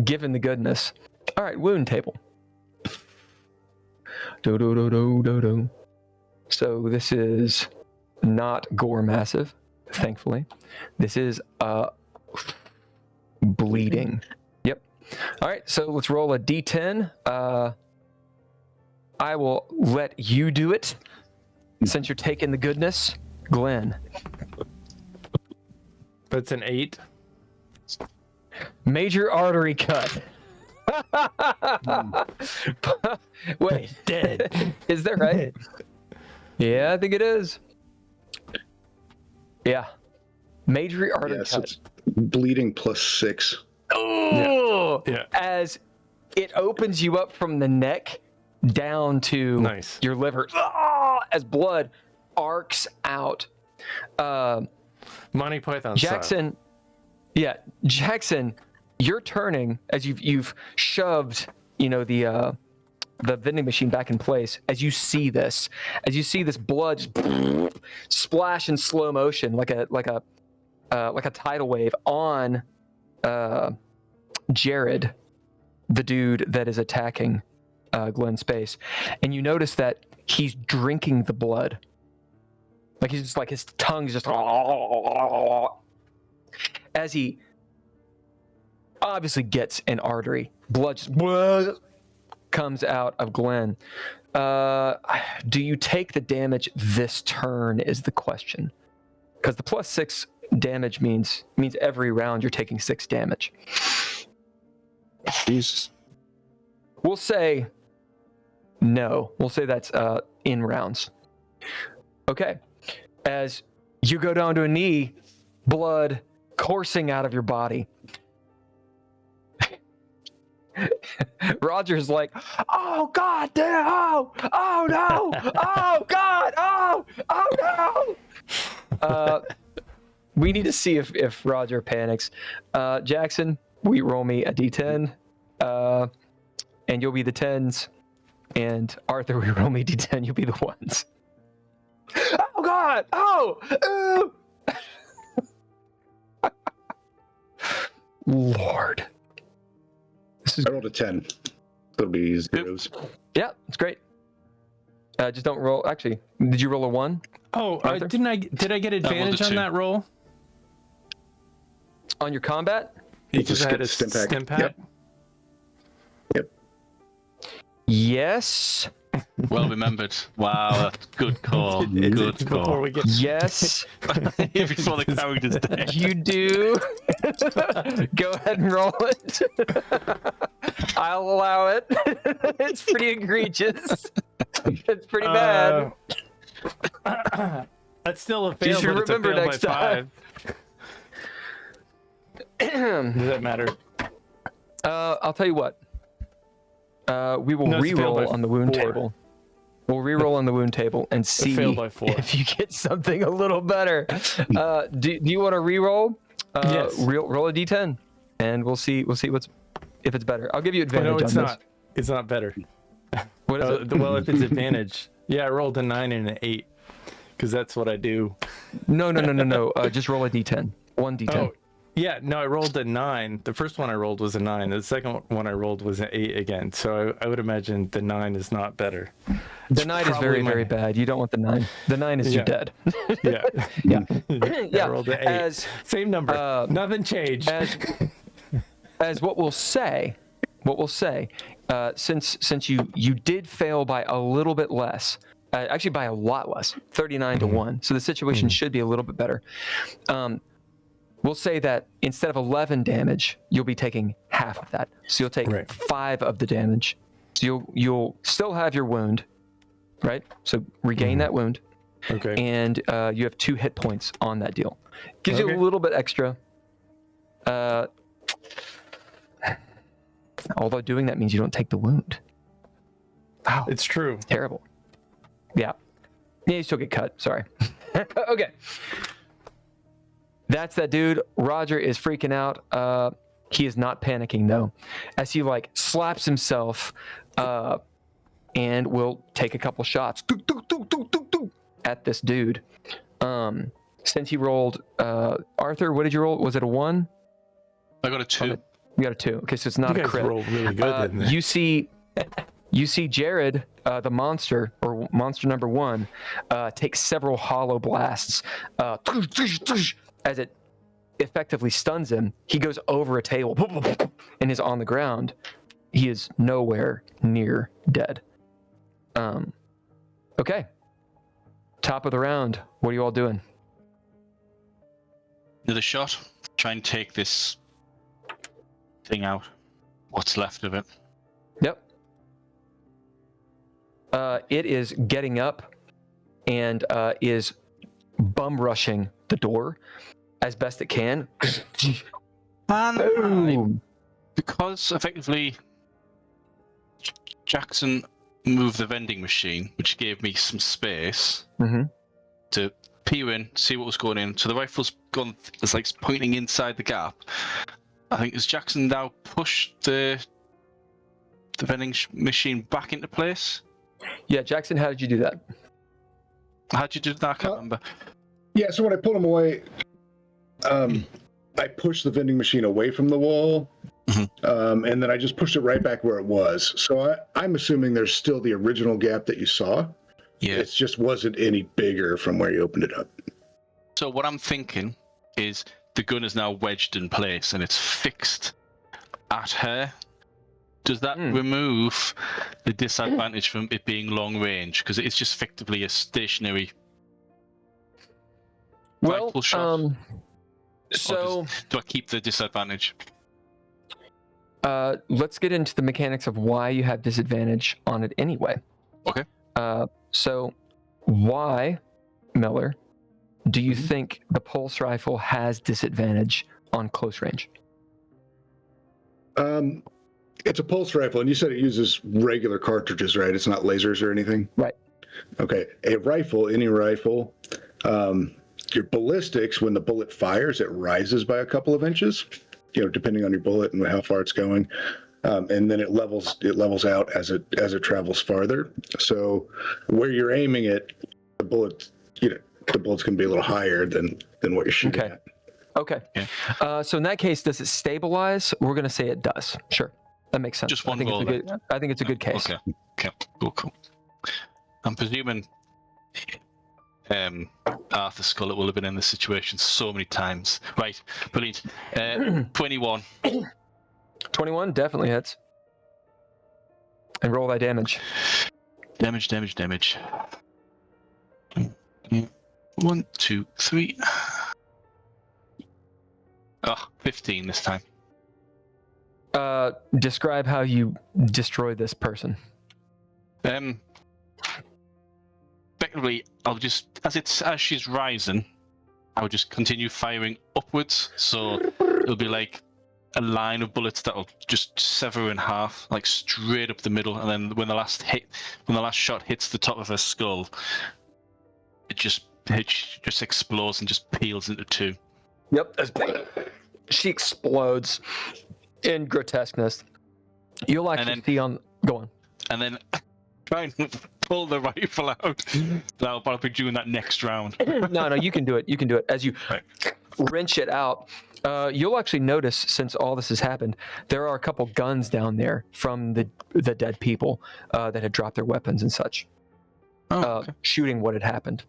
[SPEAKER 5] given the goodness. All right, wound table. So this is not gore massive, thankfully. This is bleeding. Yep. All right, so let's roll a d10. I will let you do it since you're taking the goodness. Glenn.
[SPEAKER 1] That's an 8.
[SPEAKER 5] Major artery cut. Wait,
[SPEAKER 1] Dead.
[SPEAKER 5] is that right? Yeah, I think it is. Yeah. Major artery
[SPEAKER 3] Yeah, so
[SPEAKER 5] cut.
[SPEAKER 3] it's bleeding +6.
[SPEAKER 5] Oh!
[SPEAKER 1] Yeah.
[SPEAKER 5] As it opens you up from the neck down to
[SPEAKER 1] Nice.
[SPEAKER 5] your liver. Ah! As blood arcs out.
[SPEAKER 1] Monty Python
[SPEAKER 5] Jackson, yeah, Jackson, you're turning as you've shoved, the vending machine back in place. As you see this blood just splash in slow motion like a tidal wave on Jared, the dude that is attacking Glenn's space, and you notice that he's drinking the blood. Like he's just like his tongue's just as he obviously gets an artery. Blood just comes out of Glenn. Do you take the damage this turn is the question. Because the +6 damage means every round you're taking 6 damage.
[SPEAKER 2] Jesus.
[SPEAKER 5] We'll say no. We'll say that's in rounds. Okay. As you go down to a knee, blood coursing out of your body. Roger's like, oh God, damn, oh no, oh God, oh no. We need to see if Roger panics. Jackson, we roll me a d10, and you'll be the 10s. And Arthur, we roll me d10, you'll be the 1s. Oh God, oh, Lord.
[SPEAKER 3] I rolled a 10. It'll be zeros.
[SPEAKER 5] Yeah, it's great. Just don't roll. Actually, did you roll a 1?
[SPEAKER 1] Oh,
[SPEAKER 5] Arthur?
[SPEAKER 1] did I get advantage on that roll?
[SPEAKER 5] On your combat?
[SPEAKER 1] Because I had a
[SPEAKER 3] Stim pack.
[SPEAKER 1] stim pack.
[SPEAKER 3] Yep.
[SPEAKER 5] Yes.
[SPEAKER 4] Well remembered. Wow, that's good call. Good
[SPEAKER 1] Before
[SPEAKER 4] call.
[SPEAKER 1] we get
[SPEAKER 5] Yes,
[SPEAKER 4] Before the character's dead.
[SPEAKER 5] you do. Go ahead and roll it. I'll allow it. It's pretty egregious. It's pretty bad.
[SPEAKER 1] That's still a fail,
[SPEAKER 5] should
[SPEAKER 1] but it's a
[SPEAKER 5] remember
[SPEAKER 1] fail
[SPEAKER 5] next
[SPEAKER 1] by
[SPEAKER 5] time.
[SPEAKER 1] 5. Does that matter?
[SPEAKER 5] I'll tell you what. We will
[SPEAKER 1] No, it's failed
[SPEAKER 5] re-roll
[SPEAKER 1] by
[SPEAKER 5] on the wound
[SPEAKER 1] 4.
[SPEAKER 5] table. We'll re-roll on the wound table and see
[SPEAKER 1] failed by 4.
[SPEAKER 5] if you get something a little better. Do you want to re-roll?
[SPEAKER 1] Yes.
[SPEAKER 5] Roll a d10, and we'll see if it's better. I'll give you advantage
[SPEAKER 1] No, it's
[SPEAKER 5] on
[SPEAKER 1] not. It's not better.
[SPEAKER 5] What is it?
[SPEAKER 1] Well, if it's advantage, yeah, I rolled a 9 and an 8, because that's what I do.
[SPEAKER 5] No. Just roll a d10. One d10.
[SPEAKER 1] Oh, yeah, no, I rolled a 9. The first one I rolled was a 9. The second one I rolled was an 8 again. So I would imagine the 9 is not better.
[SPEAKER 5] The 9 is very, very bad. You don't want the 9. The 9 is you're dead.
[SPEAKER 1] Yeah.
[SPEAKER 5] Yeah.
[SPEAKER 1] I rolled an 8. Same number. Nothing changed.
[SPEAKER 5] As what we'll say, since you did fail by a little bit less, actually by a lot less, 39 to 1. So the situation should be a little bit better. We'll say that instead of 11 damage, you'll be taking half of that. So you'll take 5 of the damage. So you'll still have your wound, right? So regain that wound.
[SPEAKER 1] Okay.
[SPEAKER 5] And you have 2 hit points on that deal. Gives you a little bit extra. Although doing that means you don't take the wound.
[SPEAKER 1] Wow. It's true.
[SPEAKER 5] Terrible. Yeah. Yeah, you still get cut. Sorry. Okay. That's that dude. Roger is freaking out. He is not panicking though, as he like slaps himself and will take a couple shots at this dude. Since he rolled, Arthur, what did you roll? Was it a 1?
[SPEAKER 4] I got a 2.
[SPEAKER 5] You got a 2. Okay, so it's not
[SPEAKER 1] You
[SPEAKER 5] a
[SPEAKER 1] guys
[SPEAKER 5] crit.
[SPEAKER 1] rolled really good, didn't they?
[SPEAKER 5] You see Jared, the monster, or monster number 1, take several hollow blasts as it effectively stuns him. He goes over a table and is on the ground. He is nowhere near dead. Okay. Top of the round. What are you all doing?
[SPEAKER 4] Another shot. Try and take this thing out. What's left of it.
[SPEAKER 5] Yep. It is getting up and is bum rushing the door as best it can.
[SPEAKER 4] And because effectively Jackson moved the vending machine, which gave me some space to peer in, see what was going in. So the rifle's gone, it's like pointing inside the gap. I think as Jackson now pushed the vending machine back into place.
[SPEAKER 5] Yeah, Jackson, how did you do that?
[SPEAKER 4] How'd you do that? I can't remember.
[SPEAKER 3] Yeah, so when I pulled him away, I pushed the vending machine away from the wall, and then I just pushed it right back where it was. So I'm assuming there's still the original gap that you saw.
[SPEAKER 4] Yeah.
[SPEAKER 3] It just wasn't any bigger from where you opened it up.
[SPEAKER 4] So what I'm thinking is the gun is now wedged in place and it's fixed at her. Does that remove the disadvantage from it being long range? Because it's just effectively a stationary rifle shot.
[SPEAKER 5] So
[SPEAKER 4] do I keep the disadvantage?
[SPEAKER 5] let's get into the mechanics of why you have disadvantage on it anyway.
[SPEAKER 4] Okay.
[SPEAKER 5] So why, Miller, do you think the pulse rifle has disadvantage on close range?
[SPEAKER 3] It's a pulse rifle, and you said it uses regular cartridges, right? It's not lasers or anything?
[SPEAKER 5] Right.
[SPEAKER 3] Okay. A rifle, any rifle, your ballistics, when the bullet fires, it rises by a couple of inches, depending on your bullet and how far it's going. And then it levels out as it travels farther. So where you're aiming it, the bullets can be a little higher than what you're shooting at.
[SPEAKER 5] Okay. Yeah. So in that case, does it stabilize? We're going to say it does. Sure. That makes sense.
[SPEAKER 4] Just one
[SPEAKER 5] I think
[SPEAKER 4] roll.
[SPEAKER 5] I think it's a good case.
[SPEAKER 4] Okay. Cool. I'm presuming Arthur Scollet will have been in this situation so many times. Right. Brilliant. 21.
[SPEAKER 5] 21 definitely hits. And roll that damage.
[SPEAKER 4] Damage. 1, 2, 3. 15 this time.
[SPEAKER 5] Describe how you destroy this person.
[SPEAKER 4] Effectively, I'll just as she's rising, I'll just continue firing upwards. So it'll be like a line of bullets that'll just sever in half, like straight up the middle, and then when the last shot hits the top of her skull, it just explodes and just peels into two.
[SPEAKER 5] Yep. She explodes in grotesqueness. You'll actually see on... Go on.
[SPEAKER 4] And then try and pull the rifle out. I'll probably be doing that next round.
[SPEAKER 5] No, you can do it. As you wrench it out, you'll actually notice, since all this has happened, there are a couple guns down there from the dead people that had dropped their weapons and such.
[SPEAKER 4] Okay.
[SPEAKER 5] Shooting what had happened.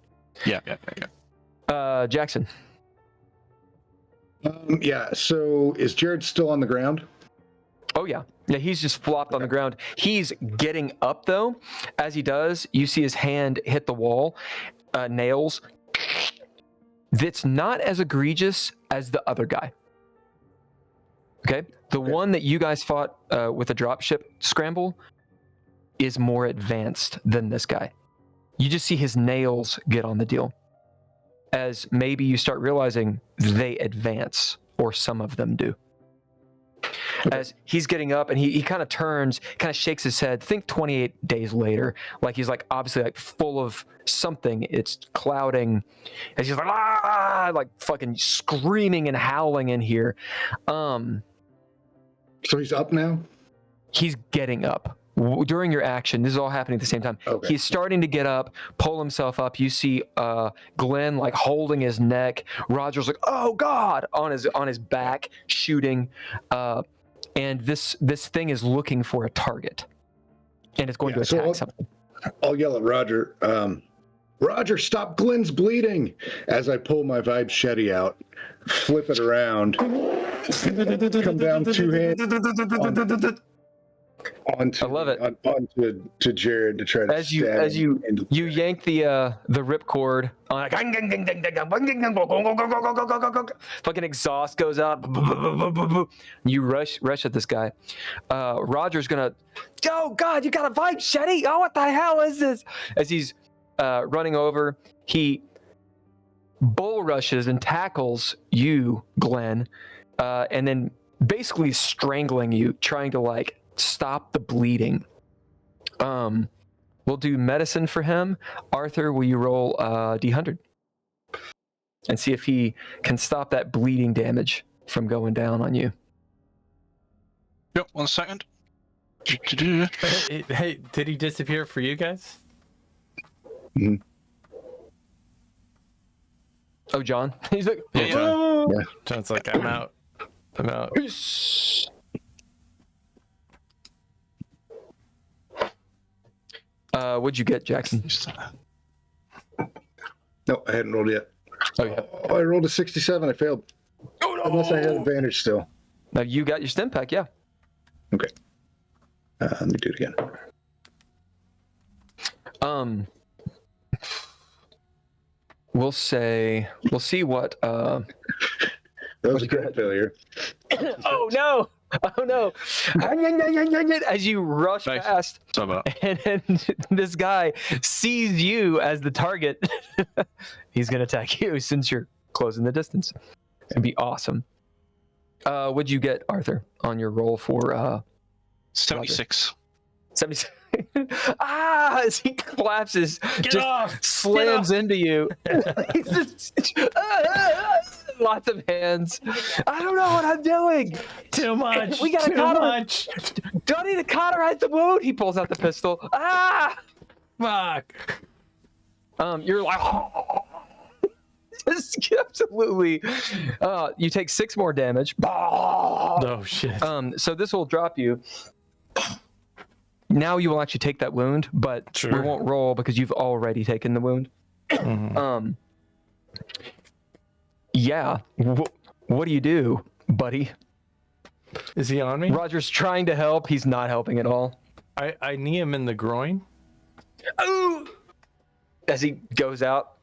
[SPEAKER 4] Yeah.
[SPEAKER 5] Jackson.
[SPEAKER 3] So is Jared still on the ground?
[SPEAKER 5] Oh, yeah. Yeah, he's just flopped on the ground. He's getting up, though. As he does, you see his hand hit the wall, nails. That's not as egregious as the other guy. Okay? The one that you guys fought with a dropship scramble is more advanced than this guy. You just see his nails get on the deal. As maybe you start realizing they advance, or some of them do. as he's getting up and he kind of turns, kind of shakes his head. Think 28 days later, like he's like obviously like full of something. It's clouding, and he's like like fucking screaming and howling in here.
[SPEAKER 3] So he's up now?
[SPEAKER 5] He's getting up. During your action, this is all happening at the same time.
[SPEAKER 3] Okay.
[SPEAKER 5] He's starting to get up, pull himself up. You see Glenn like holding his neck. Roger's like, "Oh God!" on his back, shooting. And this thing is looking for a target, and it's going to attack something.
[SPEAKER 3] I'll yell at Roger. Roger, stop! Glenn's bleeding. As I pull my vibe shetty out, flip it around, come down 2 hands. Onto,
[SPEAKER 5] I love it.
[SPEAKER 3] Onto Jared to try to
[SPEAKER 5] As you yank the ripcord on, fucking exhaust goes out. You rush at this guy. Roger's gonna, oh God, you got a vibe, Shetty. Oh, what the hell is this? As he's running over, he bull rushes and tackles you, Glenn, and then basically strangling you, trying to like stop the bleeding. We'll do medicine for him. Arthur, will you roll D100 and see if he can stop that bleeding damage from going down on you?
[SPEAKER 4] Yep, 1 second.
[SPEAKER 1] Hey, did he disappear for you guys?
[SPEAKER 3] Mm-hmm.
[SPEAKER 5] Oh, John. He's like,
[SPEAKER 1] Yeah, John.
[SPEAKER 3] Yeah.
[SPEAKER 1] John's like, I'm out.
[SPEAKER 5] What'd you get, Jackson?
[SPEAKER 3] No, I hadn't rolled yet.
[SPEAKER 5] Oh, yeah.
[SPEAKER 3] Oh, I rolled a 67. I failed.
[SPEAKER 5] Oh, no.
[SPEAKER 3] Unless I had advantage still.
[SPEAKER 5] Now you got your stim pack, yeah.
[SPEAKER 3] Okay. Let me do it again.
[SPEAKER 5] We'll see what
[SPEAKER 3] That was a crit failure.
[SPEAKER 5] Oh no! Oh no! As you rush
[SPEAKER 4] Nice.
[SPEAKER 5] past, and this guy sees you as the target, he's gonna attack you since you're closing the distance. It'd be awesome. What'd you get, Arthur, on your roll for
[SPEAKER 4] 76.
[SPEAKER 5] 76? As he collapses,
[SPEAKER 1] off!
[SPEAKER 5] slams into you. He's just, lots of hands. I don't know what I'm doing.
[SPEAKER 1] Too much.
[SPEAKER 5] We gotta
[SPEAKER 1] Too much.
[SPEAKER 5] Don't need to cauterize the wound. He pulls out the pistol.
[SPEAKER 1] Fuck.
[SPEAKER 5] You're like, just absolutely. You take 6 more damage.
[SPEAKER 1] Oh shit.
[SPEAKER 5] So this will drop you. Now you will actually take that wound, but
[SPEAKER 1] Sure.
[SPEAKER 5] we won't roll because you've already taken the wound.
[SPEAKER 1] Mhm.
[SPEAKER 5] Yeah. What do you do, buddy?
[SPEAKER 1] Is he on me?
[SPEAKER 5] Roger's trying to help. He's not helping at all.
[SPEAKER 1] I knee him in the groin.
[SPEAKER 5] Ooh! As he goes out.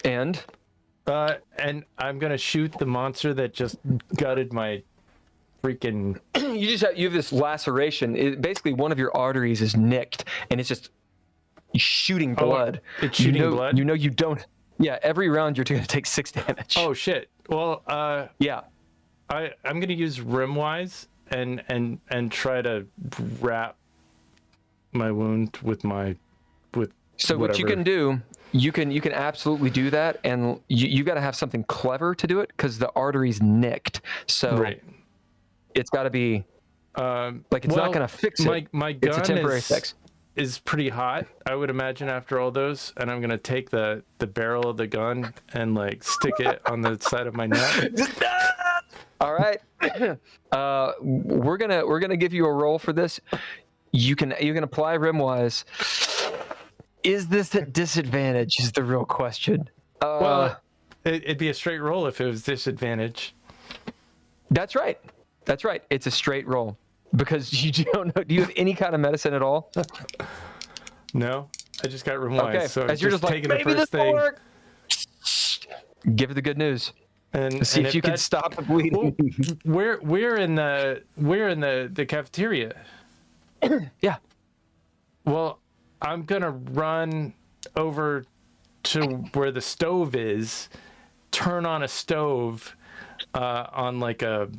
[SPEAKER 5] And
[SPEAKER 1] I'm gonna shoot the monster that just gutted my freaking.
[SPEAKER 5] you have this laceration. Basically, one of your arteries is nicked, and it's just shooting blood.
[SPEAKER 1] It's shooting blood?
[SPEAKER 5] You know you don't. Yeah, every round you're going to take 6 damage.
[SPEAKER 1] Oh shit. Well,
[SPEAKER 5] yeah.
[SPEAKER 1] I'm gonna use Rimwise and try to wrap my wound with
[SPEAKER 5] So
[SPEAKER 1] whatever.
[SPEAKER 5] what you can do, you can absolutely do that, and you got to have something clever to do it because the artery's nicked. So
[SPEAKER 1] Right.
[SPEAKER 5] it's got to be like it's not going to fix it.
[SPEAKER 1] My gun
[SPEAKER 5] it's a temporary fix.
[SPEAKER 1] is pretty hot, I would imagine, after all those, and I'm gonna take the barrel of the gun and like stick it on the side of my neck.
[SPEAKER 5] All right. We're gonna give you a roll for this. You can apply Rimwise. Is this at disadvantage? Is the real question.
[SPEAKER 1] Well, it'd be a straight roll if it was disadvantage.
[SPEAKER 5] That's right. That's right. It's a straight roll because you don't know. Do you have any kind of medicine at all?
[SPEAKER 1] No, I just got Rimwise.
[SPEAKER 5] Okay.
[SPEAKER 1] So
[SPEAKER 5] As you're just like,
[SPEAKER 1] taking the
[SPEAKER 5] maybe
[SPEAKER 1] first
[SPEAKER 5] this will
[SPEAKER 1] thing.
[SPEAKER 5] work. Give it the good news.
[SPEAKER 1] And
[SPEAKER 5] See if you can
[SPEAKER 1] that-
[SPEAKER 5] stop the bleeding.
[SPEAKER 1] Well, we're in the cafeteria.
[SPEAKER 5] Yeah.
[SPEAKER 1] Well, I'm gonna run over to where the stove is, turn on a stove on like a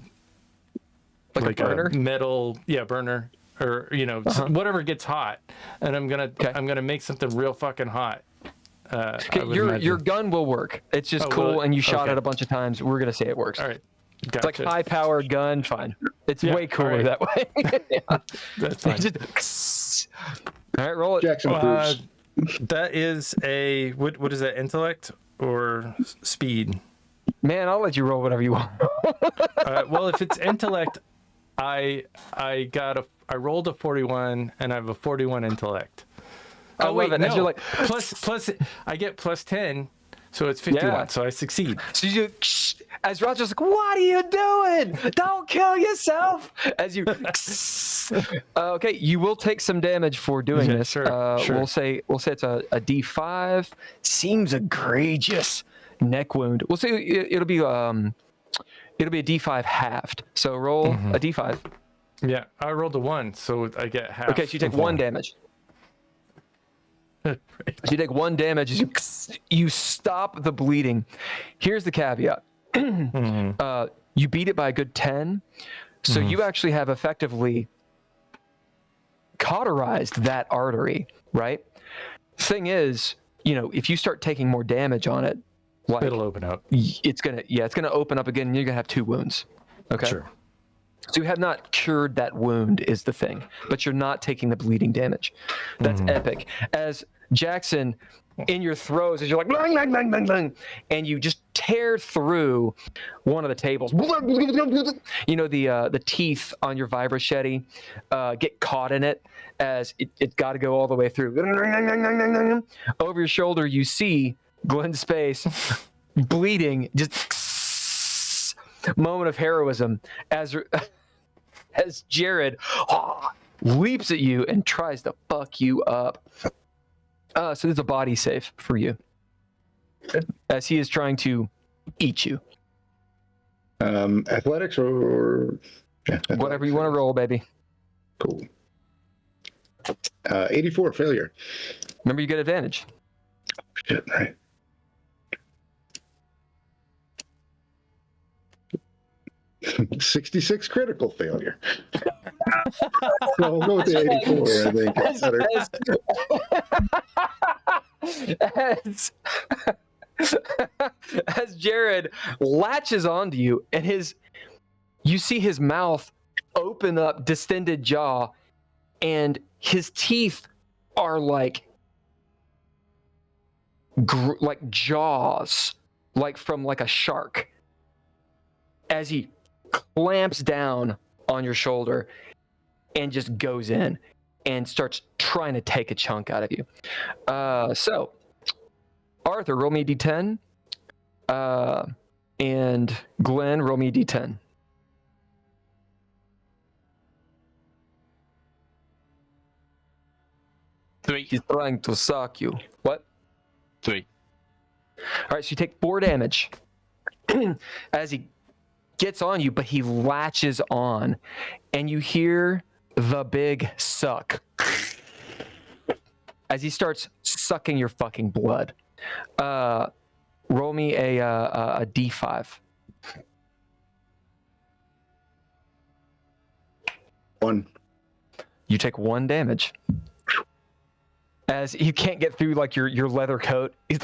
[SPEAKER 5] burner?
[SPEAKER 1] metal burner, or whatever gets hot, and I'm gonna make something real fucking hot.
[SPEAKER 5] Okay, your gun will work. It's just cool, and you shot it a bunch of times. We're gonna say it works.
[SPEAKER 1] All right, gotcha.
[SPEAKER 5] It's like high-powered gun. Fine. It's way cooler that way. Yeah.
[SPEAKER 1] That's fine.
[SPEAKER 5] All right, roll it.
[SPEAKER 3] Jackson approves.
[SPEAKER 1] That is a what is that? Intellect or speed?
[SPEAKER 5] Man, I'll let you roll whatever you want.
[SPEAKER 1] Well, if it's intellect, I rolled a 41 and I have a 41 intellect.
[SPEAKER 5] I love it.
[SPEAKER 1] No.
[SPEAKER 5] You're like,
[SPEAKER 1] plus I get plus 10, so it's 51.
[SPEAKER 5] Yeah.
[SPEAKER 1] So I succeed.
[SPEAKER 5] So you, as Roger's like, what are you doing? Don't kill yourself. As you, okay, you will take some damage for doing this.
[SPEAKER 1] Sure.
[SPEAKER 5] We'll say it's a D5. Seems egregious. Neck wound. We'll say it'll be a D5 halved. So roll a D5.
[SPEAKER 1] Yeah, I rolled a 1, so I get half.
[SPEAKER 5] Okay, so you take 1 damage. So you take 1 damage as you stop the bleeding. Here's the caveat. You beat it by a good 10, so you actually have effectively cauterized that artery, right? Thing is, if you start taking more damage on it, like,
[SPEAKER 1] it'll open up.
[SPEAKER 5] It's gonna open up again, and you're gonna have 2 wounds. Okay.
[SPEAKER 1] Sure.
[SPEAKER 5] So you have not cured that wound, is the thing, but you're not taking the bleeding damage. That's epic. As Jackson, in your throes, as you're like, blang, blang, blang, blang, blang, and you just tear through one of the tables. The teeth on your vibrachette get caught in it, as it's got to go all the way through. Over your shoulder, you see Glenn's face bleeding, just moment of heroism as Jared leaps at you and tries to fuck you up. So there's a body save for you as he is trying to eat you.
[SPEAKER 3] Athletics or
[SPEAKER 5] Whatever you want to roll, baby.
[SPEAKER 3] Cool. 84 failure.
[SPEAKER 5] Remember, you get advantage.
[SPEAKER 3] Shit, right. $66 critical failure. So I'll go with the 84, I think.
[SPEAKER 5] As Jared latches onto you, and you see his mouth open up, distended jaw, and his teeth are like jaws, like from like a shark, as he clamps down on your shoulder and just goes in and starts trying to take a chunk out of you. So, Arthur, roll me a d10. And Glenn, roll me a d10.
[SPEAKER 4] Three.
[SPEAKER 5] He's trying to suck you. What?
[SPEAKER 4] 3.
[SPEAKER 5] All right, so you take 4 damage as he gets on you, but he latches on, and you hear the big suck as he starts sucking your fucking blood. Roll me a d5.
[SPEAKER 3] 1.
[SPEAKER 5] You take 1 damage as he can't get through like your leather coat. He's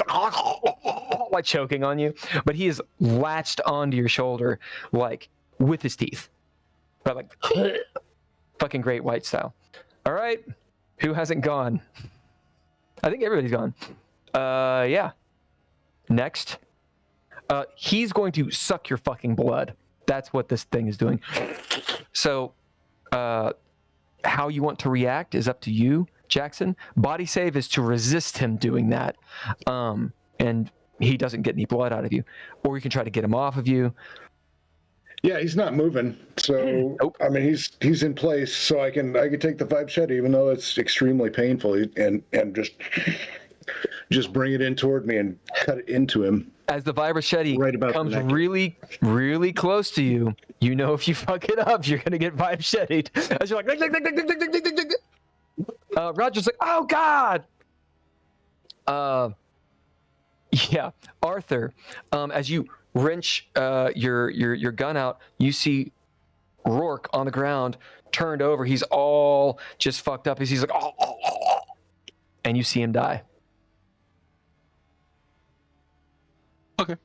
[SPEAKER 5] like choking on you, but he is latched onto your shoulder like with his teeth, but like fucking Great White style. All right, who hasn't gone? I think everybody's gone. Yeah. Next, he's going to suck your fucking blood. That's what this thing is doing. So, how you want to react is up to you, Jackson. Body save is to resist him doing that, and he doesn't get any blood out of you. Or you can try to get him off of you.
[SPEAKER 3] Yeah, he's not moving. So
[SPEAKER 5] Nope.
[SPEAKER 3] I mean, he's in place. So I can take the 5 shed, even though it's extremely painful, and just bring it in toward me and cut it into him.
[SPEAKER 5] As the vibrachette
[SPEAKER 3] Right about
[SPEAKER 5] comes
[SPEAKER 3] the neck.
[SPEAKER 5] really, really close to you, you know if you fuck it up, you're gonna get vibrachetted. As you're like, Roger's like, oh god. Yeah, Arthur. As you wrench your gun out, you see Rourke on the ground, turned over. He's all just fucked up. He's like, oh, and you see him die.
[SPEAKER 4] Okay.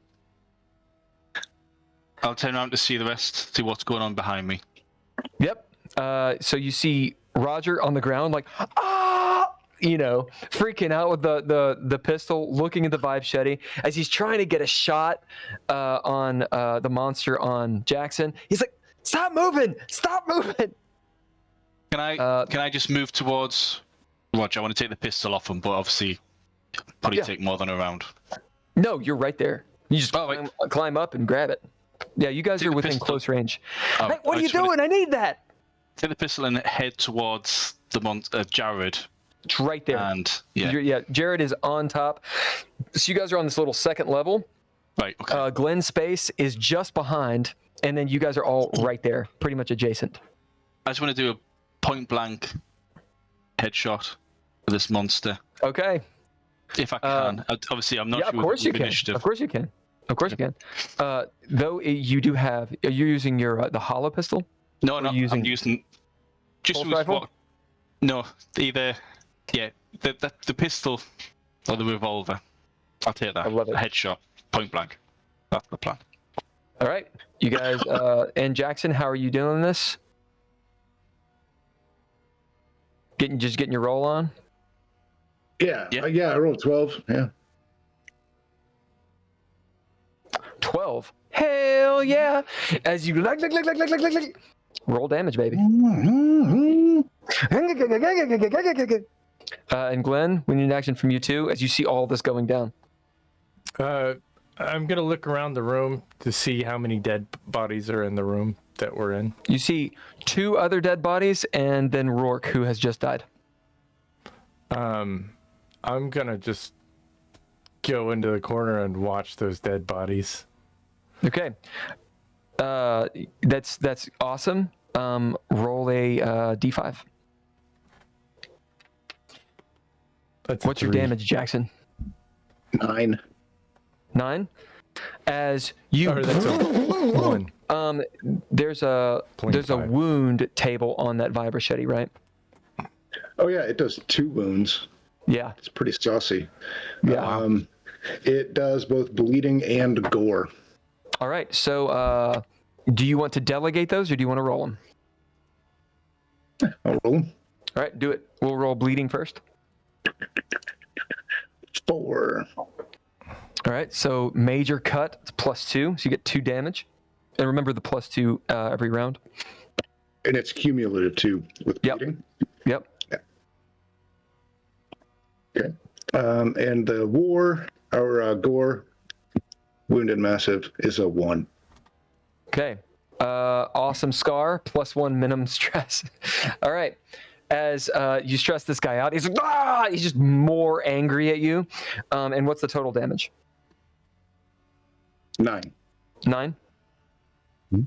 [SPEAKER 4] I'll turn around to see the rest, see what's going on behind me.
[SPEAKER 5] Yep. So you see Roger on the ground, like, freaking out with the pistol, looking at the vibe shetty as he's trying to get a shot on the monster on Jackson. He's like, stop moving!
[SPEAKER 4] Can I just move towards Roger? I want to take the pistol off him, but obviously probably take more than a round.
[SPEAKER 5] No, you're right there. You just climb up and grab it. Yeah, you guys are within close range.
[SPEAKER 4] Oh,
[SPEAKER 5] hey, what are you doing? I need that.
[SPEAKER 4] Take the pistol and head towards the Jared.
[SPEAKER 5] It's right there.
[SPEAKER 4] And
[SPEAKER 5] Jared is on top. So you guys are on this little second level.
[SPEAKER 4] Right. Okay.
[SPEAKER 5] Glenn's space is just behind, and then you guys are all right there, pretty much adjacent.
[SPEAKER 4] I just want to do a point blank headshot of this monster.
[SPEAKER 5] Okay.
[SPEAKER 4] If I can. Obviously, I'm not sure.
[SPEAKER 5] Of course you can.
[SPEAKER 4] Initiative.
[SPEAKER 5] Of course you can. Though you do have. Are you using your the hollow pistol?
[SPEAKER 4] No, I'm using just
[SPEAKER 5] rifle?
[SPEAKER 4] No, either the pistol or the revolver. I'll take that.
[SPEAKER 5] I love it.
[SPEAKER 4] A headshot, point blank. That's the plan.
[SPEAKER 5] All right, you guys. And Jackson, how are you doing this? Getting your roll on.
[SPEAKER 3] Yeah. I rolled 12. Yeah.
[SPEAKER 5] 12. Hell yeah! As you roll damage, baby. And Glenn, we need an action from you too, as you see all this going down.
[SPEAKER 1] I'm gonna look around the room to see how many dead bodies are in the room that we're in.
[SPEAKER 5] You see 2 other dead bodies, and then Rourke, who has just died.
[SPEAKER 1] I'm gonna just go into the corner and watch those dead bodies.
[SPEAKER 5] Okay. That's awesome. Roll a d5. What's your damage, Jackson?
[SPEAKER 3] 9.
[SPEAKER 5] 9. As you
[SPEAKER 1] that's a 1.
[SPEAKER 5] There's a
[SPEAKER 1] 0.5.
[SPEAKER 5] wound table on that vibra-shetty, right?
[SPEAKER 3] Oh yeah, it does 2 wounds.
[SPEAKER 5] Yeah.
[SPEAKER 3] It's pretty saucy.
[SPEAKER 5] Yeah.
[SPEAKER 3] It does both bleeding and gore.
[SPEAKER 5] All right. So, do you want to delegate those, or do you want to roll them?
[SPEAKER 3] I'll roll them.
[SPEAKER 5] All right, do it. We'll roll bleeding first.
[SPEAKER 3] 4.
[SPEAKER 5] All right. So major cut, it's +2, so you get 2 damage. And remember the +2 every round.
[SPEAKER 3] And it's cumulative too with bleeding.
[SPEAKER 5] Yep.
[SPEAKER 3] Yeah. Okay. And the gore, wounded massive is a 1.
[SPEAKER 5] Okay. Awesome scar, +1 minimum stress. All right. As you stress this guy out, he's like, he's just more angry at you. And what's the total damage?
[SPEAKER 3] 9.
[SPEAKER 5] 9?
[SPEAKER 3] Mm-hmm.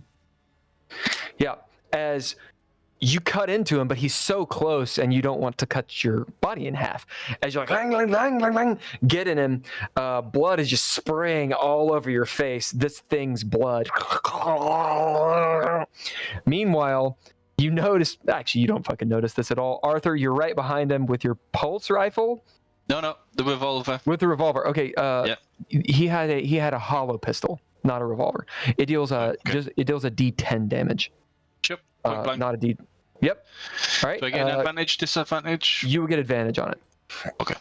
[SPEAKER 5] Yeah. As you cut into him, but he's so close, and you don't want to cut your body in half. As you're like, lang, lang, lang, lang, lang, get in him, blood is just spraying all over your face. This thing's blood. Meanwhile, you notice, actually, you don't fucking notice this at all. Arthur, you're right behind him with your pulse rifle.
[SPEAKER 4] No, the revolver.
[SPEAKER 5] With the revolver. Okay.
[SPEAKER 4] Yeah.
[SPEAKER 5] He had a hollow pistol, not a revolver. It deals a D10 damage.
[SPEAKER 4] Chip. Point blank.
[SPEAKER 5] Not a D. Yep. All right.
[SPEAKER 4] Do I get an advantage, disadvantage?
[SPEAKER 5] You will get advantage on it.
[SPEAKER 4] Okay.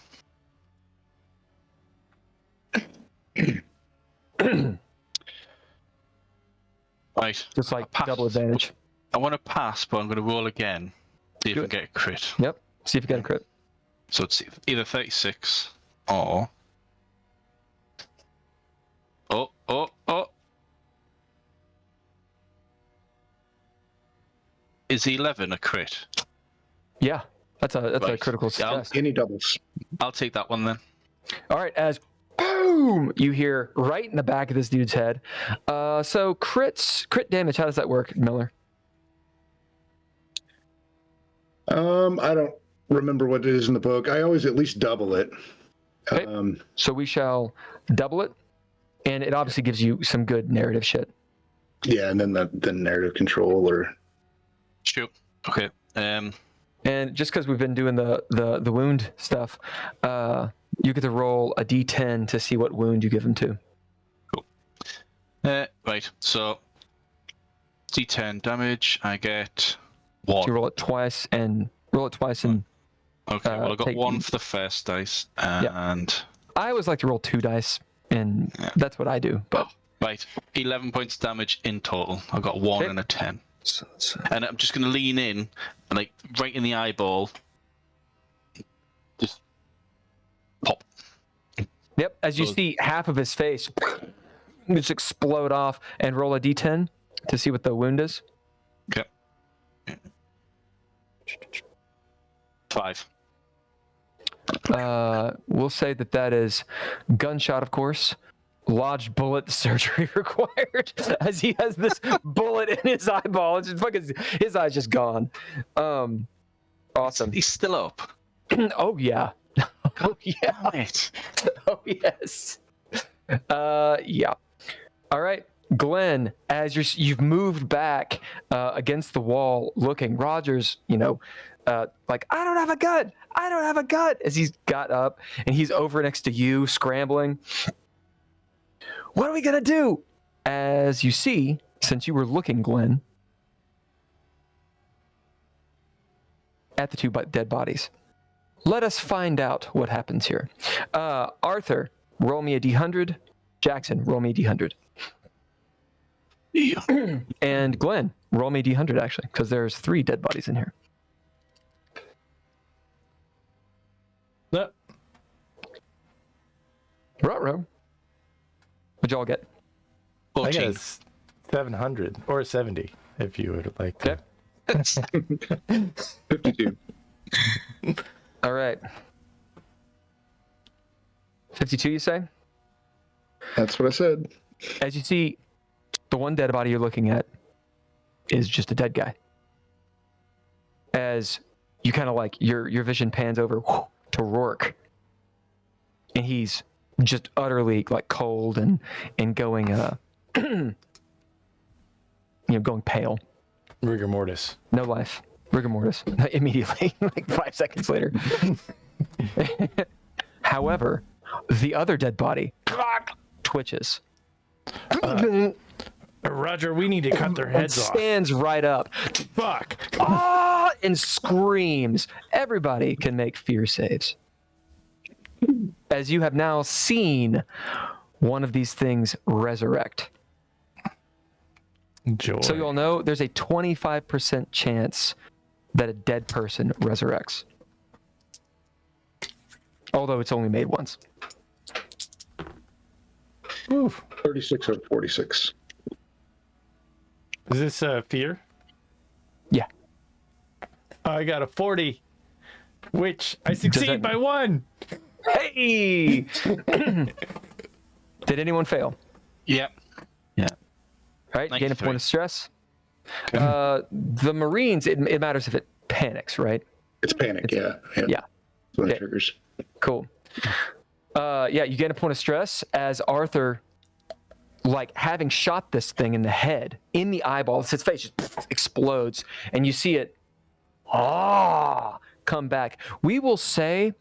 [SPEAKER 4] Right.
[SPEAKER 5] Just like double advantage.
[SPEAKER 4] I want to pass, but I'm going to roll again. See if I can get a crit.
[SPEAKER 5] Yep. See if you get a crit.
[SPEAKER 4] So it's either 36 or... Oh. Is 11 a crit?
[SPEAKER 5] Yeah. That's a critical success.
[SPEAKER 3] Any doubles?
[SPEAKER 4] I'll take that one then.
[SPEAKER 5] All right. As boom, you hear right in the back of this dude's head. So crit damage, how does that work, Miller?
[SPEAKER 3] I don't remember what it is in the book. I always at least double it.
[SPEAKER 5] Okay. So we shall double it, and it obviously gives you some good narrative shit.
[SPEAKER 3] Yeah, and then the narrative control or.
[SPEAKER 4] Sure. Okay.
[SPEAKER 5] And just because we've been doing the wound stuff, you get to roll a d10 to see what wound you give him to.
[SPEAKER 4] Cool. Right. So D10 damage. I get 1.
[SPEAKER 5] So you roll it twice and
[SPEAKER 4] Okay. Well, I got
[SPEAKER 5] take
[SPEAKER 4] 1 for the first dice, and
[SPEAKER 5] I always like to roll 2 dice, and that's what I do. But
[SPEAKER 4] right, 11 points damage in total. I got 1 and a 10. And I'm just going to lean in, and like right in the eyeball. Just pop.
[SPEAKER 5] Yep. As you see half of his face just explode off, and roll a d10 to see what the wound is.
[SPEAKER 4] Okay. 5.
[SPEAKER 5] We'll say that is gunshot, of course. Lodged bullet, surgery required, as he has this bullet in his eyeball. It's just fucking, his eye's just gone. Awesome.
[SPEAKER 4] He's still up.
[SPEAKER 5] Oh yeah. Oh yeah.
[SPEAKER 4] Right.
[SPEAKER 5] Oh yes. Yeah. All right, Glenn. As you've moved back against the wall, looking. Rogers, like, I don't have a gun. I don't have a gun. As he's got up and he's over next to you, scrambling. What are we gonna do? As you see, since you were looking, Glenn, at the 2 dead bodies, let us find out what happens here. Arthur, roll me a d100. Jackson, roll me a d100.
[SPEAKER 4] Yeah.
[SPEAKER 5] And Glenn, roll me a d100, actually, because there's 3 dead bodies in here.
[SPEAKER 1] No.
[SPEAKER 5] Ruh-roh. What'd y'all get?
[SPEAKER 1] I
[SPEAKER 4] 14.
[SPEAKER 1] guess 700 or 70, if you would like to.
[SPEAKER 5] Okay.
[SPEAKER 3] 52.
[SPEAKER 5] All right. 52, you say?
[SPEAKER 3] That's what I said.
[SPEAKER 5] As you see, the one dead body you're looking at is just a dead guy. As you kind of like, your vision pans over to Rourke, and he's just utterly like cold and going going pale.
[SPEAKER 1] Rigor mortis.
[SPEAKER 5] No life. Rigor mortis. Immediately, like 5 seconds later. However, the other dead body twitches.
[SPEAKER 1] Roger, we need to cut their heads off.
[SPEAKER 5] Stands right up.
[SPEAKER 1] Fuck.
[SPEAKER 5] Ah! And screams. Everybody can make fear saves. As you have now seen one of these things resurrect.
[SPEAKER 1] Joy.
[SPEAKER 5] So you all know there's a 25% chance that a dead person resurrects. Although it's only made once.
[SPEAKER 1] Oof.
[SPEAKER 3] 36 out of 46.
[SPEAKER 1] Is this fear?
[SPEAKER 5] Yeah.
[SPEAKER 1] I got a 40, which I succeed by 1.
[SPEAKER 5] Hey! Did anyone fail?
[SPEAKER 4] Yep. Yeah.
[SPEAKER 5] All right, gain a
[SPEAKER 4] 93.
[SPEAKER 5] point of stress. The Marines, it matters if it panics, right?
[SPEAKER 3] It's panic, yeah.
[SPEAKER 5] Yeah.
[SPEAKER 3] When it
[SPEAKER 5] Okay.
[SPEAKER 3] triggers.
[SPEAKER 5] Cool. Yeah, you gain a point of stress as Arthur, like having shot this thing in the head, in the eyeball, its face just explodes, and you see it come back. We will say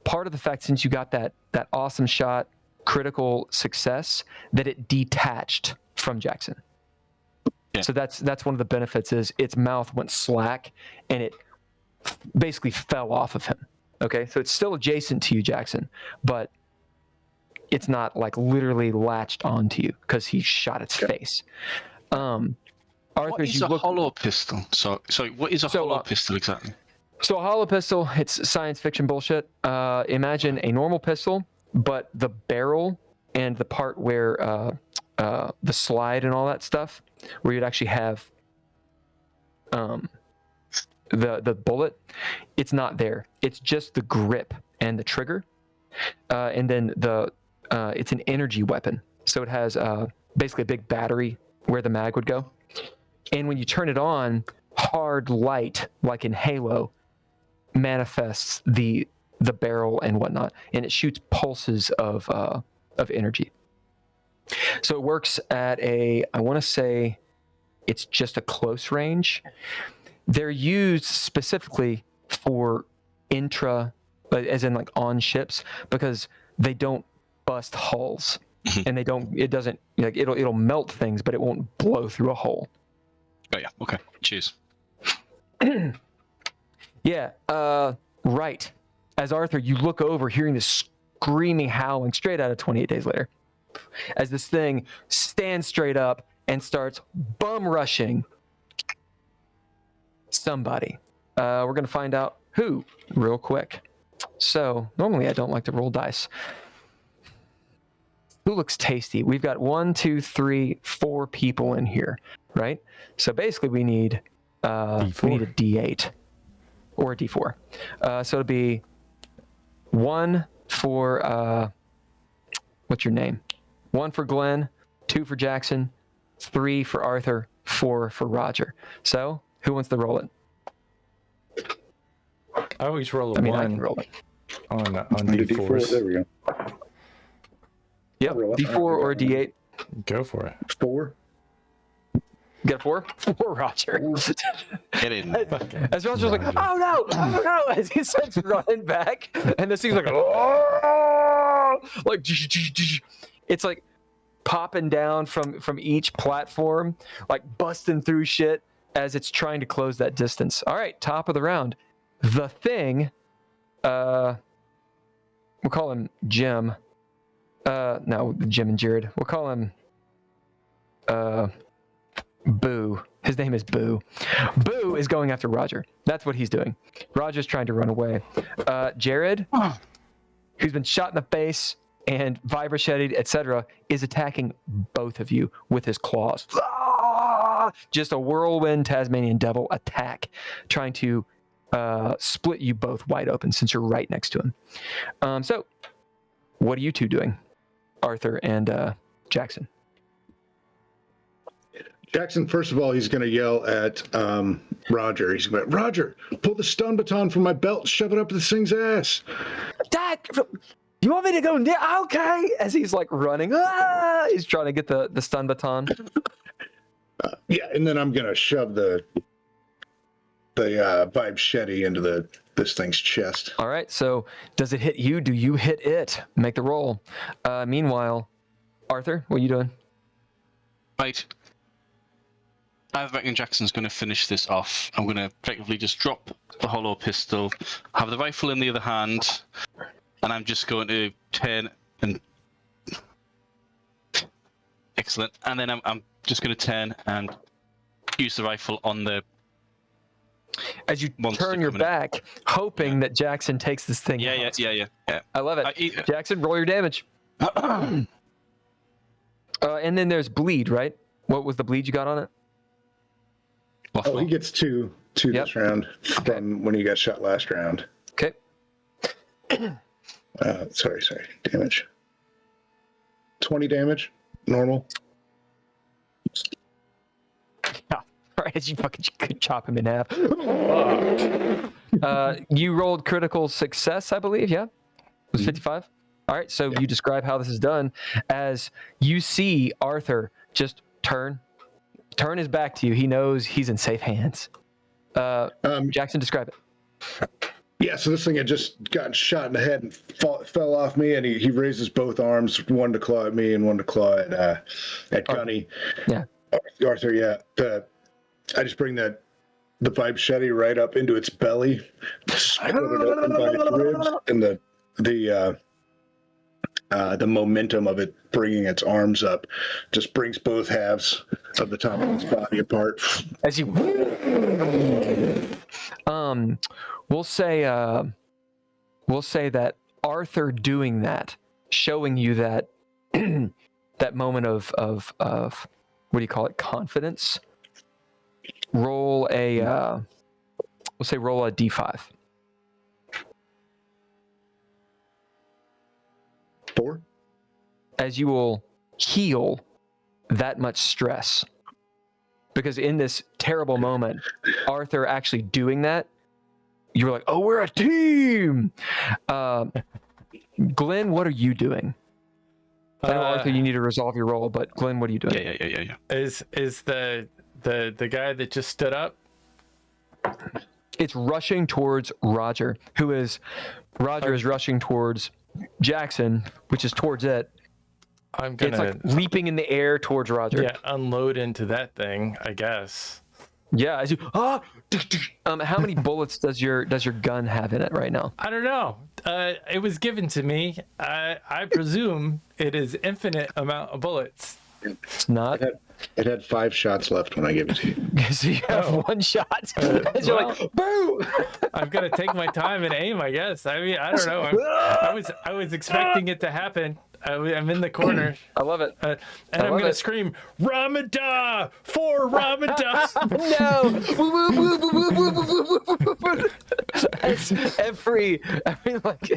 [SPEAKER 5] part of the fact, since you got that awesome shot, critical success, that it detached from Jackson.
[SPEAKER 4] Yeah.
[SPEAKER 5] So that's one of the benefits is its mouth went slack and it basically fell off of him. Okay, so it's still adjacent to you, Jackson, but it's not like literally latched onto you because he shot its face. Arthur,
[SPEAKER 4] What is a hollow pistol? Sorry, what is a hollow pistol exactly?
[SPEAKER 5] So a hollow pistol, it's science fiction bullshit. Imagine a normal pistol, but the barrel and the part where the slide and all that stuff, where you'd actually have the bullet, it's not there. It's just the grip and the trigger, and then it's an energy weapon. So it has basically a big battery where the mag would go, and when you turn it on, hard light, like in Halo, manifests the the barrel and whatnot, and it shoots pulses of energy. So it works at I want to say it's just a close range. They're used specifically for as in like on ships, because they don't bust hulls, and it doesn't, like, it'll melt things, but it won't blow through a hole.
[SPEAKER 4] Oh yeah, okay. Cheers.
[SPEAKER 5] Yeah, right. As Arthur, you look over, hearing this screaming howling straight out of 28 Days Later, as this thing stands straight up and starts bum rushing somebody. We're going to find out who real quick. So, normally I don't like to roll dice. Who looks tasty? We've got 1, 2, 3, 4 people in here, right? So basically we need a D8 or a D4. So it'll be 1 for what's your name? 1 for Glenn, 2 for Jackson, 3 for Arthur, 4 for Roger. So who wants to roll it?
[SPEAKER 1] I always roll a
[SPEAKER 5] I
[SPEAKER 1] 1
[SPEAKER 5] can roll it.
[SPEAKER 1] on D4s.
[SPEAKER 3] There we go.
[SPEAKER 5] Yep, D4 or D8.
[SPEAKER 1] Go for it.
[SPEAKER 3] 4.
[SPEAKER 5] You got a 4? 4, Roger.
[SPEAKER 4] Get in.
[SPEAKER 5] As Roger's like, oh no, as he starts running back, and this thing's like, oh, like, it's like popping down from each platform, like busting through shit as it's trying to close that distance. All right, top of the round. The Thing, we'll call him Jim. No, Jim and Jared. We'll call him Boo. His name is Boo. Boo is going after Roger. That's what he's doing. Roger's trying to run away. Jared, who's been shot in the face and vibra-shetted, etc., is attacking both of you with his claws. Just a whirlwind Tasmanian devil attack, trying to split you both wide open since you're right next to him. So, what are you two doing, Arthur and Jackson?
[SPEAKER 3] Jackson, first of all, he's going to yell at Roger. He's going to, Roger, pull the stun baton from my belt, shove it up this thing's ass.
[SPEAKER 5] Dad, you want me to go? Okay. As he's like running, he's trying to get the stun baton.
[SPEAKER 3] Yeah, and then I'm going to shove the vibe shetty into this thing's chest.
[SPEAKER 5] All right, so does it hit you? Do you hit it? Make the roll. Meanwhile, Arthur, what are you doing?
[SPEAKER 4] Right. I reckon Jackson's going to finish this off. I'm going to effectively just drop the hollow pistol, have the rifle in the other hand, and I'm just going to turn and... Excellent. And then I'm just going to turn and use the rifle on the...
[SPEAKER 5] As you turn your back, hoping that Jackson takes this thing out.
[SPEAKER 4] Yeah.
[SPEAKER 5] I love it. Jackson, roll your damage. And then there's bleed, right? What was the bleed you got on it?
[SPEAKER 3] Oh, he gets two this round from when he got shot last round.
[SPEAKER 5] Okay.
[SPEAKER 3] Sorry. Damage. 20 damage. Normal.
[SPEAKER 5] Yeah. All right, you fucking could chop him in half. You rolled critical success, I believe, yeah? It was 55? All right, so you describe how this is done as you see Arthur just turn his back to you. He knows he's in safe hands. Jackson, describe it.
[SPEAKER 3] Yeah, so this thing had just gotten shot in the head and fell off me, and he raises both arms, one to claw at me and one to claw at Gunny.
[SPEAKER 5] Yeah.
[SPEAKER 3] Arthur, yeah. I just bring the vibe shetty right up into its belly, split it open by its ribs, and the momentum of it bringing its arms up just brings both halves of the top of its body apart.
[SPEAKER 5] As you, we'll say that Arthur doing that, showing you that that moment of what do you call it? Confidence. Roll a roll a D5.
[SPEAKER 3] 4.
[SPEAKER 5] As you will heal that much stress. Because in this terrible moment, Arthur actually doing that you were like, oh, we're a team. Glenn, what are you doing? I know, Arthur, you need to resolve your role, but Glenn, what are you doing?
[SPEAKER 4] Yeah.
[SPEAKER 1] Is the guy that just stood up?
[SPEAKER 5] It's rushing towards Roger, Roger is rushing towards Jackson, which is towards it.
[SPEAKER 1] I'm gonna
[SPEAKER 5] It's like leaping in the air towards Roger.
[SPEAKER 1] unload into that thing, I guess.
[SPEAKER 5] Yeah, as you how many bullets does your gun have in it right now?
[SPEAKER 1] I don't know. It was given to me. I presume it is infinite amount of bullets.
[SPEAKER 5] It's not.
[SPEAKER 3] It had 5 shots left when I gave it to you.
[SPEAKER 5] So you have one shot. And you're like, boom!
[SPEAKER 1] I've got to take my time and aim, I guess. I mean, I don't know. I was expecting it to happen. I'm in the corner.
[SPEAKER 5] I love it.
[SPEAKER 1] And I'm going to scream, Ramadan! For Ramadan!
[SPEAKER 5] No!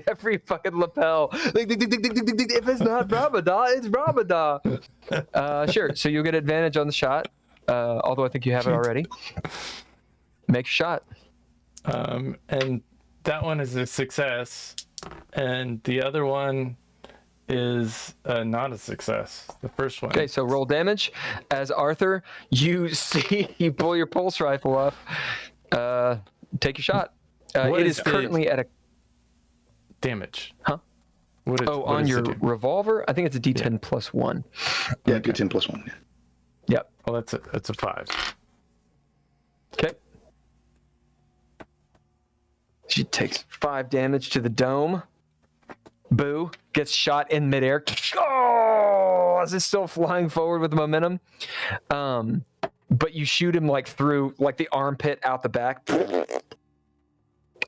[SPEAKER 5] every fucking lapel. If it's not Ramadan, it's Ramadan. Sure. So you'll get advantage on the shot. Although I think you have it already. Make a shot.
[SPEAKER 1] And that one is a success. And the other one is not a success. The first one.
[SPEAKER 5] Okay, so roll damage. As Arthur, you pull your pulse rifle up. Take your shot. It is currently at a
[SPEAKER 1] damage.
[SPEAKER 5] Huh?
[SPEAKER 1] What
[SPEAKER 5] on your revolver? I think it's a D10 plus 1.
[SPEAKER 3] Yeah, D10 plus 1.
[SPEAKER 5] Yep.
[SPEAKER 1] Well, that's a 5.
[SPEAKER 5] Okay. She takes 5 damage to the dome. Boo gets shot in midair. Oh, is it still flying forward with the momentum? But you shoot him like through like the armpit out the back.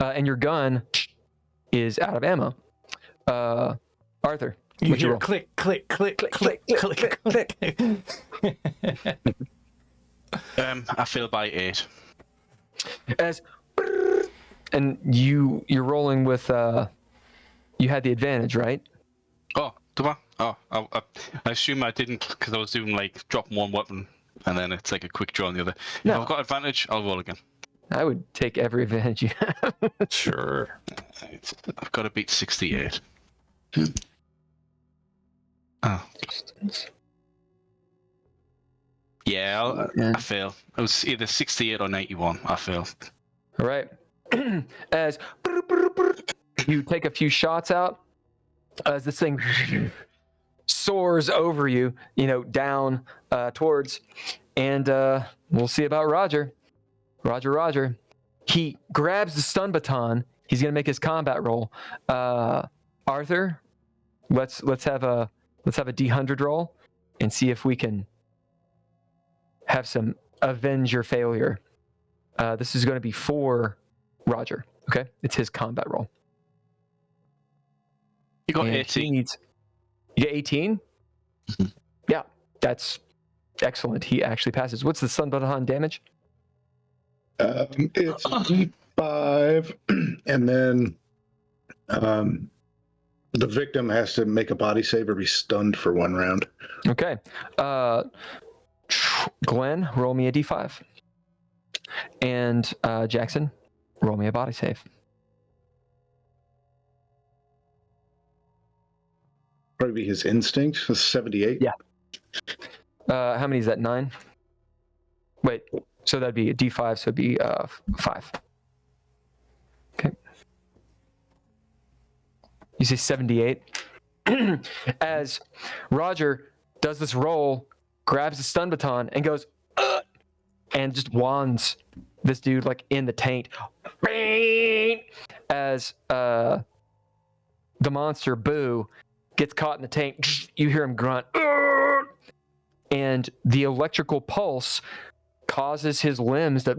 [SPEAKER 5] And your gun is out of ammo. Arthur,
[SPEAKER 1] You
[SPEAKER 5] what'd
[SPEAKER 1] hear
[SPEAKER 5] roll?
[SPEAKER 1] click, click, click, click, click, click.
[SPEAKER 4] I fail by 8.
[SPEAKER 5] As and you're rolling with you had the advantage, right?
[SPEAKER 4] Oh, do I? Oh, I assume I didn't because I was doing like drop one weapon and then it's like a quick draw on the other.
[SPEAKER 5] No.
[SPEAKER 4] If I've got advantage, I'll roll again.
[SPEAKER 5] I would take every advantage you have.
[SPEAKER 1] Sure.
[SPEAKER 4] I've got to beat 68. Oh. Yeah, I fail. It was either 68 or 91. I failed.
[SPEAKER 5] All right. As you take a few shots out, as this thing soars over you, down towards, and we'll see about Roger. Roger. He grabs the stun baton. He's gonna make his combat roll. Arthur, let's have a D100 roll and see if we can have some avenge your failure. This is going to be for Roger. Okay, it's his combat roll.
[SPEAKER 4] You got
[SPEAKER 5] And
[SPEAKER 4] 18.
[SPEAKER 5] You get 18? Yeah, that's excellent. He actually passes. What's the stun baton damage?
[SPEAKER 3] It's 5, and then the victim has to make a body save or be stunned for 1 round.
[SPEAKER 5] Okay. Glenn, roll me a D5. And Jackson, roll me a body save.
[SPEAKER 3] Probably be his instinct. 78.
[SPEAKER 5] Yeah. How many is that? 9? Wait, so that'd be a D5, so it'd be 5. Okay. You say 78? As Roger does this roll, grabs the stun baton, and goes, and just wands this dude like in the taint. As the monster Boo gets caught in the taint, you hear him grunt, and the electrical pulse causes his limbs that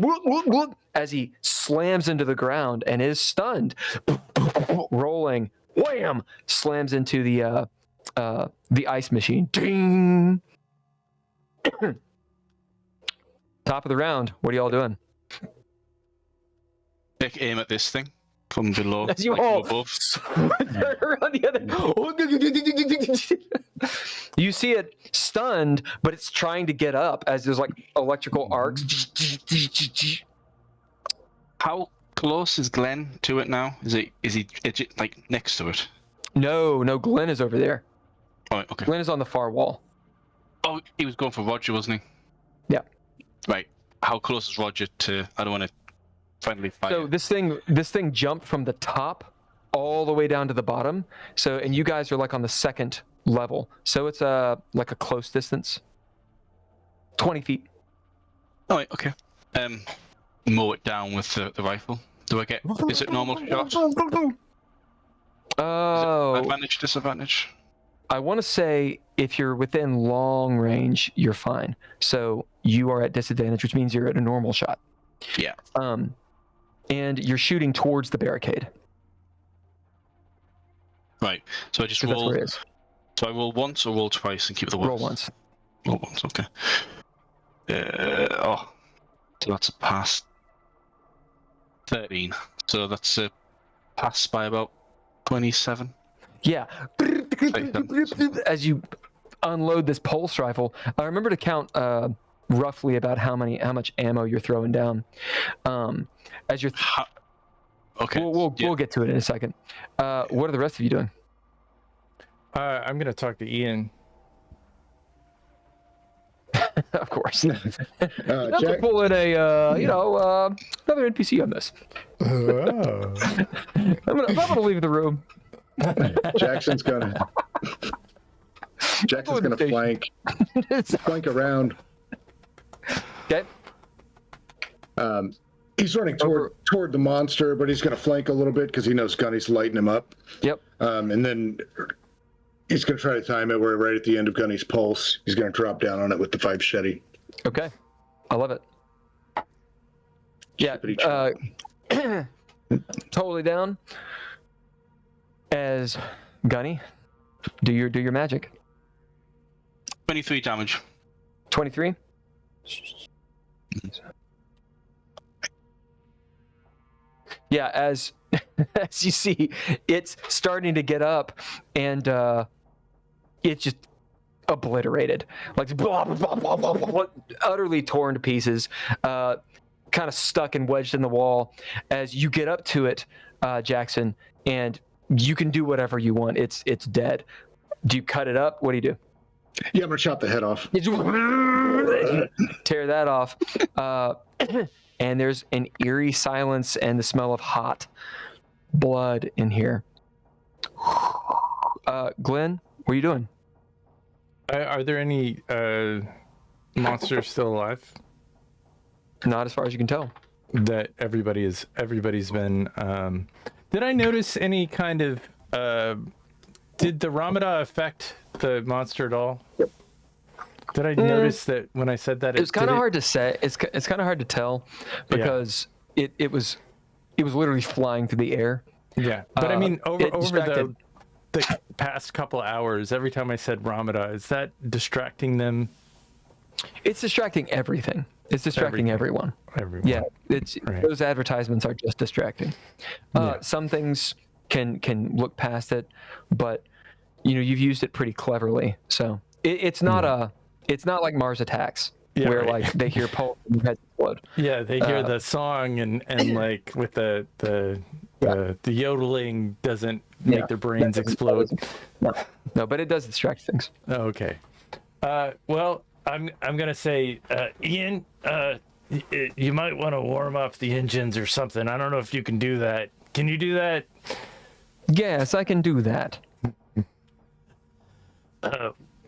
[SPEAKER 5] as he slams into the ground and is stunned, rolling, wham, slams into the ice machine. Ding. Top of the round. What are y'all doing?
[SPEAKER 4] Take aim at this thing from below.
[SPEAKER 5] As you
[SPEAKER 4] like
[SPEAKER 5] all
[SPEAKER 4] from above.
[SPEAKER 5] turn around the other. You see it stunned, but it's trying to get up as there's like electrical arcs.
[SPEAKER 4] How close is Glenn to it now? Is he like next to it?
[SPEAKER 5] No, Glenn is over there.
[SPEAKER 4] Oh, okay.
[SPEAKER 5] Glenn is on the far wall.
[SPEAKER 4] Oh, he was going for Roger, wasn't he?
[SPEAKER 5] Yeah.
[SPEAKER 4] Right. How close is Roger to? I don't want to friendly fire.
[SPEAKER 5] So this thing jumped from the top all the way down to the bottom. So, and you guys are like on the second level. So it's like a close distance. 20 feet.
[SPEAKER 4] Oh, right, okay. Mow it down with the rifle. Do I get? Is it normal shot?
[SPEAKER 5] Oh.
[SPEAKER 4] Advantage, disadvantage.
[SPEAKER 5] I want to say if you're within long range, you're fine. So you are at disadvantage, which means you're at a normal shot.
[SPEAKER 4] Yeah.
[SPEAKER 5] And you're shooting towards the barricade.
[SPEAKER 4] Right. So I just
[SPEAKER 5] That's
[SPEAKER 4] roll.
[SPEAKER 5] where it is.
[SPEAKER 4] So I roll once or roll twice and keep the ones?
[SPEAKER 5] Roll once.
[SPEAKER 4] Roll once. Okay. So that's a pass. 13. So that's a pass by about 27.
[SPEAKER 5] Yeah. As you unload this pulse rifle, I remember to count roughly about how much ammo you're throwing down. As you're
[SPEAKER 4] okay.
[SPEAKER 5] We'll get to it in a second. What are the rest of you doing?
[SPEAKER 1] I'm gonna talk to Ian.
[SPEAKER 5] Of course.
[SPEAKER 3] Jack,
[SPEAKER 5] Pull in another NPC on this.
[SPEAKER 1] Oh.
[SPEAKER 5] I'm gonna leave the room.
[SPEAKER 3] Jackson's gonna flank around.
[SPEAKER 5] Okay.
[SPEAKER 3] He's running toward the monster, but he's gonna flank a little bit because he knows Gunny's lighting him up.
[SPEAKER 5] Yep.
[SPEAKER 3] And then he's gonna try to time it where right at the end of Gunny's pulse, he's gonna drop down on it with the 5 Shetty.
[SPEAKER 5] Okay. I love it. Yeah. Totally down. As Gunny, do your magic.
[SPEAKER 4] 23 damage.
[SPEAKER 5] 23. Yeah, as you see, it's starting to get up, and it's just obliterated, like blah, blah, blah, blah, blah, blah, utterly torn to pieces, kind of stuck and wedged in the wall. As you get up to it, Jackson, and you can do whatever you want. It's dead. Do you cut it up? What do you do?
[SPEAKER 3] Yeah, I'm gonna chop the head off.
[SPEAKER 5] Tear that off. And there's an eerie silence and the smell of hot blood in here. Glenn, what are you doing?
[SPEAKER 1] Are there any monsters still alive?
[SPEAKER 5] Not as far as you can tell.
[SPEAKER 1] That everybody's been. Did I notice any kind of? Did the Ramada affect the monster at all?
[SPEAKER 5] Yep.
[SPEAKER 1] Did I notice that when I said that?
[SPEAKER 5] It was kind of hard to say. It's kind of hard to tell because it was literally flying through the air.
[SPEAKER 1] Yeah, but I mean over the past couple hours, every time I said Ramada, is that distracting them?
[SPEAKER 5] It's distracting everything. It's distracting everyone. Yeah, it's right. Those advertisements are just distracting. Some things can look past it, but you've used it pretty cleverly. So it's not it's not like Mars Attacks where like they hear pulse and their heads explode. Yeah,
[SPEAKER 1] they hear the song and like with the yodeling doesn't make their brains explode.
[SPEAKER 5] No, but it does distract things.
[SPEAKER 1] Okay. Well, I'm gonna say, Ian, you might want to warm up the engines or something. I don't know if you can do that. Can you do that?
[SPEAKER 5] Yes, I can do that.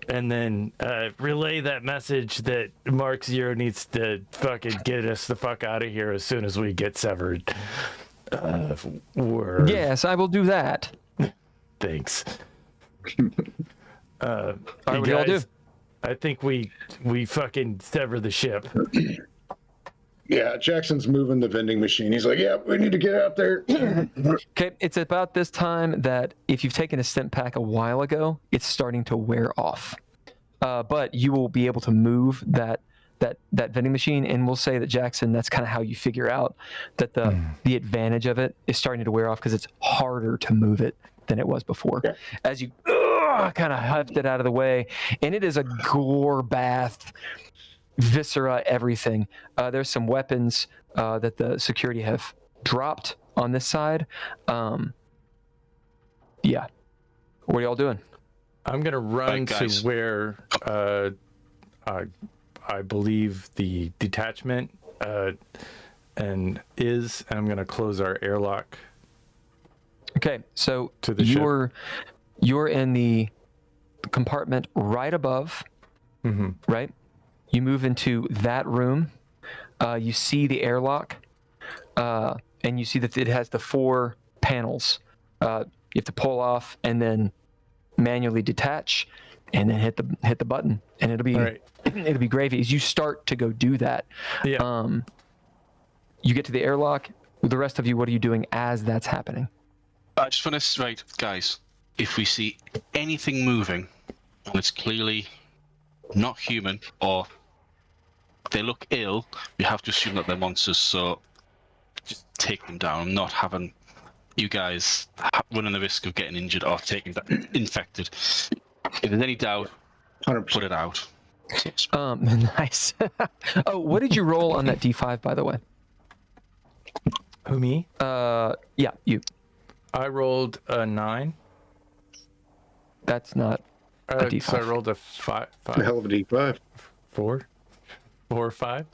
[SPEAKER 1] And then relay that message that Mark Zero needs to fucking get us the fuck out of here as soon as we get severed.
[SPEAKER 5] Yes, I will do that.
[SPEAKER 1] Thanks.
[SPEAKER 5] All right, what do y'all do?
[SPEAKER 1] I think we fucking sever the ship.
[SPEAKER 3] Yeah, Jackson's moving the vending machine. He's like, yeah, we need to get out there.
[SPEAKER 5] Okay, it's about this time that if you've taken a stim pack a while ago, it's starting to wear off. But you will be able to move that vending machine, and we'll say that, Jackson, that's kind of how you figure out that the advantage of it is starting to wear off because it's harder to move it than it was before. Yeah. As you kind of heft it out of the way, and it is a gore bath. Viscera, everything. There's some weapons that the security have dropped on this side. Yeah. What are y'all doing?
[SPEAKER 1] I'm gonna run to
[SPEAKER 4] guys.
[SPEAKER 1] where I believe the detachment and I'm gonna close our airlock.
[SPEAKER 5] Okay, so
[SPEAKER 1] To the
[SPEAKER 5] you're in the compartment right above, right? You move into that room. You see the airlock, and you see that it has the 4 panels. You have to pull off and then manually detach, and then hit the button, and it'll be
[SPEAKER 1] Right.
[SPEAKER 5] it'll be gravy. As you start to go do that,
[SPEAKER 1] Yeah.
[SPEAKER 5] you get to the airlock. The rest of you, what are you doing as that's happening?
[SPEAKER 4] I just want to, right, guys, if we see anything moving and it's clearly not human or they look ill, we have to assume that they're monsters, so just take them down. I'm not having you guys running the risk of getting injured or taking infected. If there's any doubt,
[SPEAKER 3] 100%.
[SPEAKER 4] put it out.
[SPEAKER 5] Nice. Oh, what did you roll on that D5, by the way?
[SPEAKER 1] Who, me?
[SPEAKER 5] Yeah, you.
[SPEAKER 1] I rolled a 9.
[SPEAKER 5] That's not a D5.
[SPEAKER 1] So I rolled a 5.
[SPEAKER 3] A hell of a D5.
[SPEAKER 1] 4 or 5.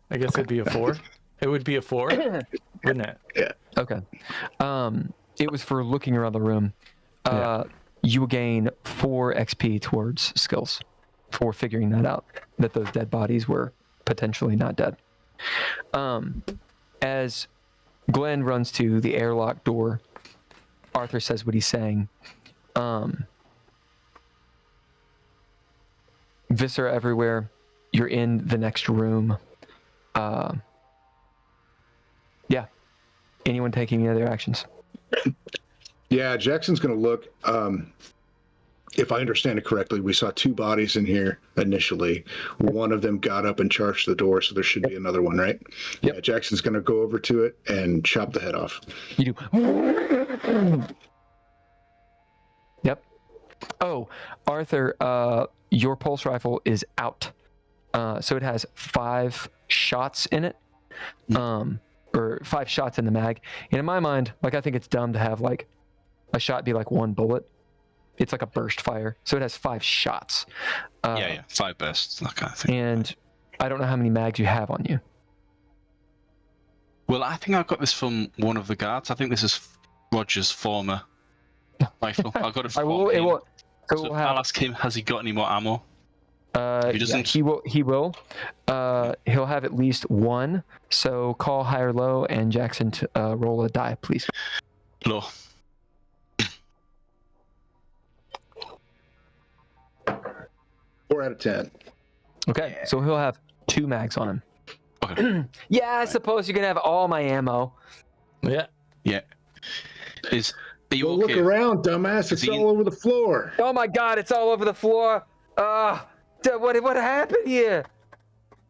[SPEAKER 1] I guess it'd be a 4. It would be a 4, wouldn't it?
[SPEAKER 3] Yeah.
[SPEAKER 5] Okay. It was for looking around the room. You will gain 4 XP towards skills for figuring that out, that those dead bodies were potentially not dead. As Glenn runs to the airlock door, Arthur says what he's saying. Viscera everywhere. You're in the next room. Yeah. Anyone taking any other actions?
[SPEAKER 3] Yeah, Jackson's going to look. If I understand it correctly, we saw 2 bodies in here initially. One of them got up and charged the door, so there should be another one, right?
[SPEAKER 5] Yep.
[SPEAKER 3] Yeah, Jackson's going to go over to it and chop the head off.
[SPEAKER 5] You do. Yep. Oh, Arthur, your pulse rifle is out. So it has 5 shots in it. Or 5 shots in the mag. And in my mind, like, I think it's dumb to have like a shot be like 1 bullet. It's like a burst fire. So it has 5 shots.
[SPEAKER 4] Yeah, 5 bursts, that kind of thing.
[SPEAKER 5] And I don't know how many mags you have on you.
[SPEAKER 4] Well, I think I got this from one of the guards. I think this is Roger's former rifle. I got it from him. So I'll ask him, has he got any more ammo? If he doesn't...
[SPEAKER 5] Yeah, he will. He'll have at least 1. So call high or low, and Jackson roll a die, please.
[SPEAKER 4] Low.
[SPEAKER 3] 4 out of 10.
[SPEAKER 5] Okay, so he'll have 2 mags on him.
[SPEAKER 4] Okay.
[SPEAKER 5] Yeah, I suppose you can have all my ammo.
[SPEAKER 1] Yeah.
[SPEAKER 4] Yeah. Are you
[SPEAKER 3] Go
[SPEAKER 4] okay?
[SPEAKER 3] look around, dumbass. It's all over the floor.
[SPEAKER 5] Oh my God, it's all over the floor. What happened here?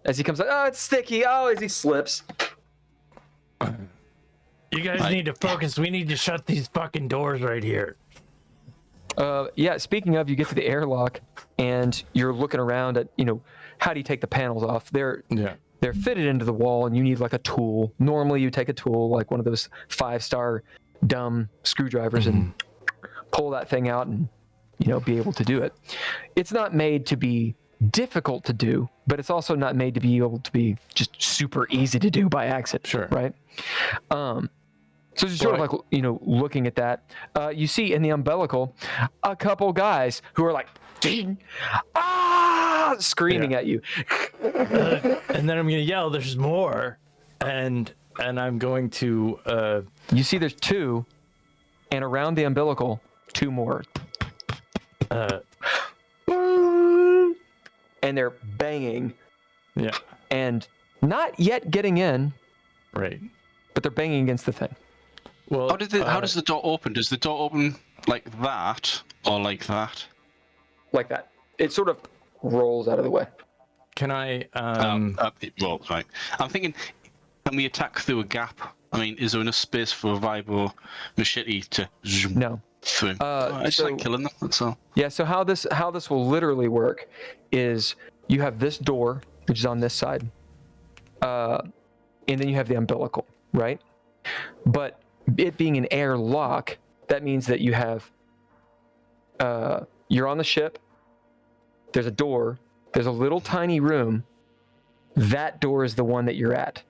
[SPEAKER 5] As he comes out, oh, it's sticky. Oh, as he slips.
[SPEAKER 1] You guys need to focus. We need to shut these fucking doors right here.
[SPEAKER 5] Yeah, speaking of, you get to the airlock and you're looking around at, how do you take the panels off? They're fitted into the wall and you need like a tool. Normally you take a tool, like one of those 5-star dumb screwdrivers and pull that thing out and, be able to do it. It's not made to be difficult to do, but it's also not made to be able to be just super easy to do by accident.
[SPEAKER 1] Sure.
[SPEAKER 5] Right? So just sort of like, looking at that, you see in the umbilical a couple guys who are like, screaming at you.
[SPEAKER 1] And then I'm going to yell, there's more. And I'm going to...
[SPEAKER 5] You see there's 2, and around the umbilical, 2 more. And they're banging.
[SPEAKER 1] Yeah.
[SPEAKER 5] And not yet getting in.
[SPEAKER 1] Right.
[SPEAKER 5] But they're banging against the thing.
[SPEAKER 1] Well,
[SPEAKER 4] how does the door open? Does the door open like that or like that?
[SPEAKER 5] Like that. It sort of rolls out of the way.
[SPEAKER 1] Can I...
[SPEAKER 4] It rolls, right. I'm thinking, can we attack through a gap? I mean, is there enough space for a vibro machete to zoom
[SPEAKER 5] No.
[SPEAKER 4] through? I just like killing them, that's all.
[SPEAKER 5] Yeah, so how this will literally work is you have this door, which is on this side. and then you have the umbilical, right? But it being an airlock, that means that you have, you're on the ship, there's a door, there's a little tiny room, that door is the one that you're at,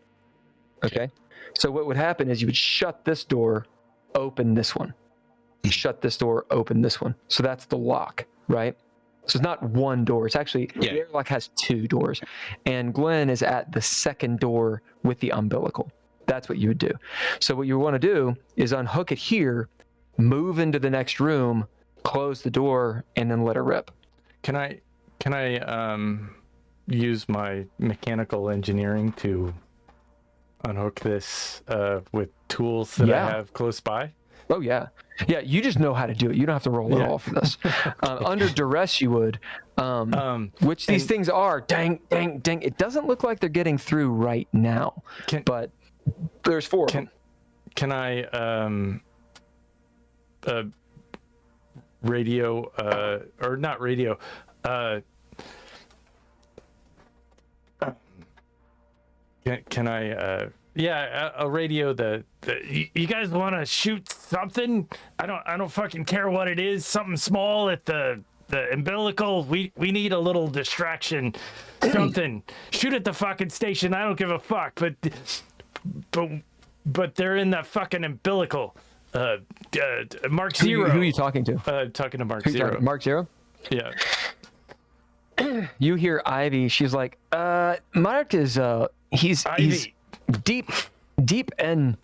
[SPEAKER 5] okay? So what would happen is you would shut this door, open this one. Shut this door, open this one. So that's the lock, right? So it's not one door. It's actually, the airlock has 2 doors. And Glenn is at the second door with the umbilical. That's what you would do. So what you want to do is unhook it here, move into the next room, close the door, and then let it rip.
[SPEAKER 1] Can I use my mechanical engineering to unhook this with tools that I have close by?
[SPEAKER 5] Oh, yeah. Yeah, you just know how to do it. You don't have to roll at all for this. Under duress, you would, which these things are. Dang, dang, dang. It doesn't look like they're getting through right now, but there's 4 of them.
[SPEAKER 1] Can I radio, or not radio, can I I'll radio the you guys want to shoot something? I don't fucking care what it is. Something small at the umbilical. We need a little distraction. Something. Shoot at the fucking station. I don't give a fuck. But they're in that fucking umbilical. Mark Zero.
[SPEAKER 5] Who are you talking to?
[SPEAKER 1] Talking to Mark Zero.
[SPEAKER 5] Mark Zero?
[SPEAKER 1] Yeah.
[SPEAKER 5] You hear Ivy. She's like, Mark is he's deep and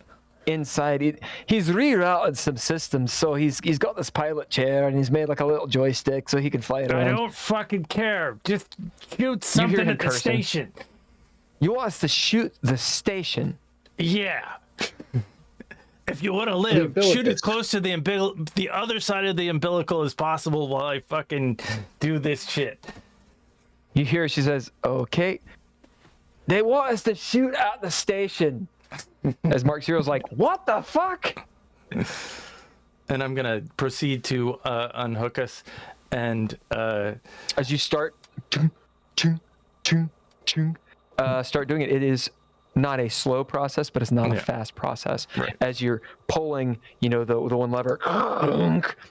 [SPEAKER 5] inside. He's rerouted some systems, so he's got this pilot chair and he's made like a little joystick so he can fly it around.
[SPEAKER 1] I don't fucking care. Just shoot something at the station.
[SPEAKER 5] You want us to shoot the station?
[SPEAKER 1] Yeah. If you want to live, shoot as close to the other side of the umbilical as possible while I fucking do this shit.
[SPEAKER 5] You hear she says, okay. They want us to shoot at the station. As Mark Zero's like, what the fuck?
[SPEAKER 1] And I'm going to proceed to unhook us. And
[SPEAKER 5] as you start start doing it, it is not a slow process, but it's not a fast process.
[SPEAKER 1] Right.
[SPEAKER 5] As you're pulling, the one lever.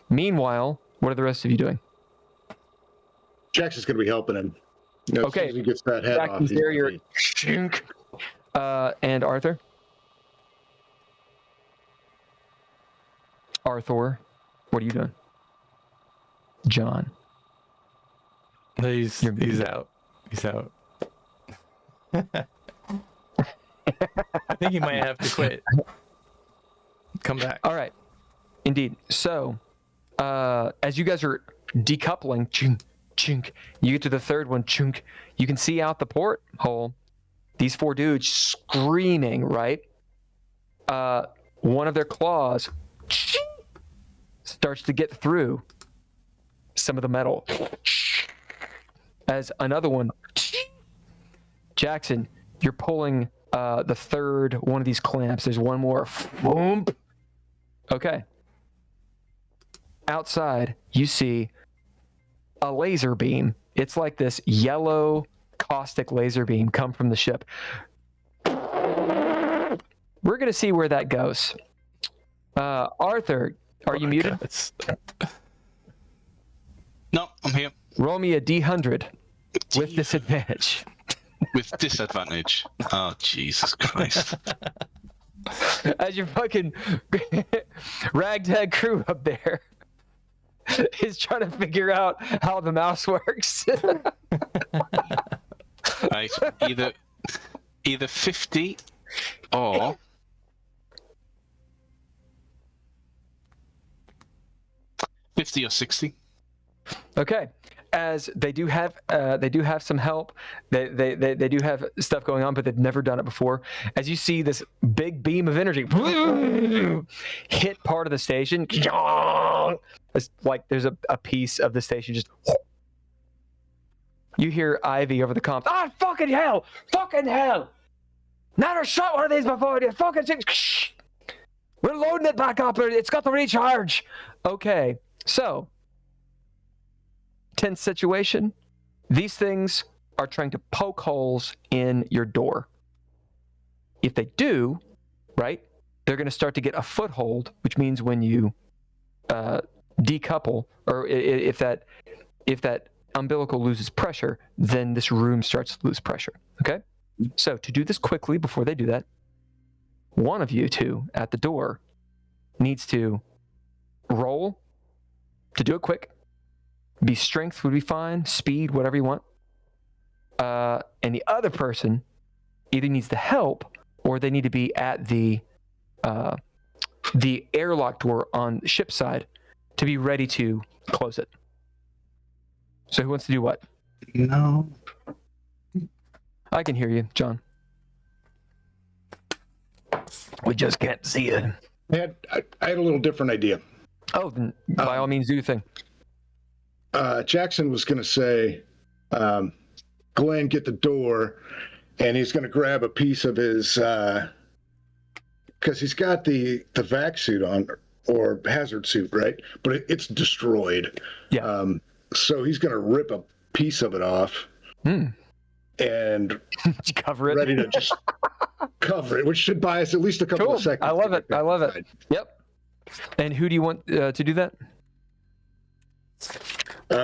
[SPEAKER 5] Meanwhile, what are the rest of you doing?
[SPEAKER 3] Jackson's going to be helping him.
[SPEAKER 5] Okay.
[SPEAKER 3] As he gets that head off.
[SPEAKER 5] And Arthur? Arthur, what are you doing? John.
[SPEAKER 1] He's out. He's out. I think he might have to quit. Come back.
[SPEAKER 5] All right. Indeed. So, as you guys are decoupling, chink, chink, you get to the third one, chink, you can see out the port hole these 4 dudes screaming, right? One of their claws starts to get through some of the metal. As another one, Jackson, you're pulling the third one of these clamps. There's one more. Okay. Outside, you see a laser beam. It's like this yellow caustic laser beam come from the ship. We're going to see where that goes. Arthur, are you muted?
[SPEAKER 4] No, I'm here.
[SPEAKER 5] Roll me a D100 with disadvantage.
[SPEAKER 4] With disadvantage. Oh, Jesus Christ.
[SPEAKER 5] As your fucking ragtag crew up there is trying to figure out how the mouse works.
[SPEAKER 4] Right, either 50 or 50 or 60.
[SPEAKER 5] Okay. As they do have some help. They do have stuff going on, but they've never done it before. As you see this big beam of energy hit part of the station, it's like there's a piece of the station just. You hear Ivy over the comms. Ah, fucking hell! Fucking hell! Never shot one of these before. You fucking shh. We're loading it back up. It's got the recharge. Okay, so. Tense situation. These things are trying to poke holes in your door. If they do, right, they're going to start to get a foothold, which means when you decouple, or if that umbilical loses pressure, then this room starts to lose pressure. Okay? So to do this quickly before they do that, one of you two at the door needs to roll to do it quick. Be strength would be fine, speed, whatever you want. And the other person either needs to help or they need to be at the airlock door on the ship side to be ready to close it. So who wants to do what?
[SPEAKER 4] No.
[SPEAKER 5] I can hear you, John. We just can't see you.
[SPEAKER 3] I had a little different idea.
[SPEAKER 5] Oh, then by all means, do your thing.
[SPEAKER 3] Jackson was going to say, Glenn, get the door, and he's going to grab a piece of his, because he's got the vac suit on, or hazard suit, right? But it's destroyed.
[SPEAKER 5] Yeah.
[SPEAKER 3] So he's going to rip a piece of it off and
[SPEAKER 5] cover it.
[SPEAKER 3] ready to just cover it, which should buy us at least a couple of seconds.
[SPEAKER 5] I love it. I love it. Yep. And who do you want to do that?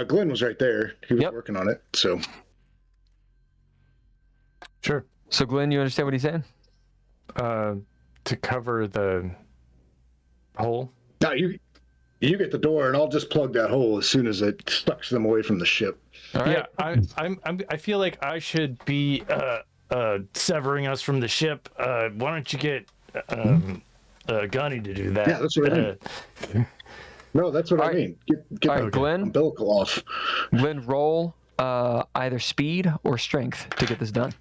[SPEAKER 3] Glenn was right there. He was working on it. So.
[SPEAKER 1] Sure.
[SPEAKER 5] So Glenn, you understand what he's saying?
[SPEAKER 1] To cover the hole.
[SPEAKER 3] Now you get the door, and I'll just plug that hole as soon as it sucks them away from the ship.
[SPEAKER 5] All right.
[SPEAKER 1] Yeah, I feel like I should be severing us from the ship. Why don't you get Gunny to do that?
[SPEAKER 3] Yeah, that's what I mean. No, that's what I mean. Get
[SPEAKER 5] All
[SPEAKER 3] the
[SPEAKER 5] right, Glenn.
[SPEAKER 3] umbilical off.
[SPEAKER 5] Glenn, roll either speed or strength to get this done.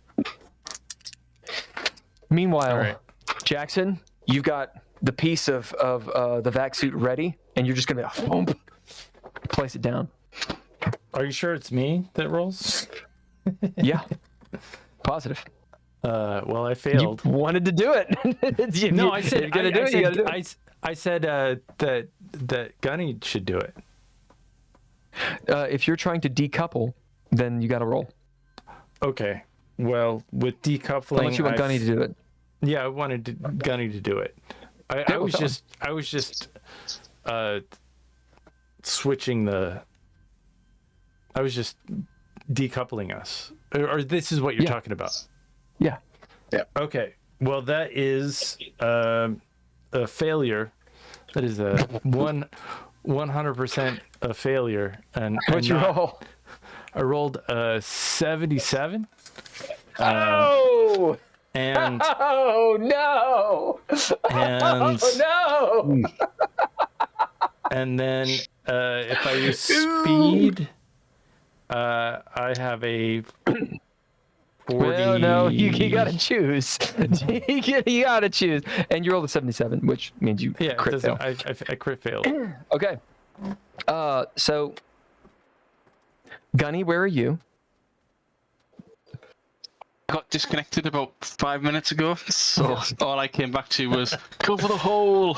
[SPEAKER 5] Meanwhile, Jackson, you've got the piece of the vac suit ready, and you're just gonna place it down.
[SPEAKER 1] Are you sure it's me that rolls?
[SPEAKER 5] Yeah, positive.
[SPEAKER 1] Well, I failed.
[SPEAKER 5] You wanted to do it.
[SPEAKER 1] No, I said
[SPEAKER 5] you're gonna do it. You gotta do it.
[SPEAKER 1] I said that Gunny should do it.
[SPEAKER 5] If you're trying to decouple, then you got to roll.
[SPEAKER 1] Okay. Well, with decoupling,
[SPEAKER 5] Unless you want Gunny to do it.
[SPEAKER 1] Yeah, I wanted Gunny to do it. I was just switching the. I was just decoupling us, or this is what you're talking about.
[SPEAKER 5] Yeah.
[SPEAKER 3] Yeah.
[SPEAKER 1] Okay. Well, that is a failure. That is a 100% a failure. And
[SPEAKER 5] what'd you roll?
[SPEAKER 1] I rolled a 77.
[SPEAKER 5] Oh!
[SPEAKER 1] And
[SPEAKER 5] oh no!
[SPEAKER 1] And
[SPEAKER 5] oh no!
[SPEAKER 1] And then if I use speed, I have a 40.
[SPEAKER 5] Well, no, you gotta choose. you gotta choose, and you rolled a 77, which means you crit fail.
[SPEAKER 1] I crit failed.
[SPEAKER 5] Okay. So, Gunny, where are you?
[SPEAKER 4] I got disconnected about 5 minutes ago, so all I came back to was cover the hole.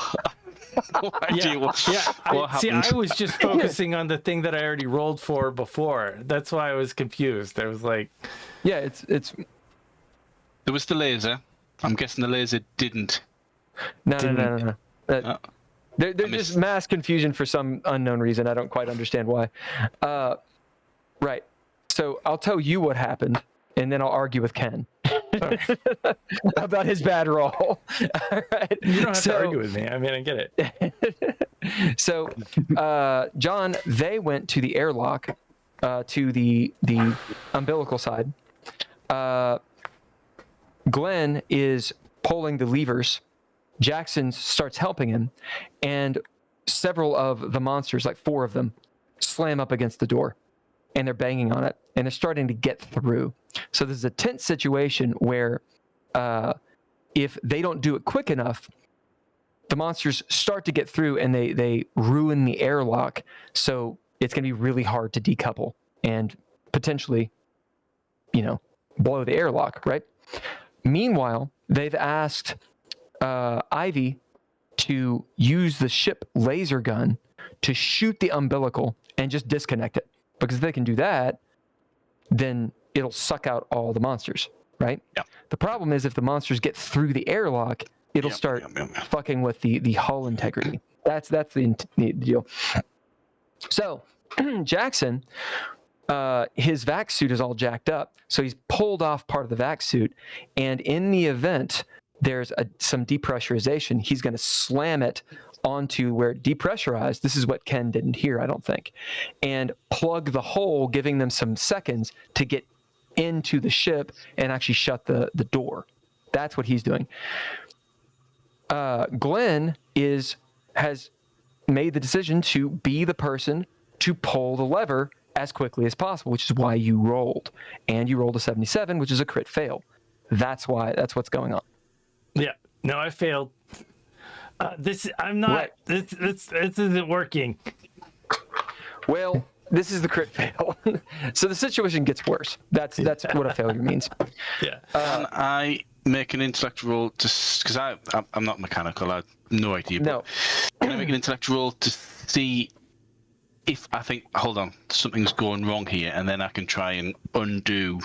[SPEAKER 4] No idea what happened.
[SPEAKER 1] I was just focusing on the thing that I already rolled for before. That's why I was confused. I was like,
[SPEAKER 5] yeah, it's.
[SPEAKER 4] There was the laser. I'm guessing the laser didn't.
[SPEAKER 5] No. There's just mass confusion for some unknown reason. I don't quite understand why. Right. So I'll tell you what happened, and then I'll argue with Ken about his bad roll. All right.
[SPEAKER 1] You don't have to argue with me. I mean, I get it.
[SPEAKER 5] So, John, they went to the airlock, to the umbilical side. Glenn is pulling the levers. Jackson starts helping him, and several of the monsters, like 4 of them, slam up against the door, and they're banging on it, and they're starting to get through. So there's a tense situation where if they don't do it quick enough, the monsters start to get through, and they ruin the airlock. So it's going to be really hard to decouple and potentially, blow the airlock, right? Meanwhile, they've asked Ivy to use the ship laser gun to shoot the umbilical and just disconnect it. Because if they can do that, then it'll suck out all the monsters. right?
[SPEAKER 4] Yeah.
[SPEAKER 5] The problem is if the monsters get through the airlock, it'll start fucking with the hull integrity. That's the deal. So Jackson, his vac suit is all jacked up, so he's pulled off part of the vac suit, and in the event there's some depressurization, he's going to slam it onto where it depressurized. This is what Ken didn't hear, I don't think, and plug the hole, giving them some seconds to get into the ship and actually shut the door. That's what he's doing. Glenn has made the decision to be the person to pull the lever as quickly as possible, which is why you rolled. And you rolled a 77, which is a crit fail. That's what's going on.
[SPEAKER 1] Yeah. No, I failed. I'm not.
[SPEAKER 5] Right.
[SPEAKER 1] This isn't working.
[SPEAKER 5] Well, this is the crit fail. So the situation gets worse. That's what a failure means.
[SPEAKER 1] Yeah.
[SPEAKER 4] Can I make an intellectual roll because I'm not mechanical. I have no idea.
[SPEAKER 5] No.
[SPEAKER 4] Can I make an intellectual roll to see if I think, hold on, something's going wrong here, and then I can try and undo.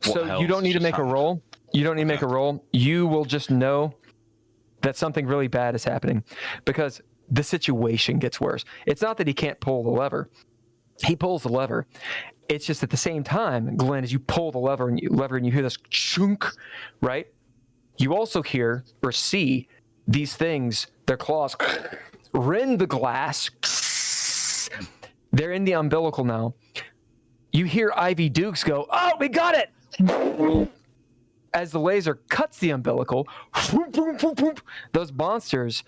[SPEAKER 5] So you don't need to make a roll. You don't need to make a roll. You will just know that something really bad is happening because the situation gets worse. It's not that he can't pull the lever. He pulls the lever. It's just at the same time, Glenn, as you pull the lever and you hear this chunk, right? You also hear or see these things, their claws rend the glass. They're in the umbilical now. You hear Ivy Dukes go, "Oh, we got it!" As the laser cuts the umbilical, those monsters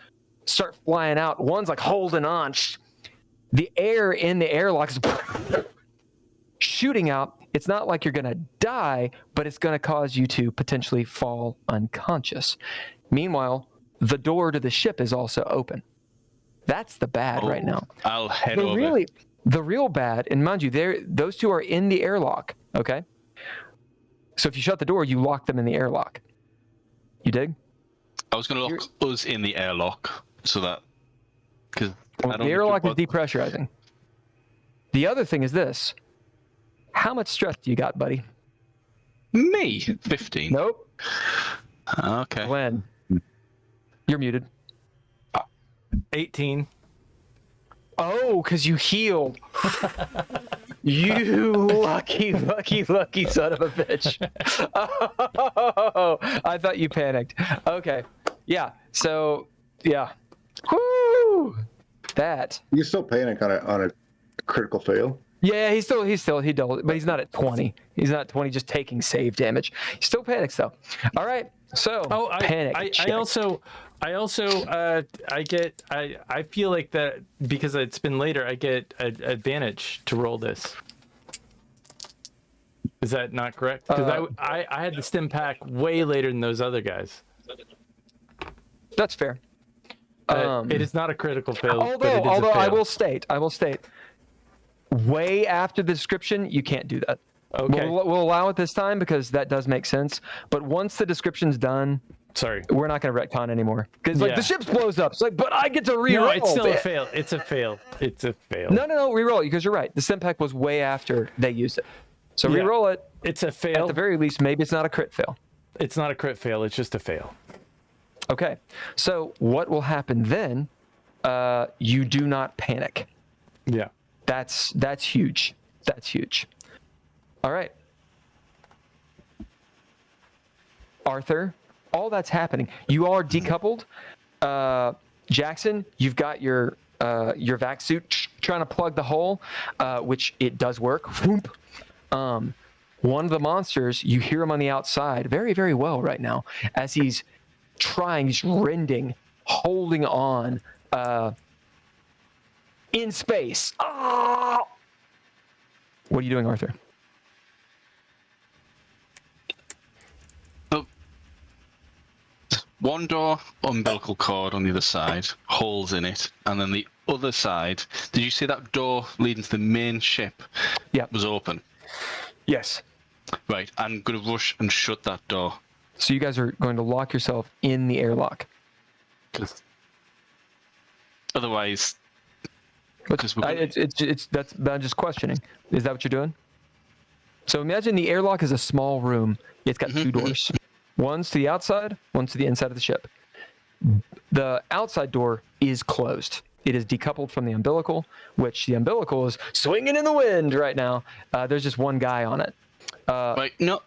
[SPEAKER 5] start flying out. One's like holding on. The air in the airlock is shooting out. It's not like you're going to die, but it's going to cause you to potentially fall unconscious. Meanwhile, the door to the ship is also open. That's the bad right now.
[SPEAKER 4] I'll head over.
[SPEAKER 5] The real bad, and mind you, those two are in the airlock, okay? So if you shut the door, you lock them in the airlock. You dig?
[SPEAKER 4] I was going to lock us in the airlock so that... because
[SPEAKER 5] the airlock is depressurizing. The other thing is this. How much stress do you got, buddy?
[SPEAKER 4] Me? 15.
[SPEAKER 5] Nope.
[SPEAKER 4] Okay.
[SPEAKER 5] Glenn, you're muted.
[SPEAKER 1] 18.
[SPEAKER 5] Oh, because you healed. You lucky son of a bitch. Oh, I thought you panicked. Okay. Yeah. So, yeah. Woo! That.
[SPEAKER 3] You still panic on a critical fail?
[SPEAKER 5] Yeah, he does, but he's not at 20. He's not at 20 just taking save damage. He still panics though. All right. So, panic.
[SPEAKER 1] I feel like that because it's been later, I get an advantage to roll this. Is that not correct? Because I had the stim pack way later than those other guys.
[SPEAKER 5] That's fair.
[SPEAKER 1] It is not a critical fail.
[SPEAKER 5] Although I will state, way after the description, you can't do that.
[SPEAKER 1] Okay.
[SPEAKER 5] We'll allow it this time because that does make sense. But once the description's done, we're not going to retcon anymore because the ship blows up. It's like, but I get to reroll.
[SPEAKER 1] No, it's still a fail. It's a fail. It's a fail.
[SPEAKER 5] No, reroll it because you're right. The stim pack was way after they used it. So reroll it.
[SPEAKER 1] It's a fail.
[SPEAKER 5] At the very least, maybe it's not a crit fail.
[SPEAKER 1] It's not a crit fail. It's just a fail.
[SPEAKER 5] Okay. So what will happen then? You do not panic.
[SPEAKER 1] Yeah.
[SPEAKER 5] That's huge. That's huge. All right. Arthur, all that's happening. You are decoupled. Jackson, you've got your vac suit trying to plug the hole, which it does work. Whoop. One of the monsters, you hear him on the outside very, very well right now as he's rending, holding on in space. Oh! What are you doing, Arthur?
[SPEAKER 4] One door, umbilical cord on the other side, holes in it, and then the other side. Did you see that door leading to the main ship?
[SPEAKER 5] Yeah.
[SPEAKER 4] Was open.
[SPEAKER 5] Yes.
[SPEAKER 4] Right, I'm going to rush and shut that door.
[SPEAKER 5] So you guys are going to lock yourself in the airlock.
[SPEAKER 4] Because otherwise,
[SPEAKER 5] I'm just questioning. Is that what you're doing? So imagine the airlock is a small room. It's got two doors. One's to the outside, one's to the inside of the ship. The outside door is closed. It is decoupled from the umbilical, which the umbilical is swinging in the wind right now. There's just one guy on it.
[SPEAKER 4] Right, no,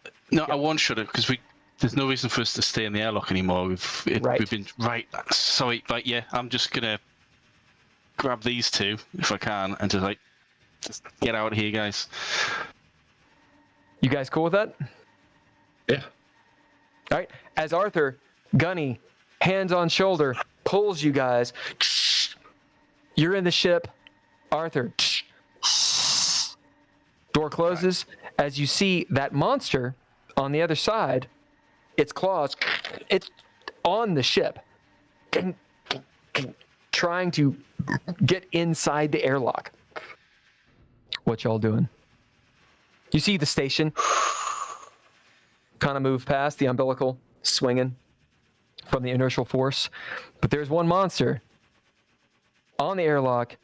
[SPEAKER 4] I won't shut it because there's no reason for us to stay in the airlock anymore. We've been right. Sorry, right? Yeah, I'm just gonna grab these two if I can and just get out of here, guys.
[SPEAKER 5] You guys cool with that?
[SPEAKER 3] Yeah.
[SPEAKER 5] All right. As Arthur, gunny, hands on shoulder, pulls you guys. You're in the ship. Arthur. Door closes. As you see that monster on the other side, its claws, it's on the ship, trying to get inside the airlock. What y'all doing? You see the station kind of move past the umbilical, swinging from the inertial force. But there's one monster on the airlock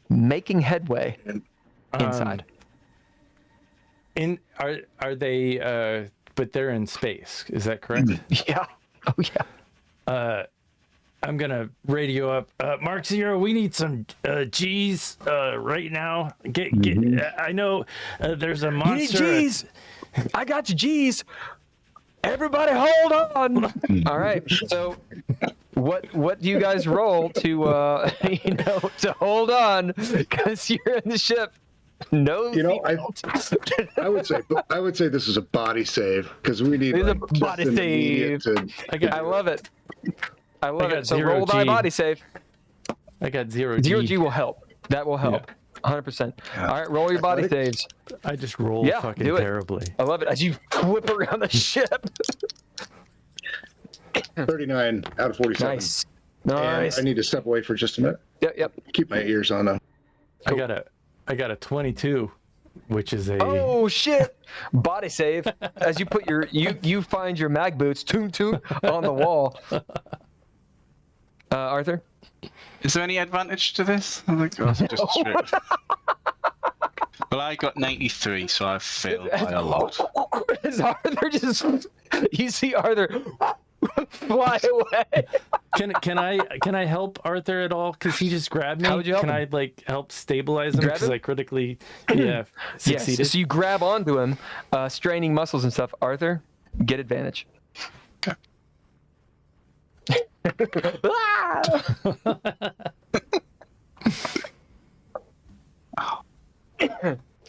[SPEAKER 5] making headway inside.
[SPEAKER 1] Are they? But they're in space. Is that correct?
[SPEAKER 5] Yeah. Oh yeah.
[SPEAKER 1] I'm gonna radio up. Mark Zero, we need some G's right now. I know there's a monster.
[SPEAKER 5] You need G's. I got you, G's. Everybody, hold on. All right. So, what do you guys roll to to hold on because you're in the ship? No,
[SPEAKER 3] I would say this is a body save because we need
[SPEAKER 5] a body save. I love it. I love it. So roll thy body save.
[SPEAKER 1] I got 0 G.
[SPEAKER 5] 0 G will help. That will help. 100%. All right, roll your body saves.
[SPEAKER 1] I just rolled fucking terribly.
[SPEAKER 5] I love it as you whip around the ship.
[SPEAKER 3] 39 out of 47.
[SPEAKER 5] Nice.
[SPEAKER 3] And I need to step away for just a minute.
[SPEAKER 5] Yep.
[SPEAKER 3] Keep my ears on though.
[SPEAKER 1] Cool. I got a 22, which is a.
[SPEAKER 5] Oh shit! Body save as you put you find your mag boots on the wall. Arthur,
[SPEAKER 4] is there any advantage to this? I'm like, oh, just straight. Well, I got 93, so I failed by a lot.
[SPEAKER 5] Is Arthur just? You see Arthur fly away.
[SPEAKER 1] Can I help Arthur at all? Because he just grabbed me.
[SPEAKER 5] How would you help
[SPEAKER 1] him? I help stabilize him because I critically succeeded?
[SPEAKER 5] Yes. So you grab onto him, straining muscles and stuff. Arthur, get advantage.
[SPEAKER 4] Okay.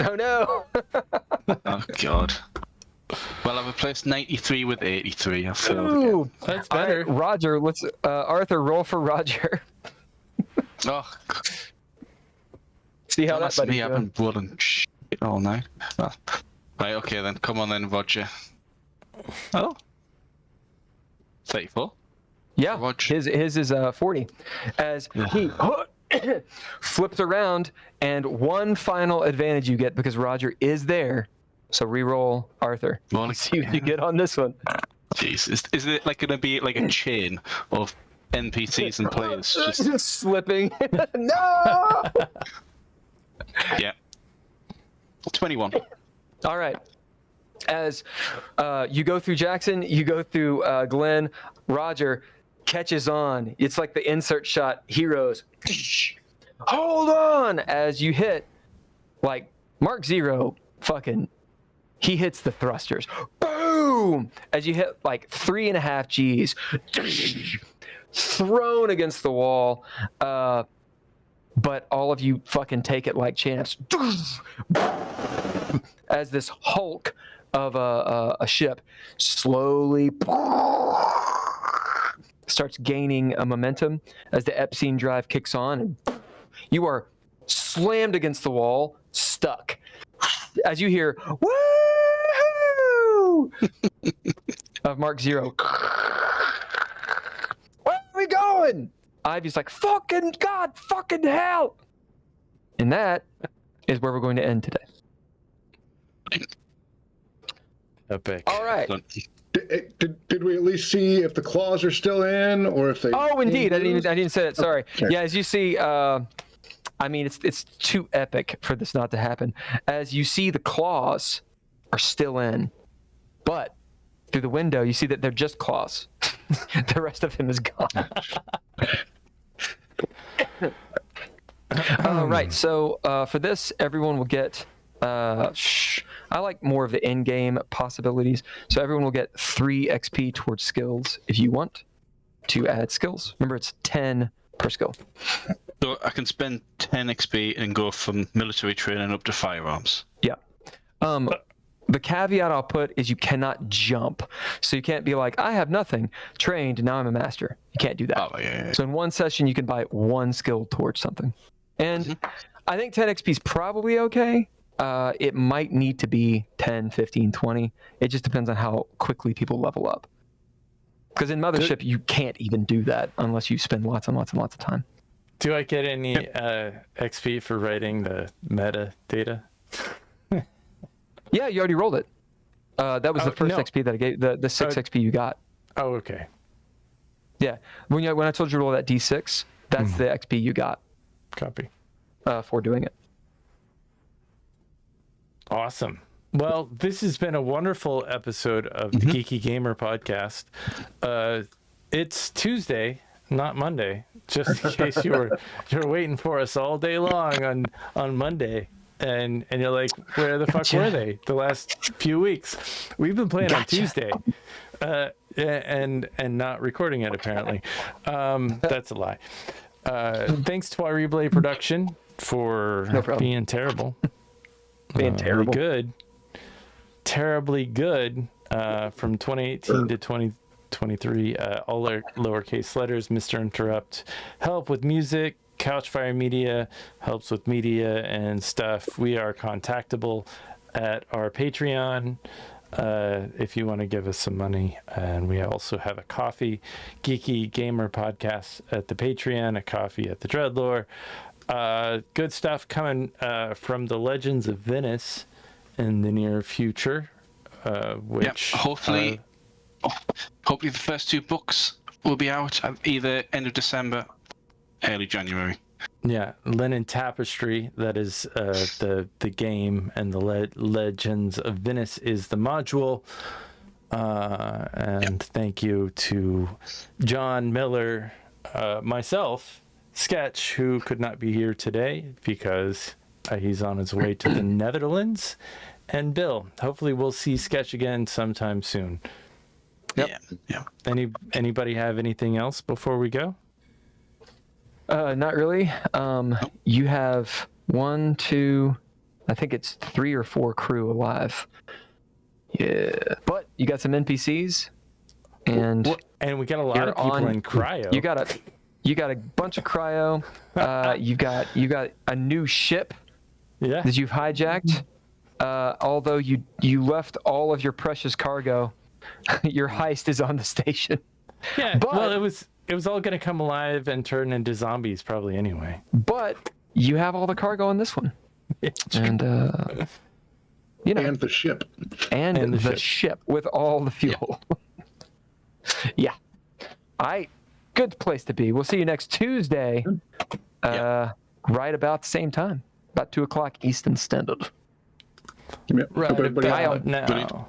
[SPEAKER 5] Oh no!
[SPEAKER 4] Oh god. Well, I've replaced 93 with 83. I failed again.
[SPEAKER 1] That's better.
[SPEAKER 5] Right, Roger, let's Arthur roll for Roger.
[SPEAKER 4] Oh,
[SPEAKER 5] see how
[SPEAKER 4] that's
[SPEAKER 5] that
[SPEAKER 4] me. I've been blood and shit all night. Oh. Right, okay then. Come on then, Roger. Oh. 34.
[SPEAKER 5] Yeah,
[SPEAKER 4] Roger.
[SPEAKER 5] his is 40. As he flips around, and one final advantage you get because Roger is there. So re-roll Arthur.
[SPEAKER 4] Well,
[SPEAKER 5] See what you get on this one.
[SPEAKER 4] Jeez, is it going to be like a chain of NPCs and players
[SPEAKER 5] just slipping? No.
[SPEAKER 4] Yeah. 21.
[SPEAKER 5] All right. As you go through Jackson, you go through Glenn, Roger catches on. It's like the insert shot, heroes. Hold on! As you hit, like, Mark Zero, he hits the thrusters. Boom! As you hit, like, 3.5 Gs. Thrown against the wall. But all of you fucking take it like champs. As this hulk of a ship slowly starts gaining a momentum as the Epstein drive kicks on, and you are slammed against the wall, stuck. As you hear, woo of Mark Zero. Where are we going? Ivy's like, fucking God, fucking hell. And that is where we're going to end today.
[SPEAKER 1] Epic.
[SPEAKER 5] All right.
[SPEAKER 3] Did we at least see if the claws are still in, or if they?
[SPEAKER 5] Oh, indeed. I didn't say it. Sorry.
[SPEAKER 3] Okay.
[SPEAKER 5] Yeah, as you see, I mean, it's too epic for this not to happen. As you see the claws are still in, but through the window you see that they're just claws. The rest of him is gone. Right. So for this, everyone will get. I like more of the in-game possibilities. So everyone will get 3 XP towards skills if you want to add skills. Remember, it's 10 per skill.
[SPEAKER 4] So I can spend 10 XP and go from military training up to firearms.
[SPEAKER 5] Yeah. The caveat I'll put is you cannot jump. So you can't be like, I have nothing, trained, now I'm a master. You can't do that.
[SPEAKER 4] Oh, yeah.
[SPEAKER 5] So in one session, you can buy 1 skill towards something. And I think 10 XP is probably okay. It might need to be 10, 15, 20. It just depends on how quickly people level up. Because in Mothership, you can't even do that unless you spend lots and lots and lots of time.
[SPEAKER 1] Do I get any XP for writing the metadata?
[SPEAKER 5] Yeah, you already rolled it. That was the first
[SPEAKER 1] no.
[SPEAKER 5] XP that I gave, the 6 XP you got.
[SPEAKER 1] Oh, okay.
[SPEAKER 5] Yeah, when I told you to roll that D6, that's the XP you got.
[SPEAKER 1] Copy.
[SPEAKER 5] For doing it.
[SPEAKER 1] Awesome. Well, this has been a wonderful episode of the Geeky Gamer podcast. It's Tuesday, not Monday, just in case you're waiting for us all day long on Monday. And you're like, where the fuck were they the last few weeks? We've been playing on Tuesday and not recording it, apparently. That's a lie. Thanks to our Replay Production for being terrible. Terribly good from 2018 to 2023. All our lowercase letters, Mr. Interrupt, help with music. Couchfire Media helps with media and stuff. We are contactable at our Patreon if you want to give us some money. And we also have a coffee, Geeky Gamer podcast at the Patreon, a coffee at the Dreadlore. Good stuff coming from the Legends of Venice in the near future. Which
[SPEAKER 4] hopefully the first 2 books will be out at either end of December, early January.
[SPEAKER 1] Yeah, Linen Tapestry, that is the game, and the Legends of Venice is the module. And thank you to John Miller, myself, Sketch, who could not be here today because he's on his way to the Netherlands, and Bill. Hopefully we'll see Sketch again sometime soon.
[SPEAKER 4] Yep. Yeah.
[SPEAKER 1] Anybody have anything else before we go?
[SPEAKER 5] Not really. You have 1, 2, I think it's 3 or 4 crew alive. Yeah, but you got some NPCs, and
[SPEAKER 1] we got a lot of people in cryo.
[SPEAKER 5] You got a bunch of cryo. You got a new ship that you've hijacked. Although you left all of your precious cargo, your heist is on the station.
[SPEAKER 1] Yeah, but well, it was all going to come alive and turn into zombies probably anyway.
[SPEAKER 5] But you have all the cargo on this one. And,
[SPEAKER 3] and the ship.
[SPEAKER 5] And the ship with all the fuel. Yeah. Good place to be. We'll see you next Tuesday, right about the same time, about 2:00 Eastern Standard.
[SPEAKER 3] Yep.
[SPEAKER 1] Right about now.